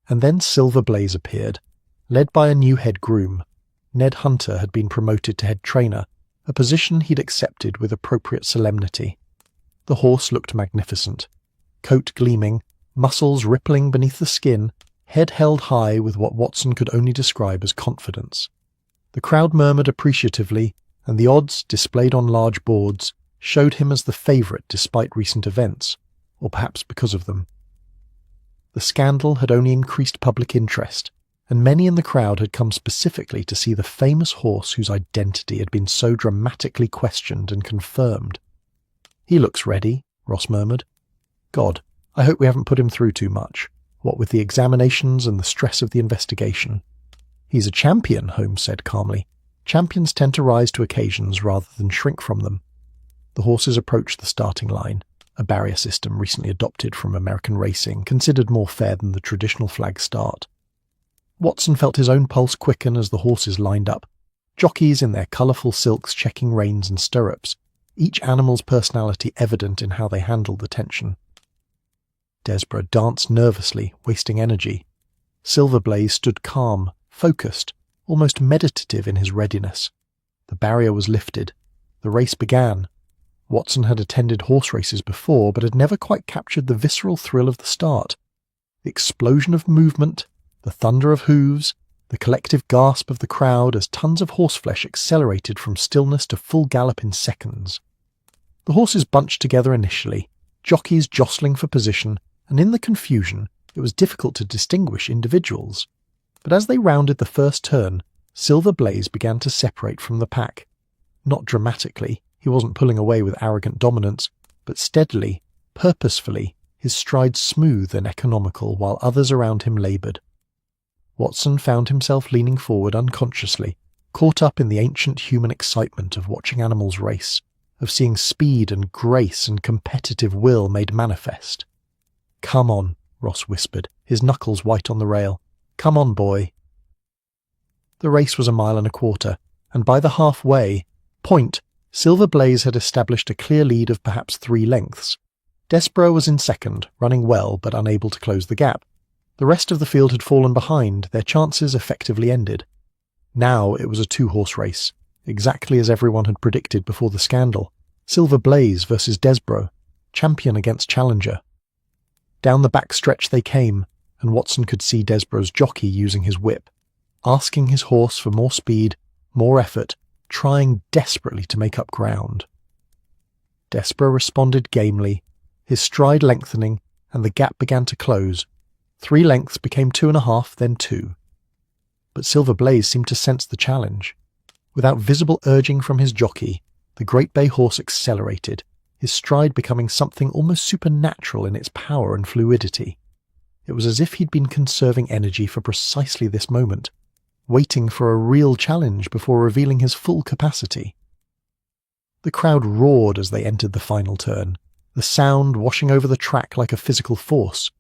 And then Silver Blaze appeared, led by a new head groom. Ned Hunter had been promoted to head trainer, a position he'd accepted with appropriate solemnity. The horse looked magnificent, coat gleaming, muscles rippling beneath the skin, head held high with what Watson could only describe as confidence. The crowd murmured appreciatively, and the odds, displayed on large boards, showed him as the favourite despite recent events, or perhaps because of them. The scandal had only increased public interest, and many in the crowd had come specifically to see the famous horse whose identity had been so dramatically questioned and confirmed. "He looks ready," Ross murmured. "God, I hope we haven't put him through too much, what with the examinations and the stress of the investigation." "He's a champion," Holmes said calmly. "Champions tend to rise to occasions rather than shrink from them." The horses approached the starting line, a barrier system recently adopted from American racing, considered more fair than the traditional flag start. Watson felt his own pulse quicken as the horses lined up, jockeys in their colourful silks checking reins and stirrups, each animal's personality evident in how they handled the tension. Desborough danced nervously, wasting energy. Silver Blaze stood calm, focused, almost meditative in his readiness. The barrier was lifted. The race began. Watson had attended horse races before, but had never quite captured the visceral thrill of the start. The explosion of movement, the thunder of hooves, the collective gasp of the crowd as tons of horseflesh accelerated from stillness to full gallop in seconds. The horses bunched together initially, jockeys jostling for position, and in the confusion it was difficult to distinguish individuals. But as they rounded the first turn, Silver Blaze began to separate from the pack. Not dramatically, he wasn't pulling away with arrogant dominance, but steadily, purposefully, his stride smooth and economical while others around him laboured. Watson found himself leaning forward unconsciously, caught up in the ancient human excitement of watching animals race, of seeing speed and grace and competitive will made manifest. "Come on," Ross whispered, his knuckles white on the rail. "Come on, boy." The race was 1.25 miles, and by the halfway point, Silver Blaze had established a clear lead of perhaps 3 lengths. Desborough was in second, running well but unable to close the gap. The rest of the field had fallen behind, their chances effectively ended. Now it was a 2-horse race, exactly as everyone had predicted before the scandal. Silver Blaze versus Desborough, champion against challenger. Down the back stretch they came, and Watson could see Desborough's jockey using his whip, asking his horse for more speed, more effort, trying desperately to make up ground. Desborough responded gamely, his stride lengthening, and the gap began to close. 3 lengths became 2.5, then 2. But Silver Blaze seemed to sense the challenge. Without visible urging from his jockey, the great bay horse accelerated, his stride becoming something almost supernatural in its power and fluidity. It was as if he'd been conserving energy for precisely this moment, waiting for a real challenge before revealing his full capacity. The crowd roared as they entered the final turn, the sound washing over the track like a physical force.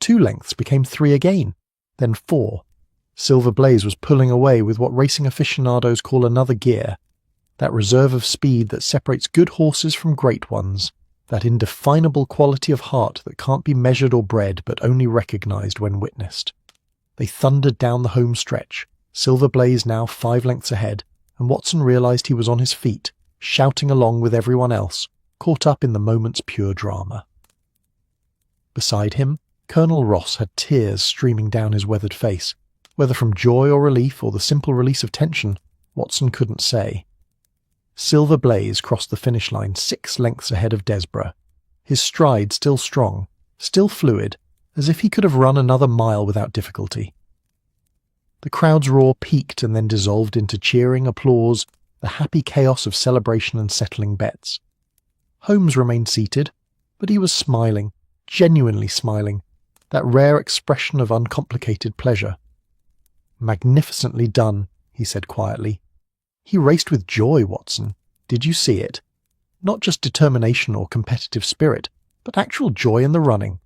2 lengths became 3 again, then 4. Silver Blaze was pulling away with what racing aficionados call another gear, that reserve of speed that separates good horses from great ones, that indefinable quality of heart that can't be measured or bred but only recognised when witnessed. They thundered down the home stretch, Silver Blaze now 5 lengths ahead, and Watson realised he was on his feet, shouting along with everyone else, caught up in the moment's pure drama. Beside him, Colonel Ross had tears streaming down his weathered face. Whether from joy or relief or the simple release of tension, Watson couldn't say. Silver Blaze crossed the finish line 6 lengths ahead of Desborough, his stride still strong, still fluid, as if he could have run another mile without difficulty. The crowd's roar peaked and then dissolved into cheering, applause, the happy chaos of celebration and settling bets. Holmes remained seated, but he was smiling, genuinely smiling, that rare expression of uncomplicated pleasure. "Magnificently done," he said quietly. "He raced with joy, Watson. Did you see it? Not just determination or competitive spirit, but actual joy in the running.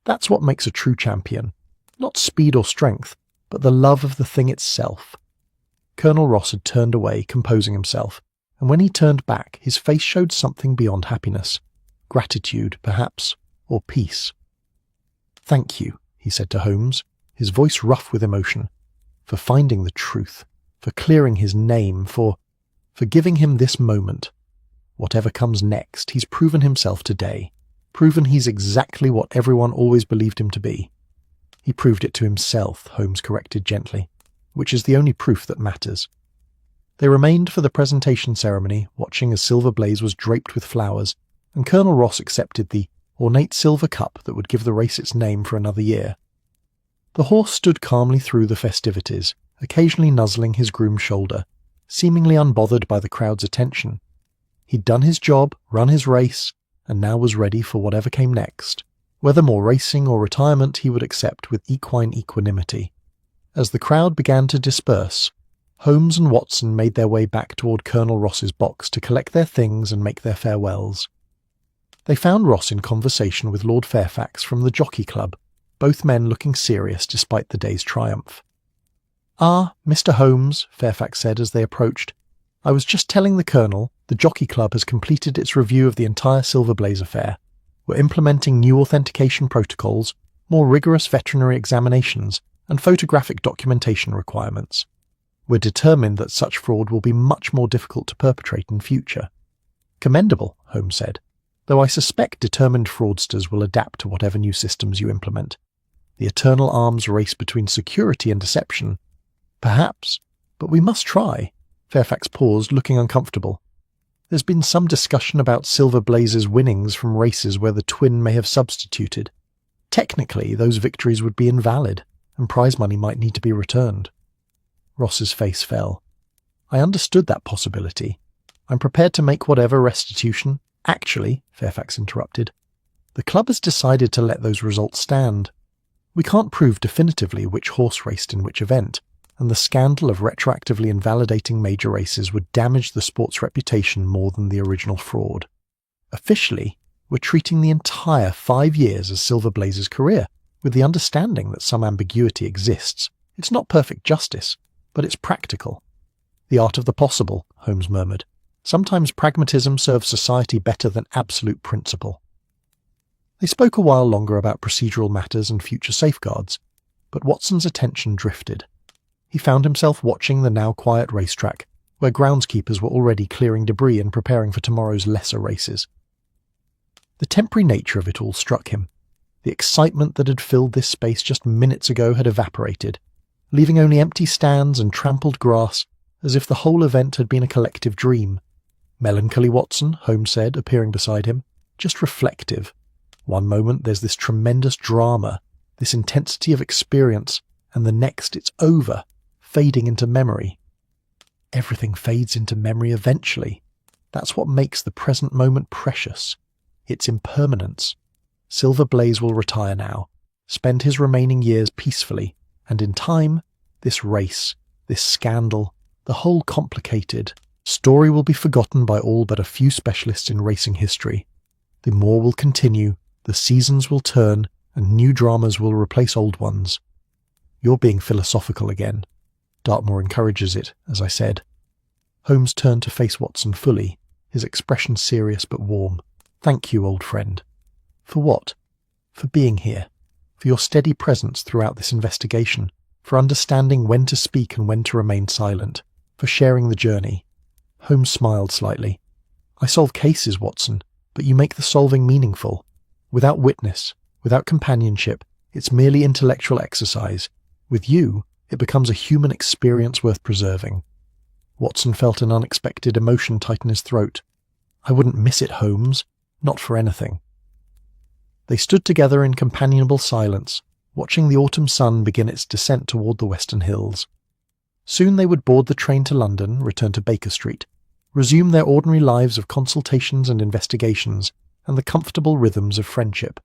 That's what makes a true champion. Not speed or strength, but the love of the thing itself. Colonel Ross had turned away, composing himself, and when he turned back, his face showed something beyond happiness. Gratitude, perhaps, or peace. "Thank you," he said to Holmes, his voice rough with emotion, "for finding the truth, for clearing his name, for giving him this moment. Whatever comes next, he's proven himself today, proven he's exactly what everyone always believed him to be." "He proved it to himself," Holmes corrected gently, "which is the only proof that matters." They remained for the presentation ceremony, watching as Silver Blaze was draped with flowers, and Colonel Ross accepted the ornate silver cup that would give the race its name for another year. The horse stood calmly through the festivities, occasionally nuzzling his groom's shoulder, seemingly unbothered by the crowd's attention. He'd done his job, run his race, and now was ready for whatever came next. Whether more racing or retirement he would accept with equine equanimity. As the crowd began to disperse, Holmes and Watson made their way back toward Colonel Ross's box to collect their things and make their farewells. They found Ross in conversation with Lord Fairfax from the Jockey Club, both men looking serious despite the day's triumph. "Ah, Mr. Holmes," Fairfax said as they approached, "I was just telling the Colonel the Jockey Club has completed its review of the entire Silver Blaze affair. We're implementing new authentication protocols, more rigorous veterinary examinations, and photographic documentation requirements. We're determined that such fraud will be much more difficult to perpetrate in future." "Commendable," Holmes said, "though I suspect determined fraudsters will adapt to whatever new systems you implement. The eternal arms race between security and deception. Perhaps, but we must try." Fairfax paused, looking uncomfortable. "There's been some discussion about Silver Blaze's winnings from races where the twin may have substituted. Technically, those victories would be invalid, and prize money might need to be returned." Ross's face fell. "I understood that possibility. I'm prepared to make whatever restitution." "Actually," Fairfax interrupted, "the club has decided to let those results stand. We can't prove definitively which horse raced in which event, and the scandal of retroactively invalidating major races would damage the sport's reputation more than the original fraud. Officially, we're treating the entire 5 years as Silver Blaze's career, with the understanding that some ambiguity exists. It's not perfect justice, but it's practical." "The art of the possible," Holmes murmured. "Sometimes pragmatism serves society better than absolute principle." They spoke a while longer about procedural matters and future safeguards, but Watson's attention drifted. He found himself watching the now quiet racetrack, where groundskeepers were already clearing debris and preparing for tomorrow's lesser races. The temporary nature of it all struck him. The excitement that had filled this space just minutes ago had evaporated, leaving only empty stands and trampled grass, as if the whole event had been a collective dream. "Melancholy, Watson," Holmes said, appearing beside him. "Just reflective. One moment there's this tremendous drama, this intensity of experience, and the next it's over, fading into memory." "Everything fades into memory eventually. That's what makes the present moment precious. Its impermanence. Silver Blaze will retire now, spend his remaining years peacefully, and in time, this race, this scandal, the whole complicated story will be forgotten by all but a few specialists in racing history. The more will continue, the seasons will turn, and new dramas will replace old ones." "You're being philosophical again. Dartmoor encourages it, as I said." Holmes turned to face Watson fully, his expression serious but warm. "Thank you, old friend." "For what?" "For being here. For your steady presence throughout this investigation. For understanding when to speak and when to remain silent. For sharing the journey." Holmes smiled slightly. "I solve cases, Watson, but you make the solving meaningful. Without witness, without companionship, it's merely intellectual exercise. With you, it becomes a human experience worth preserving." Watson felt an unexpected emotion tighten his throat. "I wouldn't miss it, Holmes. Not for anything." They stood together in companionable silence, watching the autumn sun begin its descent toward the western hills. Soon they would board the train to London, return to Baker Street, resume their ordinary lives of consultations and investigations, and the comfortable rhythms of friendship.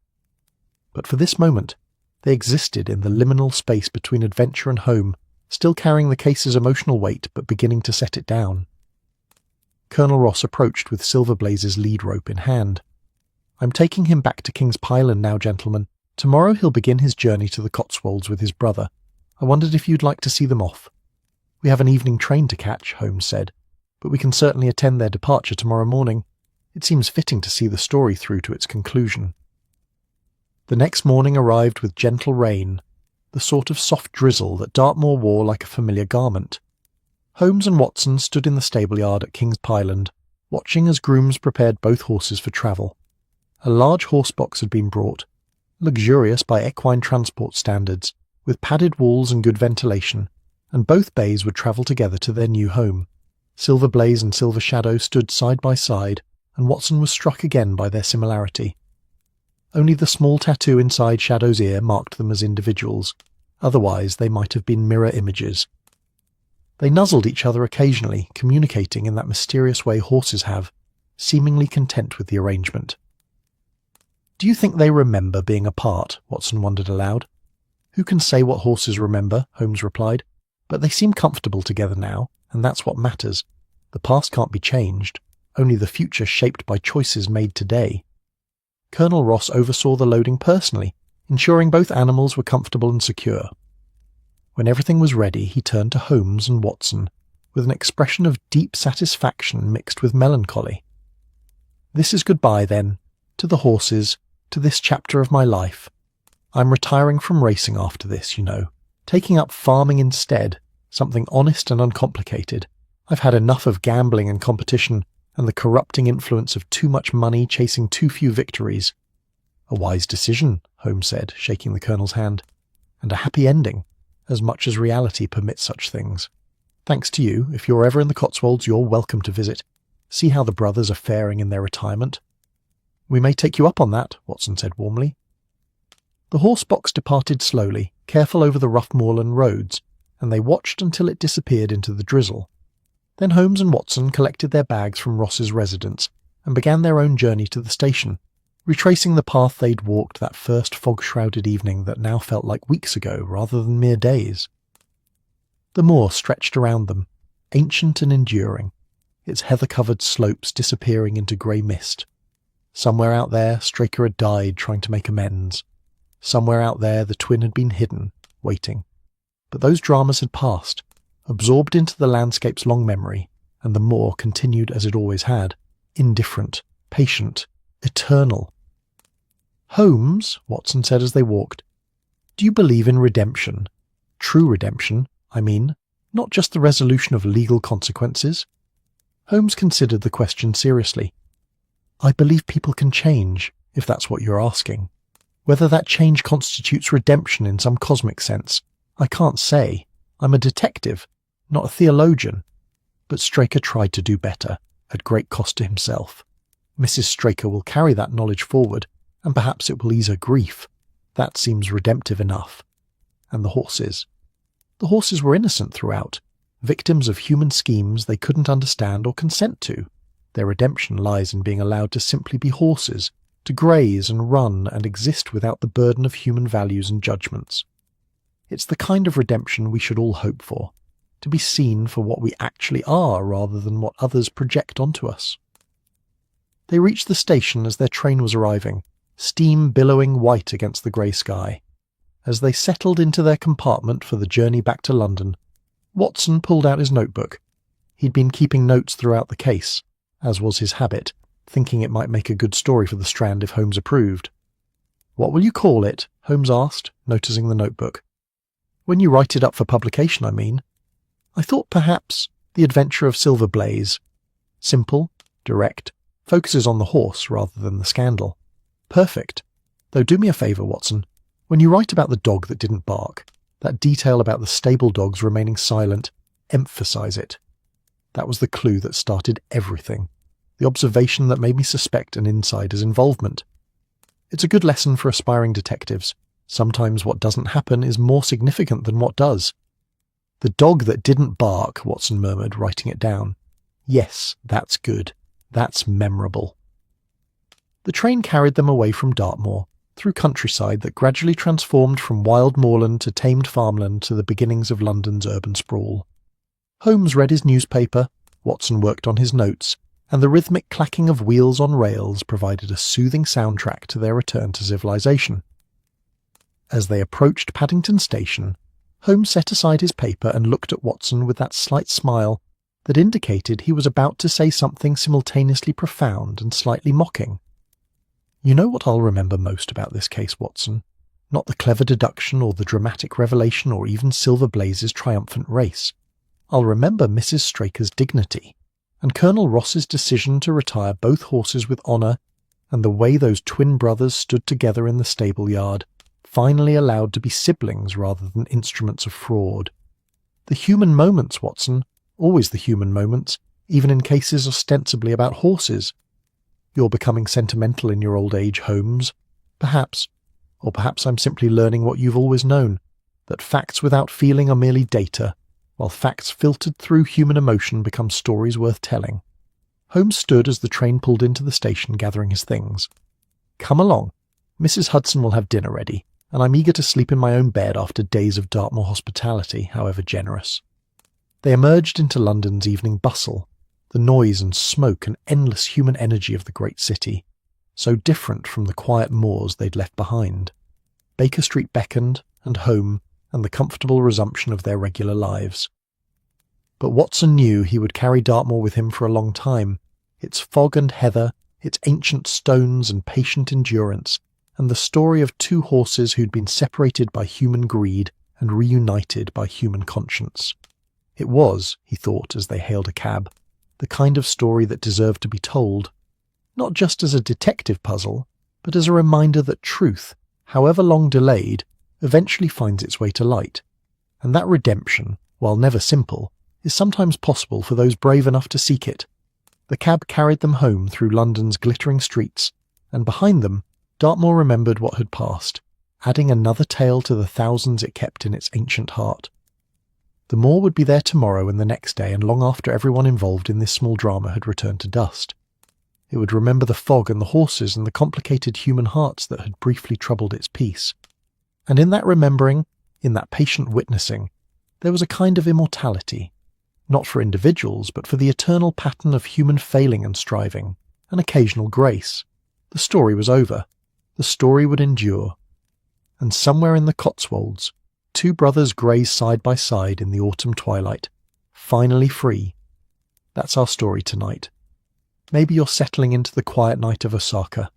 But for this moment, they existed in the liminal space between adventure and home, still carrying the case's emotional weight but beginning to set it down. Colonel Ross approached with Silver Blaze's lead rope in hand. "I'm taking him back to King's Pyland now, gentlemen. Tomorrow he'll begin his journey to the Cotswolds with his brother. I wondered if you'd like to see them off." "We have an evening train to catch," Holmes said, "but we can certainly attend their departure tomorrow morning. It seems fitting to see the story through to its conclusion." The next morning arrived with gentle rain, the sort of soft drizzle that Dartmoor wore like a familiar garment. Holmes and Watson stood in the stable-yard at King's Pyland, watching as grooms prepared both horses for travel. A large horse-box had been brought, luxurious by equine transport standards, with padded walls and good ventilation, and both bays would travel together to their new home. Silver Blaze and Silver Shadow stood side by side, and Watson was struck again by their similarity. Only the small tattoo inside Shadow's ear marked them as individuals. Otherwise they might have been mirror images. They nuzzled each other occasionally, communicating in that mysterious way horses have, seemingly content with the arrangement. "Do you think they remember being apart?" Watson wondered aloud. "Who can say what horses remember?" Holmes replied. "But they seem comfortable together now, and that's what matters. The past can't be changed, only the future shaped by choices made today." Colonel Ross oversaw the loading personally, ensuring both animals were comfortable and secure. When everything was ready, he turned to Holmes and Watson, with an expression of deep satisfaction mixed with melancholy. "This is goodbye, then, to the horses, to this chapter of my life. I'm retiring from racing after this, you know, taking up farming instead, something honest and uncomplicated. I've had enough of gambling and competition, and the corrupting influence of too much money chasing too few victories." "A wise decision," Holmes said, shaking the Colonel's hand, "and a happy ending, as much as reality permits such things. Thanks to you. If you're ever in the Cotswolds, you're welcome to visit. See how the brothers are faring in their retirement." "We may take you up on that," Watson said warmly. The horse-box departed slowly, careful over the rough moorland roads, and they watched until it disappeared into the drizzle. Then Holmes and Watson collected their bags from Ross's residence and began their own journey to the station, retracing the path they'd walked that first fog-shrouded evening that now felt like weeks ago rather than mere days. The moor stretched around them, ancient and enduring, its heather-covered slopes disappearing into grey mist. Somewhere out there, Straker had died trying to make amends. Somewhere out there, the twin had been hidden, waiting. But those dramas had passed, absorbed into the landscape's long memory, and the moor continued as it always had, indifferent, patient, eternal. "Holmes," Watson said as they walked, "do you believe in redemption? True redemption, I mean, not just the resolution of legal consequences?" Holmes considered the question seriously. "I believe people can change, if that's what you're asking. Whether that change constitutes redemption in some cosmic sense, I can't say. I'm a detective, not a theologian." But Straker tried to do better, at great cost to himself. Mrs. Straker will carry that knowledge forward, and perhaps it will ease her grief. That seems redemptive enough. And the horses? The horses were innocent throughout, victims of human schemes they couldn't understand or consent to. Their redemption lies in being allowed to simply be horses, to graze and run and exist without the burden of human values and judgments. It's the kind of redemption we should all hope for, to be seen for what we actually are rather than what others project onto us. They reached the station as their train was arriving, steam billowing white against the grey sky. As they settled into their compartment for the journey back to London, Watson pulled out his notebook. He'd been keeping notes throughout the case, as was his habit, thinking it might make a good story for the Strand if Holmes approved. "What will you call it?" Holmes asked, noticing the notebook. "When you write it up for publication, I mean." "I thought perhaps The Adventure of Silver Blaze. Simple, direct, focuses on the horse rather than the scandal." "Perfect. Though do me a favour, Watson. When you write about the dog that didn't bark, that detail about the stable dogs remaining silent, emphasise it. That was the clue that started everything, the observation that made me suspect an insider's involvement. It's a good lesson for aspiring detectives. Sometimes what doesn't happen is more significant than what does." "The dog that didn't bark," Watson murmured, writing it down. "Yes, that's good. That's memorable." The train carried them away from Dartmoor, through countryside that gradually transformed from wild moorland to tamed farmland to the beginnings of London's urban sprawl. Holmes read his newspaper, Watson worked on his notes, and the rhythmic clacking of wheels on rails provided a soothing soundtrack to their return to civilization. As they approached Paddington Station, Holmes set aside his paper and looked at Watson with that slight smile that indicated he was about to say something simultaneously profound and slightly mocking. "You know what I'll remember most about this case, Watson? Not the clever deduction or the dramatic revelation or even Silver Blaze's triumphant race. I'll remember Mrs. Straker's dignity, and Colonel Ross's decision to retire both horses with honour, and the way those twin brothers stood together in the stable yard, finally allowed to be siblings rather than instruments of fraud. The human moments, Watson, always the human moments, even in cases ostensibly about horses. You're becoming sentimental in your old age, Holmes. Perhaps. Or perhaps I'm simply learning what you've always known, that facts without feeling are merely data, while facts filtered through human emotion become stories worth telling." Holmes stood as the train pulled into the station, gathering his things. "Come along. Mrs. Hudson will have dinner ready, and I'm eager to sleep in my own bed after days of Dartmoor hospitality, however generous." They emerged into London's evening bustle, the noise and smoke and endless human energy of the great city, so different from the quiet moors they'd left behind. Baker Street beckoned, and home, and the comfortable resumption of their regular lives. But Watson knew he would carry Dartmoor with him for a long time, its fog and heather, its ancient stones and patient endurance, and the story of two horses who'd been separated by human greed and reunited by human conscience. It was, he thought as they hailed a cab, the kind of story that deserved to be told, not just as a detective puzzle, but as a reminder that truth, however long delayed, eventually finds its way to light, and that redemption, while never simple, is sometimes possible for those brave enough to seek it. The cab carried them home through London's glittering streets, and behind them, Dartmoor remembered what had passed, adding another tale to the thousands it kept in its ancient heart. The moor would be there tomorrow and the next day, and long after everyone involved in this small drama had returned to dust. It would remember the fog and the horses and the complicated human hearts that had briefly troubled its peace. And in that remembering, in that patient witnessing, there was a kind of immortality, not for individuals, but for the eternal pattern of human failing and striving, an occasional grace. The story was over. The story would endure. And somewhere in the Cotswolds, two brothers graze side by side in the autumn twilight, finally free. That's our story tonight. Maybe you're settling into the quiet night of Osaka,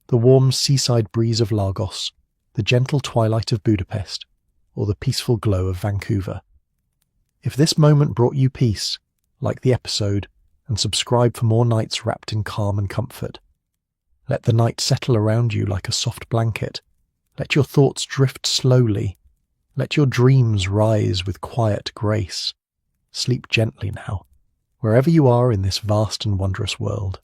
the warm seaside breeze of Lagos, the gentle twilight of Budapest, or the peaceful glow of Vancouver. If this moment brought you peace, like the episode, and subscribe for more nights wrapped in calm and comfort. Let the night settle around you like a soft blanket. Let your thoughts drift slowly. Let your dreams rise with quiet grace. Sleep gently now, wherever you are in this vast and wondrous world.